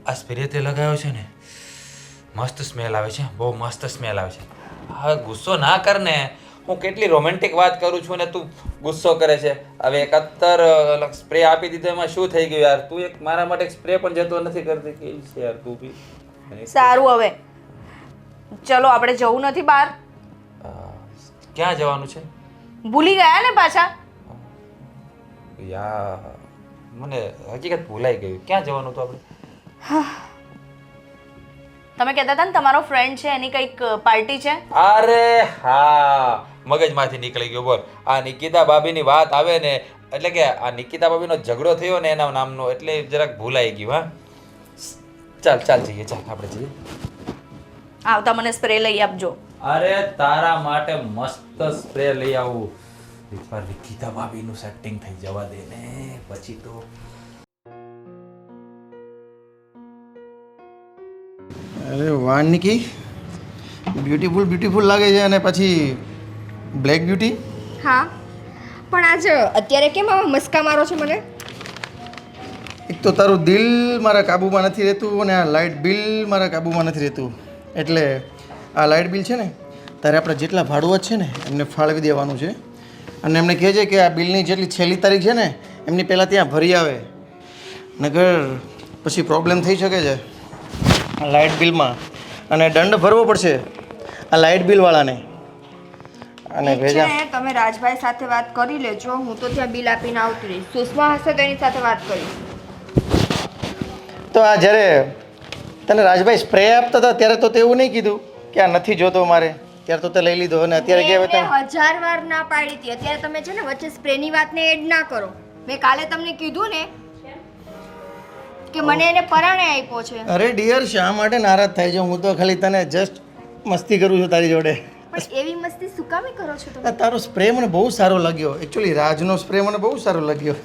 [SPEAKER 1] આ સ્પ્રે તે લગાવ્યો છે ને, મસ્ત સ્મેલ આવે છે, બહુ મસ્ત સ્મેલ આવે છે. હા ગુસ્સો ના કર ને, હું કેટલી રોમેન્ટિક વાત કરું છું ને તું ગુસ્સો કરે છે. હવે 71 સ્પ્રે આપી દીધો એમાં શું થઈ ગયું યાર? તું એક મારા માટે સ્પ્રે પણ જતો નથી કરતી કે છે યાર તું બી.
[SPEAKER 2] સારું હવે ચલો આપણે જવું નથી બહાર.
[SPEAKER 1] ક્યાં જવાનું છે?
[SPEAKER 2] ભૂલી ગયા ને પાછા?
[SPEAKER 1] યાર મને હકીકત ભૂલાઈ ગયું. ક્યાં જવાનું હતું આપણે?
[SPEAKER 2] તમે કહેતા હતા ને તમારો ફ્રેન્ડ છે એની કંઈક પાર્ટી છે.
[SPEAKER 1] અરે હા મગજમાંથી નીકળી ગયો. બોલ આ નિકિતા ભાભીની વાત આવે ને એટલે કે આ નિકિતા ભાભીનો ઝઘડો થયો ને એના નામનો એટલે જરાક ભૂલાઈ ગયું. હા ચાલ જઈએ, ચાલ આપણે જઈએ.
[SPEAKER 2] આવતા મને સ્પ્રે લઈ આપજો.
[SPEAKER 1] અરે તારા માટે મસ્ત સ્પ્રે લઈ આવું. એકવાર નિકિતા ભાભીનું સેટિંગ થઈ જવા દે ને પછી તો.
[SPEAKER 3] અરે વાહ નિકી, બ્યુટીફુલ લાગે છે. અને પછી બ્લેક બ્યુટી.
[SPEAKER 4] હા પણ આજ અત્યારે કેમ આવા મસ્કા મારો છો મને?
[SPEAKER 3] એક તો તારું દિલ મારા કાબૂમાં નથી રહેતું અને આ લાઇટ બિલ મારા કાબૂમાં નથી રહેતું. એટલે આ લાઇટ બિલ છે ને તારે આપણે જેટલા ભાડુઆત છે ને એમને ફાળવી દેવાનું છે અને એમને કહે છે કે આ બિલની જેટલી છેલ્લી તારીખ છે ને એમની પહેલાં ત્યાં ભરી આવે, નગર પછી પ્રોબ્લેમ થઈ શકે છે આ લાઇટ બિલમાં અને દંડ ભરવો પડશે આ લાઇટ બિલવાળાને. અને ભેજા
[SPEAKER 4] તમે રાજભાઈ સાથે વાત કરી લેજો, હું તો ત્યાં બિલ આપીને આવતી રહીશ. સુષ્મા હશે તો એની સાથે વાત કરીશ.
[SPEAKER 3] તો આ જ્યારે તને રાજભાઈ સ્પ્રે આપતા હતા ત્યારે તો તે એવું નહીં કીધું કે આ નથી જોતો મારે, ત્યારે તો તે લઈ લીધો અને અત્યારે કે હવે તમે
[SPEAKER 4] 1000 વાર ના પાડી હતી. અત્યારે તમે છે ને વચ્ચે સ્પ્રેની વાતને એડ ના કરો. મેં કાલે તમને કીધું ને કે મને એને પરાણે આપ્યો છે.
[SPEAKER 3] અરે ડિયર શા માટે નારાજ થાય છે? હું તો ખાલી તને જસ્ટ મસ્તી કરું છું તારી જોડે.
[SPEAKER 4] પણ એવી મસ્તી શું કામે કરો છો તમે?
[SPEAKER 3] તારો સ્પ્રે મને બહુ સારો લાગ્યો. એકચ્યુઅલી રાજનો સ્પ્રે મને બહુ સારો લાગ્યો.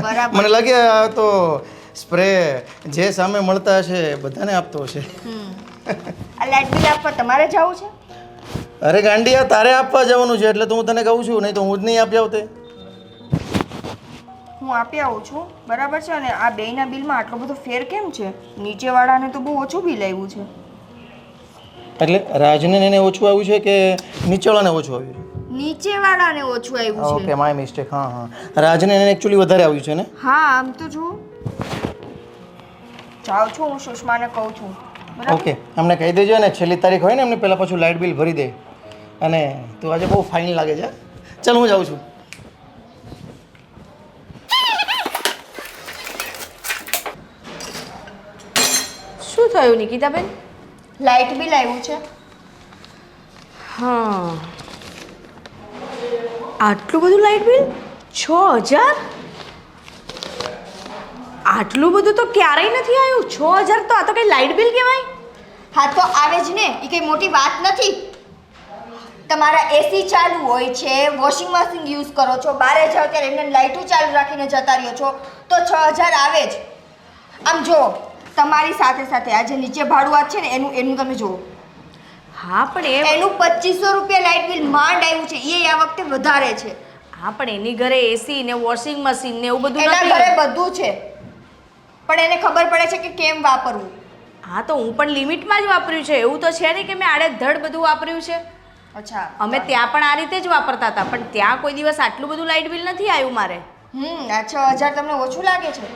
[SPEAKER 4] બરાબર.
[SPEAKER 3] મને લાગે આ તો સ્પ્રે જે સામે મળતા હશે બધાને આપતો હશે.
[SPEAKER 4] આ લાઇટ બિલ આપવા તમારે જવું છે?
[SPEAKER 3] અરે ગાંડિયા તારે આપવા જવાનું છે એટલે તો હું તને કહું છું, નહીં તો હું જ નહીં આપી આવતે.
[SPEAKER 4] હું આપી આવું છું બરાબર છે. અને આ બેયના બિલમાં આટલો બધો ફેર કેમ છે? નીચેવાળાને તો બહુ ઓછું બિલ આવ્યું છે.
[SPEAKER 3] એટલે રાજને એને ઓછું આવ્યું છે કે નીચેવાળાને ઓછું આવ્યું છે?
[SPEAKER 4] નીચેવાળાને ઓછું આવ્યું છે.
[SPEAKER 3] Okay my mistake. હા રાજને એને એકચ્યુઅલી વધારે આવ્યું છે ને?
[SPEAKER 4] હા આમ તો જો જાઉં છું હું સુષ્માને કહું છું.
[SPEAKER 3] ઓકે અમને કહી દેજો ને છેલ્લી તારીખ હોય ને એમને પહેલાં પાછું લાઇટ બિલ ભરી દે. અને તું આજે બહુ ફાઇન લાગે છે. ચાલ હું જાઉં છું.
[SPEAKER 2] શું થયું નિકિતાબેન?
[SPEAKER 4] લાઇટ બિલ આવ્યું છે.
[SPEAKER 2] હા આટલું બધું લાઇટ બિલ? 6000? આટલું બધું તો ક્યારેય નથી આવ્યું. 6000 તો આ તો કઈ લાઇટ બિલ કહેવાય?
[SPEAKER 4] હા તો આવે જ ને, એ કઈ મોટી વાત નથી. તમારા એસી ચાલુ હોય છે, વોશિંગ મશીન યુઝ કરો છો, બારે જાઓ ત્યારે એમને લાઇટો ચાલુ રાખીને જતા રહ્યો છો તો 6000 આવે જ. આમ જો તમારી સાથે સાથે આ જે નીચે ભાડુઆત છે ને એનું તમે જુઓ.
[SPEAKER 2] હા પણ
[SPEAKER 4] એનું 2500 રૂપિયા લાઇટ બિલ માંડ આવ્યું છે. એ આ વખતે વધારે છે.
[SPEAKER 2] હા પણ એની ઘરે એસી ને વોશિંગ મશીન ને એવું બધું
[SPEAKER 4] એના
[SPEAKER 2] નથી.
[SPEAKER 4] ઘરે બધું છે પણ એને ખબર પડે છે કે કેમ વાપરવું.
[SPEAKER 2] હા તો હું પણ લિમિટમાં જ વાપર્યું છે. એવું તો છે નહીં કે મેં આડેધડ બધું વાપર્યું છે.
[SPEAKER 4] અચ્છા
[SPEAKER 2] અમે ત્યાં પણ આ રીતે જ વાપરતા હતા પણ ત્યાં કોઈ દિવસ આટલું બધું લાઇટ બિલ નથી આવ્યું મારે.
[SPEAKER 4] આ 6000 તમને ઓછું લાગે છે?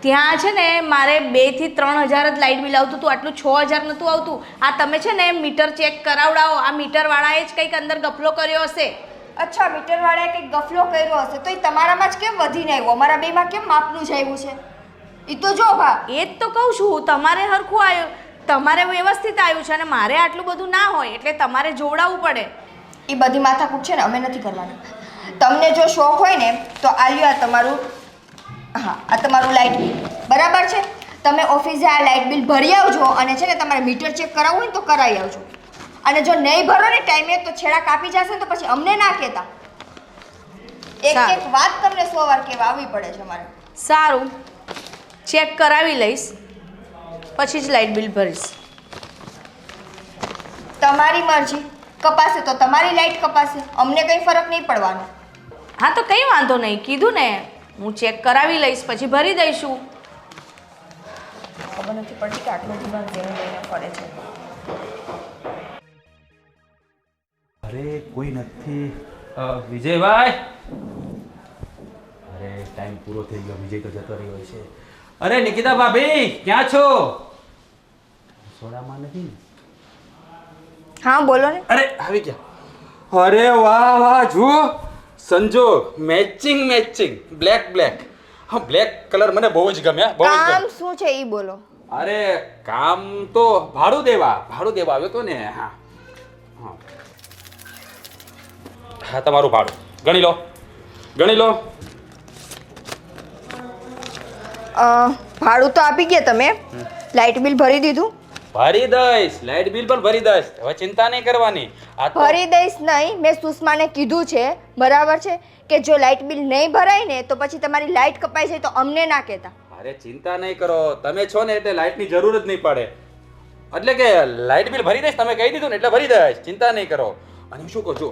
[SPEAKER 2] ત્યાં છે ને મારે 2 થી 3000 જ લાઇટ બિલ આવતું હતું, આટલું 6000 નહોતું આવતું. આ તમે છે ને મીટર ચેક કરાવડાવો. આ મીટરવાળાએ જ કંઈક અંદર ગફલો કર્યો હશે.
[SPEAKER 4] અચ્છા મીટરવાળાએ કંઈક ગફલો કર્યો હશે તો એ તમારામાં જ કેમ વધીને આવ્યો? અમારા બેમાં કેમ માપનું જ આવ્યું છે? એ તો જો ભા
[SPEAKER 2] એ જ તો કહું છું, તમારે હરખું આવ્યું, તમારે વ્યવસ્થિત આવ્યું છે અને મારે આટલું બધું ના હોય એટલે તમારે જોવડાવવું પડે.
[SPEAKER 4] એ બધી માથાકૂટ છે ને અમે નથી કરવાના. તમને જો શોખ હોય ને તો આ તમારું આ તમારું લાઇટ બિલ બરાબર છે. તમે ઓફિસે આ લાઇટ બિલ ભરી આવજો અને છે ને તમારે મીટર ચેક કરાવવું હોય ને તો કરાવી આવજો. અને જો નહીં ભરો ને ટાઈમે તો છેડા કાપી જશે ને તો પછી અમને ના કહેતા. એક
[SPEAKER 2] સારું.
[SPEAKER 4] એક વાત તમને 100 વાર કહેવા આવવી પડે છે મારે.
[SPEAKER 2] સારું, ચેક કરાવી લઈશ, પછી જ લાઇટ બિલ ભરીશ.
[SPEAKER 4] તમારી મરજી. કપાશે તો તમારી લાઈટ કપાશે, અમને કંઈ ફરક નહીં પડવાનો.
[SPEAKER 2] હા તો કંઈ વાંધો નહીં, કીધું ને હું ચેક કરાવી લઈશ પછી ભરી દઈશું.
[SPEAKER 4] ખબર નથી પડતી કે આટલું દિમાગ જેને લઈને ફરે છે.
[SPEAKER 1] અરે કોઈ નથી. વિજયભાઈ, અરે ટાઈમ પૂરો થઈ ગયો, વિજય તો જતો રહ્યો છે. અરે નિકિતા ભાભી ક્યાં છો? સોડામાં નથી ને?
[SPEAKER 4] હા બોલો ને.
[SPEAKER 1] અરે આવી ગયા. અરે વાહ વાહ, જુઓ સંજોગ, મેચિંગ મેચિંગ, બ્લેક બ્લેક. હા, બ્લેક કલર મને બહુ જ ગમ્યા, બહુ જ
[SPEAKER 4] કામ
[SPEAKER 1] ગમ્યા.
[SPEAKER 4] શું છે એ બોલો.
[SPEAKER 1] અરે કામ તો ભાડું દેવા આવ્યો તો ને. હા હા હા, તમારું ભાડું ગણી લો, ગણી લો.
[SPEAKER 4] ભાડું તો આપી ગયા તમે, લાઇટ બિલ ભરી દીધું.
[SPEAKER 1] ભરી દઈશ, લાઇટ બિલ પણ ભરી દઈશ, હવે ચિંતા નહીં કરવાની. આ તો
[SPEAKER 4] ભરી દઈશ નહીં, મેં સુષ્માને કીધું છે બરાબર છે કે જો લાઇટ બિલ નહીં ભરાય ને તો પછી તમારી લાઇટ કપાઈ જાય તો અમને ના કહેતા.
[SPEAKER 1] અરે ચિંતા નહીં કરો, તમે છો ને એટલે લાઇટની જરૂર જ નહીં પડે. એટલે કે લાઇટ બિલ ભરી દઈશ, તમે કહી દીધું ને એટલે ભરી દઈશ, ચિંતા નહીં કરો. અને શું કહો છો,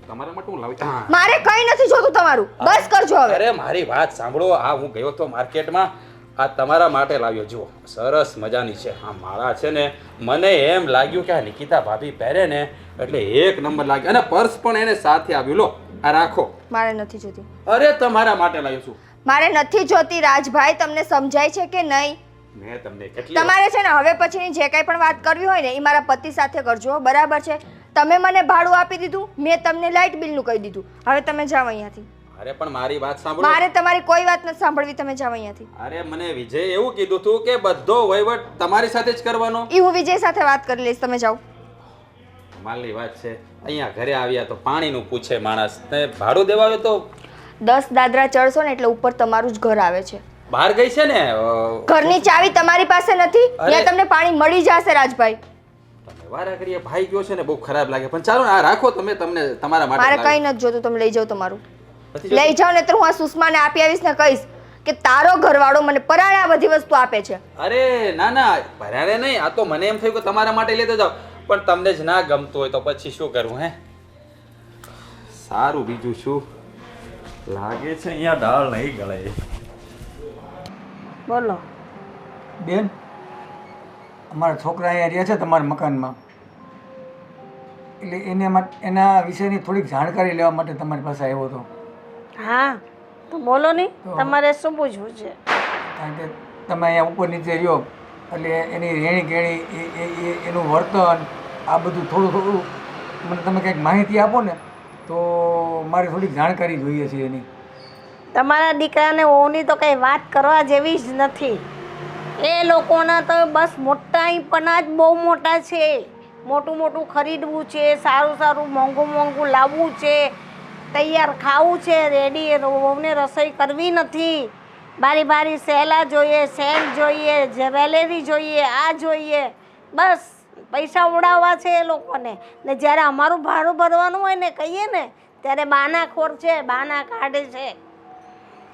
[SPEAKER 1] તમારા માટે હું લાવી. હા.
[SPEAKER 4] મારે કંઈ નથી જોતું તમારું, બસ કરજો હવે.
[SPEAKER 1] અરે મારી વાત સાંભળો, આ હું ગયો તો માર્કેટમાં, આ તમારા માટે લાવ્યો. જુઓ સરસ મજાની છે. હા માળા છે ને, મને એમ લાગ્યું કે આ નિકિતા ભાભી પહેરે ને એટલે એક નંબર લાગ્યો. અને પર્સ પણ એને સાથે આવ્યું. લો આ રાખો.
[SPEAKER 4] મારે નથી જોતી.
[SPEAKER 1] અરે તમારા માટે લાવ્યો છું.
[SPEAKER 4] મારે નથી જોતી રાજભાઈ, તમને સમજાય છે કે નહીં?
[SPEAKER 1] મેં તમને કેટલી
[SPEAKER 4] તમારે છે ને હવે પછીની જે કાંઈ પણ વાત કરવી હોય ને એ મારા પતિ સાથે કરજો, બરાબર છે? તમે મને ભાડું આપી દીધું, મેં તમને લાઇટ બિલનું કહી દીધું, હવે તમે જાઓ અહીંયાથી.
[SPEAKER 1] અરે પણ મારી વાત સાંભળો.
[SPEAKER 4] મારે તમારી કોઈ વાત નથી સાંભળવી, તમે જાઓ અહીંયાથી.
[SPEAKER 1] અરે મને વિજય એવું કીધું હતું કે બધો વહીવટ તમારી સાથે જ કરવાનો.
[SPEAKER 4] એ હું વિજય સાથે વાત કરી લઈશ, તમે જાઓ.
[SPEAKER 1] કમાલની વાત છે, અહીંયા ઘરે આવ્યા તો પાણીનું પૂછે માણસ, ને ભાડું દેવા આવ્યો તો
[SPEAKER 4] 10 દાદરા ચડશો ને એટલે ઉપર તમારું જ ઘર આવે છે.
[SPEAKER 1] બહાર ગઈ છે ને.
[SPEAKER 4] ઘરની ચાવી તમારી પાસે નથી, ત્યાં તમને પાણી મળી જશે રાજભાઈ.
[SPEAKER 1] તમે વારા કરીએ, ભાઈ ગયો છે ને બહુ ખરાબ લાગે. પણ ચાલો ને આ રાખો તમે, તમને તમારા માટે
[SPEAKER 4] મારે
[SPEAKER 1] લાવ્યો.
[SPEAKER 4] કંઈ નથી જોતું, તમે લઈ જાઓ તમારું.
[SPEAKER 1] નથી જોતું?
[SPEAKER 4] લઈ જાઓ ને તો હું આ સુષ્માને આપી આવીશ ને કહીશ કે તારો ઘરવાળો મને પરાણે આ બધી વસ્તુ આપે છે.
[SPEAKER 1] અરે ના ના, ભરાડે નહીં. આ તો મને એમ થયું કે તમારા માટે લેતો જાવ, પણ તમને જ ના ગમતું હોય તો પછી શું કરવું? હે સારું, બીજું શું લાગે છે અહીંયા દાળ નહીં ગળે.
[SPEAKER 6] બોલો.
[SPEAKER 7] બેન, અમારા છોકરા અહીંયા રહ્યા છે તમારા મકાનમાં, એટલે એના વિશેની થોડીક જાણકારી લેવા માટે તમારી પાસે આવ્યો હતો.
[SPEAKER 6] હા તો બોલો નહીં, તમારે શું પૂછવું છે?
[SPEAKER 7] કારણ કે તમે અહીંયા ઉપર નીચે રહ્યો એટલે એની રહેણી કહેણી, એનું વર્તન, આ બધું થોડું થોડું મને તમે કંઈક માહિતી આપો ને તો મારે થોડીક જાણકારી જોઈએ છે એની.
[SPEAKER 6] તમારા દીકરાને ઓની તો કંઈ વાત કરવા જેવી જ નથી. એ લોકોના તો બસ મોટાઈપણા જ બહુ મોટા છે. મોટું મોટું ખરીદવું છે, સારું સારું મોંઘું મોંઘું લાવવું છે, તૈયાર ખાવું છે, રેડી વહુને રસોઈ કરવી નથી. બારી બારી સહેલા જોઈએ, સેન્ટ જોઈએ, જ્વેલરી જોઈએ, આ જોઈએ, બસ પૈસા ઉડાવવા છે એ લોકોને. ને જ્યારે અમારું ભાડું ભરવાનું હોય ને કહીએ ને ત્યારે બાનાખોર છે, બાના કાઢે છે.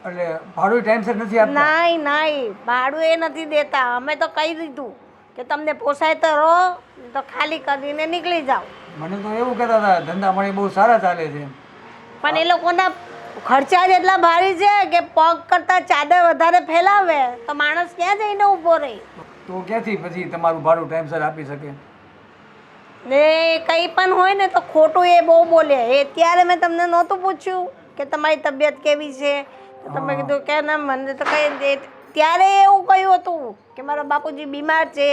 [SPEAKER 7] એટલે ભાડું ટાઈમસર નથી આપતા?
[SPEAKER 6] નહીં નહીં, ભાડું એ નથી દેતા. અમે તો કહી દીધું કે તમને પોસાય તો રહો, તો ખાલી કરીને નીકળી જાઓ.
[SPEAKER 7] મને તો એવું કહેતા હતા ધંધા પાણી બહુ સારા ચાલે છે.
[SPEAKER 6] પણ એ લોકોના ખર્ચા જ એટલા ભારી છે કે પગ કરતાં ચાદર વધારે ફેલાવે તો માણસ ક્યાં જઈને ઊભો રહે?
[SPEAKER 7] તો ક્યાંથી પછી તમારું ભાડું ટાઈમસર આપી શકે?
[SPEAKER 6] ને કંઈ પણ હોય ને તો ખોટું એ બહુ બોલે. એ ત્યારે મેં તમને નહોતું પૂછ્યું કે તમારી તબિયત કેવી છે, તો તમે કીધું કે ના મને તો કંઈ. ત્યારે એવું કહ્યું હતું કે મારા બાપુજી બીમાર છે,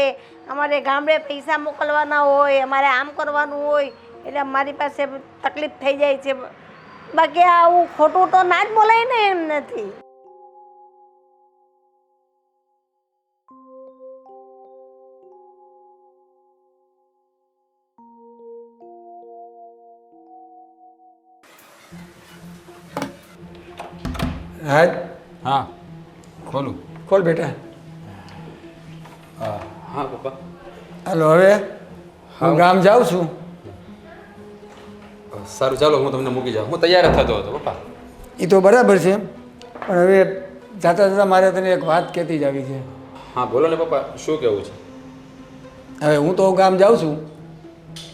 [SPEAKER 6] અમારે ગામડે પૈસા મોકલવાના હોય, અમારે આમ કરવાનું હોય, એટલે અમારી પાસે તકલીફ થઈ જાય છે. બાકી આવું ખોટું તો ના જ બોલાય ને એમ નથી.
[SPEAKER 7] રાજ,
[SPEAKER 1] હા ખોલું.
[SPEAKER 7] ખોલ બેટા.
[SPEAKER 1] હા પપ્પા.
[SPEAKER 7] હાલો હવે હું ગામ જાઉં છું.
[SPEAKER 1] સારું ચાલો હું તમને મૂકી જાઉં. હું તૈયાર જ થતો હતો પપ્પા.
[SPEAKER 7] એ તો બરાબર છે પણ હવે જાતા જતાં મારે તને એક વાત કહેતી જ આવી છે.
[SPEAKER 1] હા બોલો ને પપ્પા, શું કહેવું છે?
[SPEAKER 7] હવે હું તો ગામ જાઉં છું,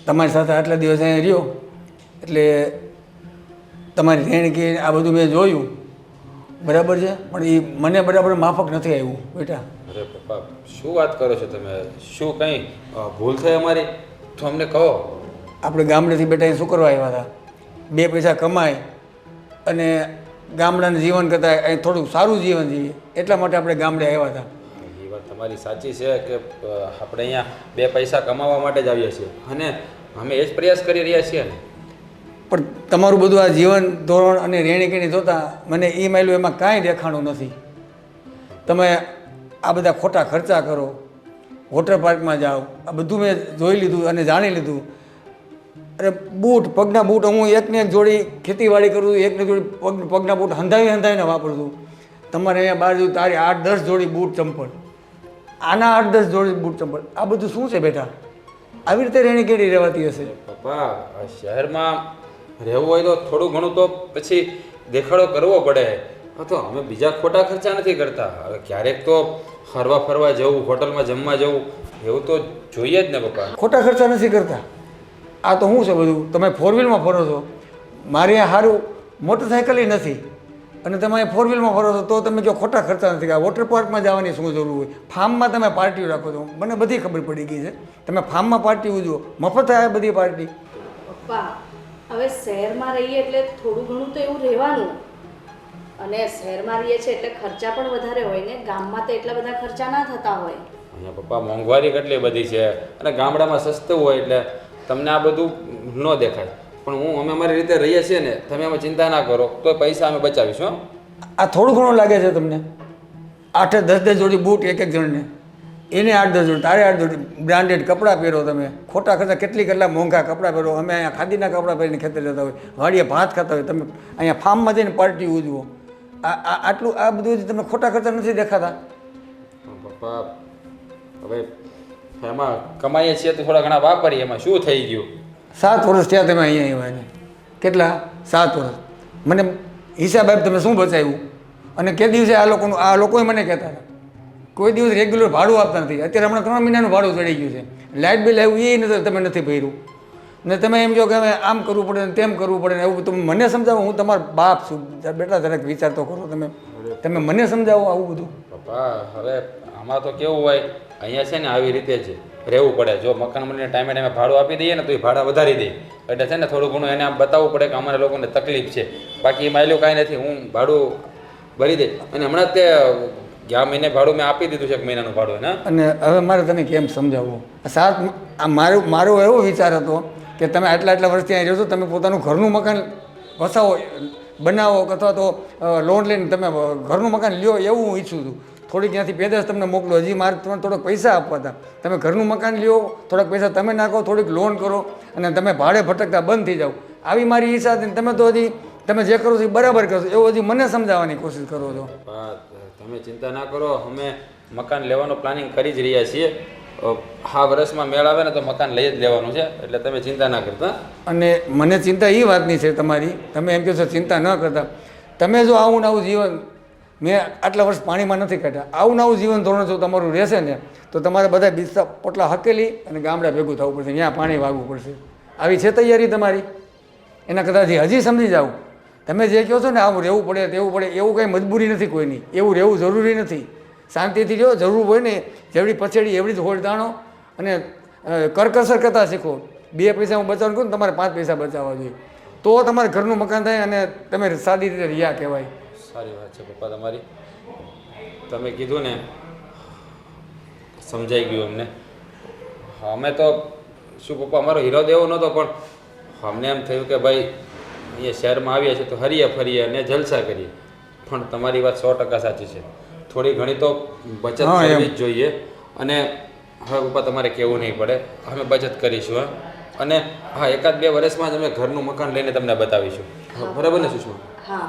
[SPEAKER 7] તમારી સાથે આટલા દિવસ અહીંયા રહ્યો એટલે તમારી રહેણ કે આ બધું મેં જોયું, બરાબર છે, પણ એ મને બરાબર માફક નથી આવ્યું બેટા.
[SPEAKER 1] અરે પપ્પા શું વાત કરો છો તમે? શું કંઈ ભૂલ થઈ અમારી તો અમને કહો.
[SPEAKER 7] આપણે ગામડેથી બેટા અહીં શું કરવા આવ્યા હતા? 2 પૈસા કમાય અને ગામડાનું જીવન કરતાં અહીં થોડું સારું જીવન જીવીએ એટલા માટે આપણે ગામડે આવ્યા હતા.
[SPEAKER 1] એ વાત તમારી સાચી છે કે આપણે અહીંયા 2 પૈસા કમાવા માટે જ આવ્યા છીએ અને અમે એ જ પ્રયાસ કરી રહ્યા છીએ ને.
[SPEAKER 7] પણ તમારું બધું આ જીવન ધોરણ અને રહેણીકરણી જોતાં મને એ માયલું એમાં કાંઈ દેખાણું નથી. તમે આ બધા ખોટા ખર્ચા કરો, વોટર પાર્કમાં જાઓ, આ બધું મેં જોઈ લીધું અને જાણી લીધું. અરે બૂટ, પગના બૂટ હું એકને એક જોડી ખેતીવાડી કરું છું, એકને જોડી પગના બૂટ હંધાવીને વાપરું છું. તમારે અહીંયા બહાર જોયું તારી 8-10 જોડી બૂટ ચંપલ, આના 8-10 જોડી બૂટ ચંપલ, આ બધું શું છે બેટા? આવી રીતે રહેણીકરણી રહેવાતી હશે?
[SPEAKER 1] પપ્પા આ શહેરમાં રહેવું હોય તો થોડું ઘણું તો પછી દેખાડો કરવો પડે. હા તો અમે બીજા ખોટા ખર્ચા નથી કરતા. હવે ક્યારેક તો ફરવા જવું, હોટલમાં જમવા જવું એવું તો જોઈએ જ ને પપ્પા.
[SPEAKER 7] ખોટા ખર્ચા નથી કરતા. આ તો શું છે બધું? તમે 4 વ્હીલમાં ફરો છો, મારે અહીંયા સારું મોટરસાઇકલ નથી અને તમે અહીં 4 વ્હીલમાં ફરો છો તો તમે જો ખોટા ખર્ચા નથી કરતા. વોટર પાર્કમાં જવાની શું જરૂર હોય? ફાર્મમાં તમે પાર્ટીઓ રાખો છો, મને બધી ખબર પડી ગઈ છે. તમે ફાર્મમાં પાર્ટી ઉજવો, મફત આવે બધી પાર્ટી.
[SPEAKER 2] પપ્પા હવે શહેરમાં રહીએ એટલે થોડું ઘણું તો એવું રહેવાનું, અને શહેરમાં રહીએ છીએ એટલે ખર્ચા પણ વધારે હોય ને. ગામમાં તો એટલા બધા ખર્ચા ના થતા હોય.
[SPEAKER 1] અહીંયા પપ્પા મોંઘવારી કેટલી બધી છે અને ગામડામાં સસ્તું હોય એટલે તમને આ બધું ન દેખાય. પણ અમે અમારી રીતે રહીએ છીએ ને, તમે આમાં ચિંતા ના કરો, તો પૈસા અમે બચાવીશું.
[SPEAKER 7] આ થોડું ઘણું લાગે છે તમને? 8-10 જોડી બૂટ એક જણને, એને 8-10 જોડી, તારે 8 જોડી બ્રાન્ડેડ કપડાં પહેરો. તમે ખોટા ખર્ચા કેટલા મોંઘા કપડાં પહેરો. અમે અહીંયા ખાદીના કપડાં પહેરીને ખેતર જતા હોય, વાડીએ ભાત ખાતા હોય, તમે અહીંયા ફાર્મમાં જઈને પાર્ટી ઉજવો. આટલું આ બધું તમને ખોટા ખર્ચા નથી દેખાતા?
[SPEAKER 1] પપ્પા હવે એમાં કમાઈએ છીએ તો થોડા ઘણા વાપરીએ, એમાં શું થઈ ગયું?
[SPEAKER 7] 7 વર્ષ થયા તમે અહીંયા આવ્યા ને. કેટલા? 7 વર્ષ. મને હિસાબ આપ તમે શું બચાવ્યું? અને કે દિવસે આ લોકોએ મને કહેતા હતા કોઈ દિવસ રેગ્યુલર ભાડું આપતા નથી. અત્યારે હમણાં 3 મહિનાનું ભાડું ચડી ગયું છે. લાઇટ બિલ આવ્યું એ નથી, તમે નથી ભર્યું ને તમે એમ કહો કે હવે આમ કરવું પડે ને તેમ કરવું પડે ને એવું. તમે મને સમજાવો, હું તમારો બાપ છું બેટા, જરાક વિચાર તો કરો. તમે મને સમજાવો આવું બધું.
[SPEAKER 1] પપ્પા હવે આમાં તો કેવું હોય, અહીંયા છે ને આવી રીતે જ રહેવું પડે. જો મકાન મળીને ટાઈમે ભાડું આપી દઈએ ને તો એ ભાડા વધારી દે એટલે છે ને થોડું ઘણું એને આમ બતાવવું પડે કે અમારા લોકોને તકલીફ છે. બાકી એમાં એલું કાંઈ નથી, હું ભાડું ભરી દે. અને હમણાં તે ગયા મહિને ભાડું મેં આપી દીધું છે, 1 મહિનાનું ભાડું. ને
[SPEAKER 7] અને હવે મારે તને કેમ સમજાવવું? મારો એવો વિચાર હતો કે તમે આટલા વર્ષથી અહીં રહ્યો છો, તમે પોતાનું ઘરનું મકાન વસાવો, બનાવો અથવા તો લોન લઈને તમે ઘરનું મકાન લ્યો એવું હું ઈચ્છું છું. થોડીક ત્યાંથી પેદાશ તમને મોકલો. હજી મારે તમને થોડાક પૈસા આપવા હતા. તમે ઘરનું મકાન લ્યો, થોડાક પૈસા તમે નાખો, થોડીક લોન કરો અને તમે ભાડે ભટકતા બંધ થઈ જાઓ. આવી મારી ઈચ્છા હતી. તમે તો હજી તમે જે કરો છો એ બરાબર કરશો એવું હજી મને સમજાવવાની કોશિશ કરો છો.
[SPEAKER 1] તમે ચિંતા ના કરો, અમે મકાન લેવાનું પ્લાનિંગ કરી જ રહ્યા છીએ. હા વર્ષમાં મેળ આવે ને તો મકાન લઈ જ લેવાનું છે, એટલે તમે ચિંતા ના કરતા.
[SPEAKER 7] અને મને ચિંતા એ વાતની છે તમારી, તમે એમ કહો છો ચિંતા ન કરતા. તમે જો આવું નવું જીવન, મેં આટલા વર્ષ પાણીમાં નથી કાઢ્યા, આવું નવું જીવન ધોરણ જો તમારું રહેશે ને તો તમારે બધા બીજા પોટલા હકેલી અને ગામડા ભેગું થવું પડશે, ત્યાં પાણી વાગવું પડશે. આવી છે તૈયારી તમારી? એના કદાચ હજી સમજી જાઓ. તમે જે કહો છો ને આવું રહેવું પડે તેવું પડે, એવું કંઈ મજબૂરી નથી કોઈની, એવું રહેવું જરૂરી નથી. શાંતિથી જો જરૂર હોય ને જેવડી પછેડી એવડી જ હોડ દાણો અને કરકસર કરતા શીખો. 2 પૈસા હું બચાવવાનું કહું, તમારે 5 પૈસા બચાવવા જોઈએ તો તમારે ઘરનું મકાન થાય અને તમે સાદી રીતે રહ્યા કહેવાય.
[SPEAKER 1] સારી વાત છે પપ્પા તમારી. તમે કીધું ને સમજાઈ ગયું અમને. અમે તો શું પપ્પા, અમારો હીરો દેવો નહોતો પણ અમને એમ થયું કે ભાઈ અહીંયા શહેરમાં આવીએ છીએ તો હરીએ ફરીએ અને જલસા કરીએ. પણ તમારી વાત 100% સાચી છે. થોડી ઘણી તો બચત કરવી જ જોઈએ. અને હવે પપ્પા તમારે કહેવું નહીં પડે, અમે બચત કરીશું. અને હા 1-2 વર્ષમાં જ અમે ઘરનું મકાન લઈને તમને બતાવીશું. બરાબર ને સુષ્મા?
[SPEAKER 2] હા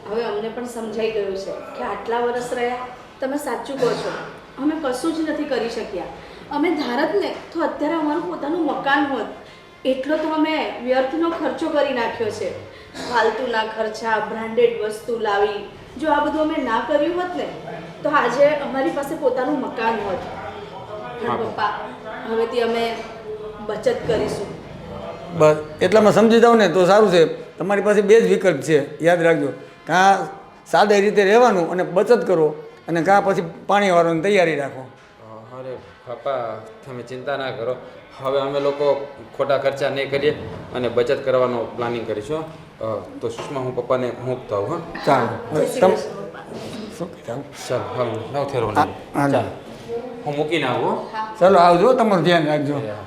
[SPEAKER 2] હવે અમને પણ સમજાઈ ગયું છે કે આટલા વર્ષ રહ્યા તમે સાચું કહો છો, અમે કશું જ નથી કરી શક્યા. અમે ધારત ને તો અત્યારે અમારું પોતાનું મકાન હોત. એટલો તો અમે વ્યર્થનો ખર્ચો કરી નાખ્યો છે. ફાલતુના ખર્ચા, બ્રાન્ડેડ વસ્તુ લાવી, જો આ બધું અમે ના કર્યું હોત ને તો આજે અમારી પાસે પોતાનું મકાન હોત. પણ પપ્પા, હવેથી અમે બચત કરીશું.
[SPEAKER 7] બસ એટલામાં સમજી જાઓ ને તો સારું છે. તમારી પાસે બે જ વિકલ્પ છે, યાદ રાખજો. કાં સાદી રીતે રહેવાનું અને બચત કરો, અને કાં પછી પાણી વાળવાની તૈયારી રાખો.
[SPEAKER 1] અરે પપ્પા, તમે ચિંતા ના કરો. હવે અમે લોકો ખોટા ખર્ચા નહીં કરીએ અને બચત કરવાનો પ્લાનિંગ કરીશું. તો સુષ્મા, હું પપ્પાને મૂકતો આવું. હા,
[SPEAKER 7] ચાલો
[SPEAKER 2] જય શ્રી
[SPEAKER 7] તમ
[SPEAKER 2] કૃષ્ણ પપ્પા.
[SPEAKER 7] શું ચાલો
[SPEAKER 1] ચાલો હવે નવ થેરો
[SPEAKER 7] હા,
[SPEAKER 1] ચાલો હું મૂકીને આવું.
[SPEAKER 7] ચાલો આવજો, તમારું ધ્યાન રાખજો.
[SPEAKER 1] હા.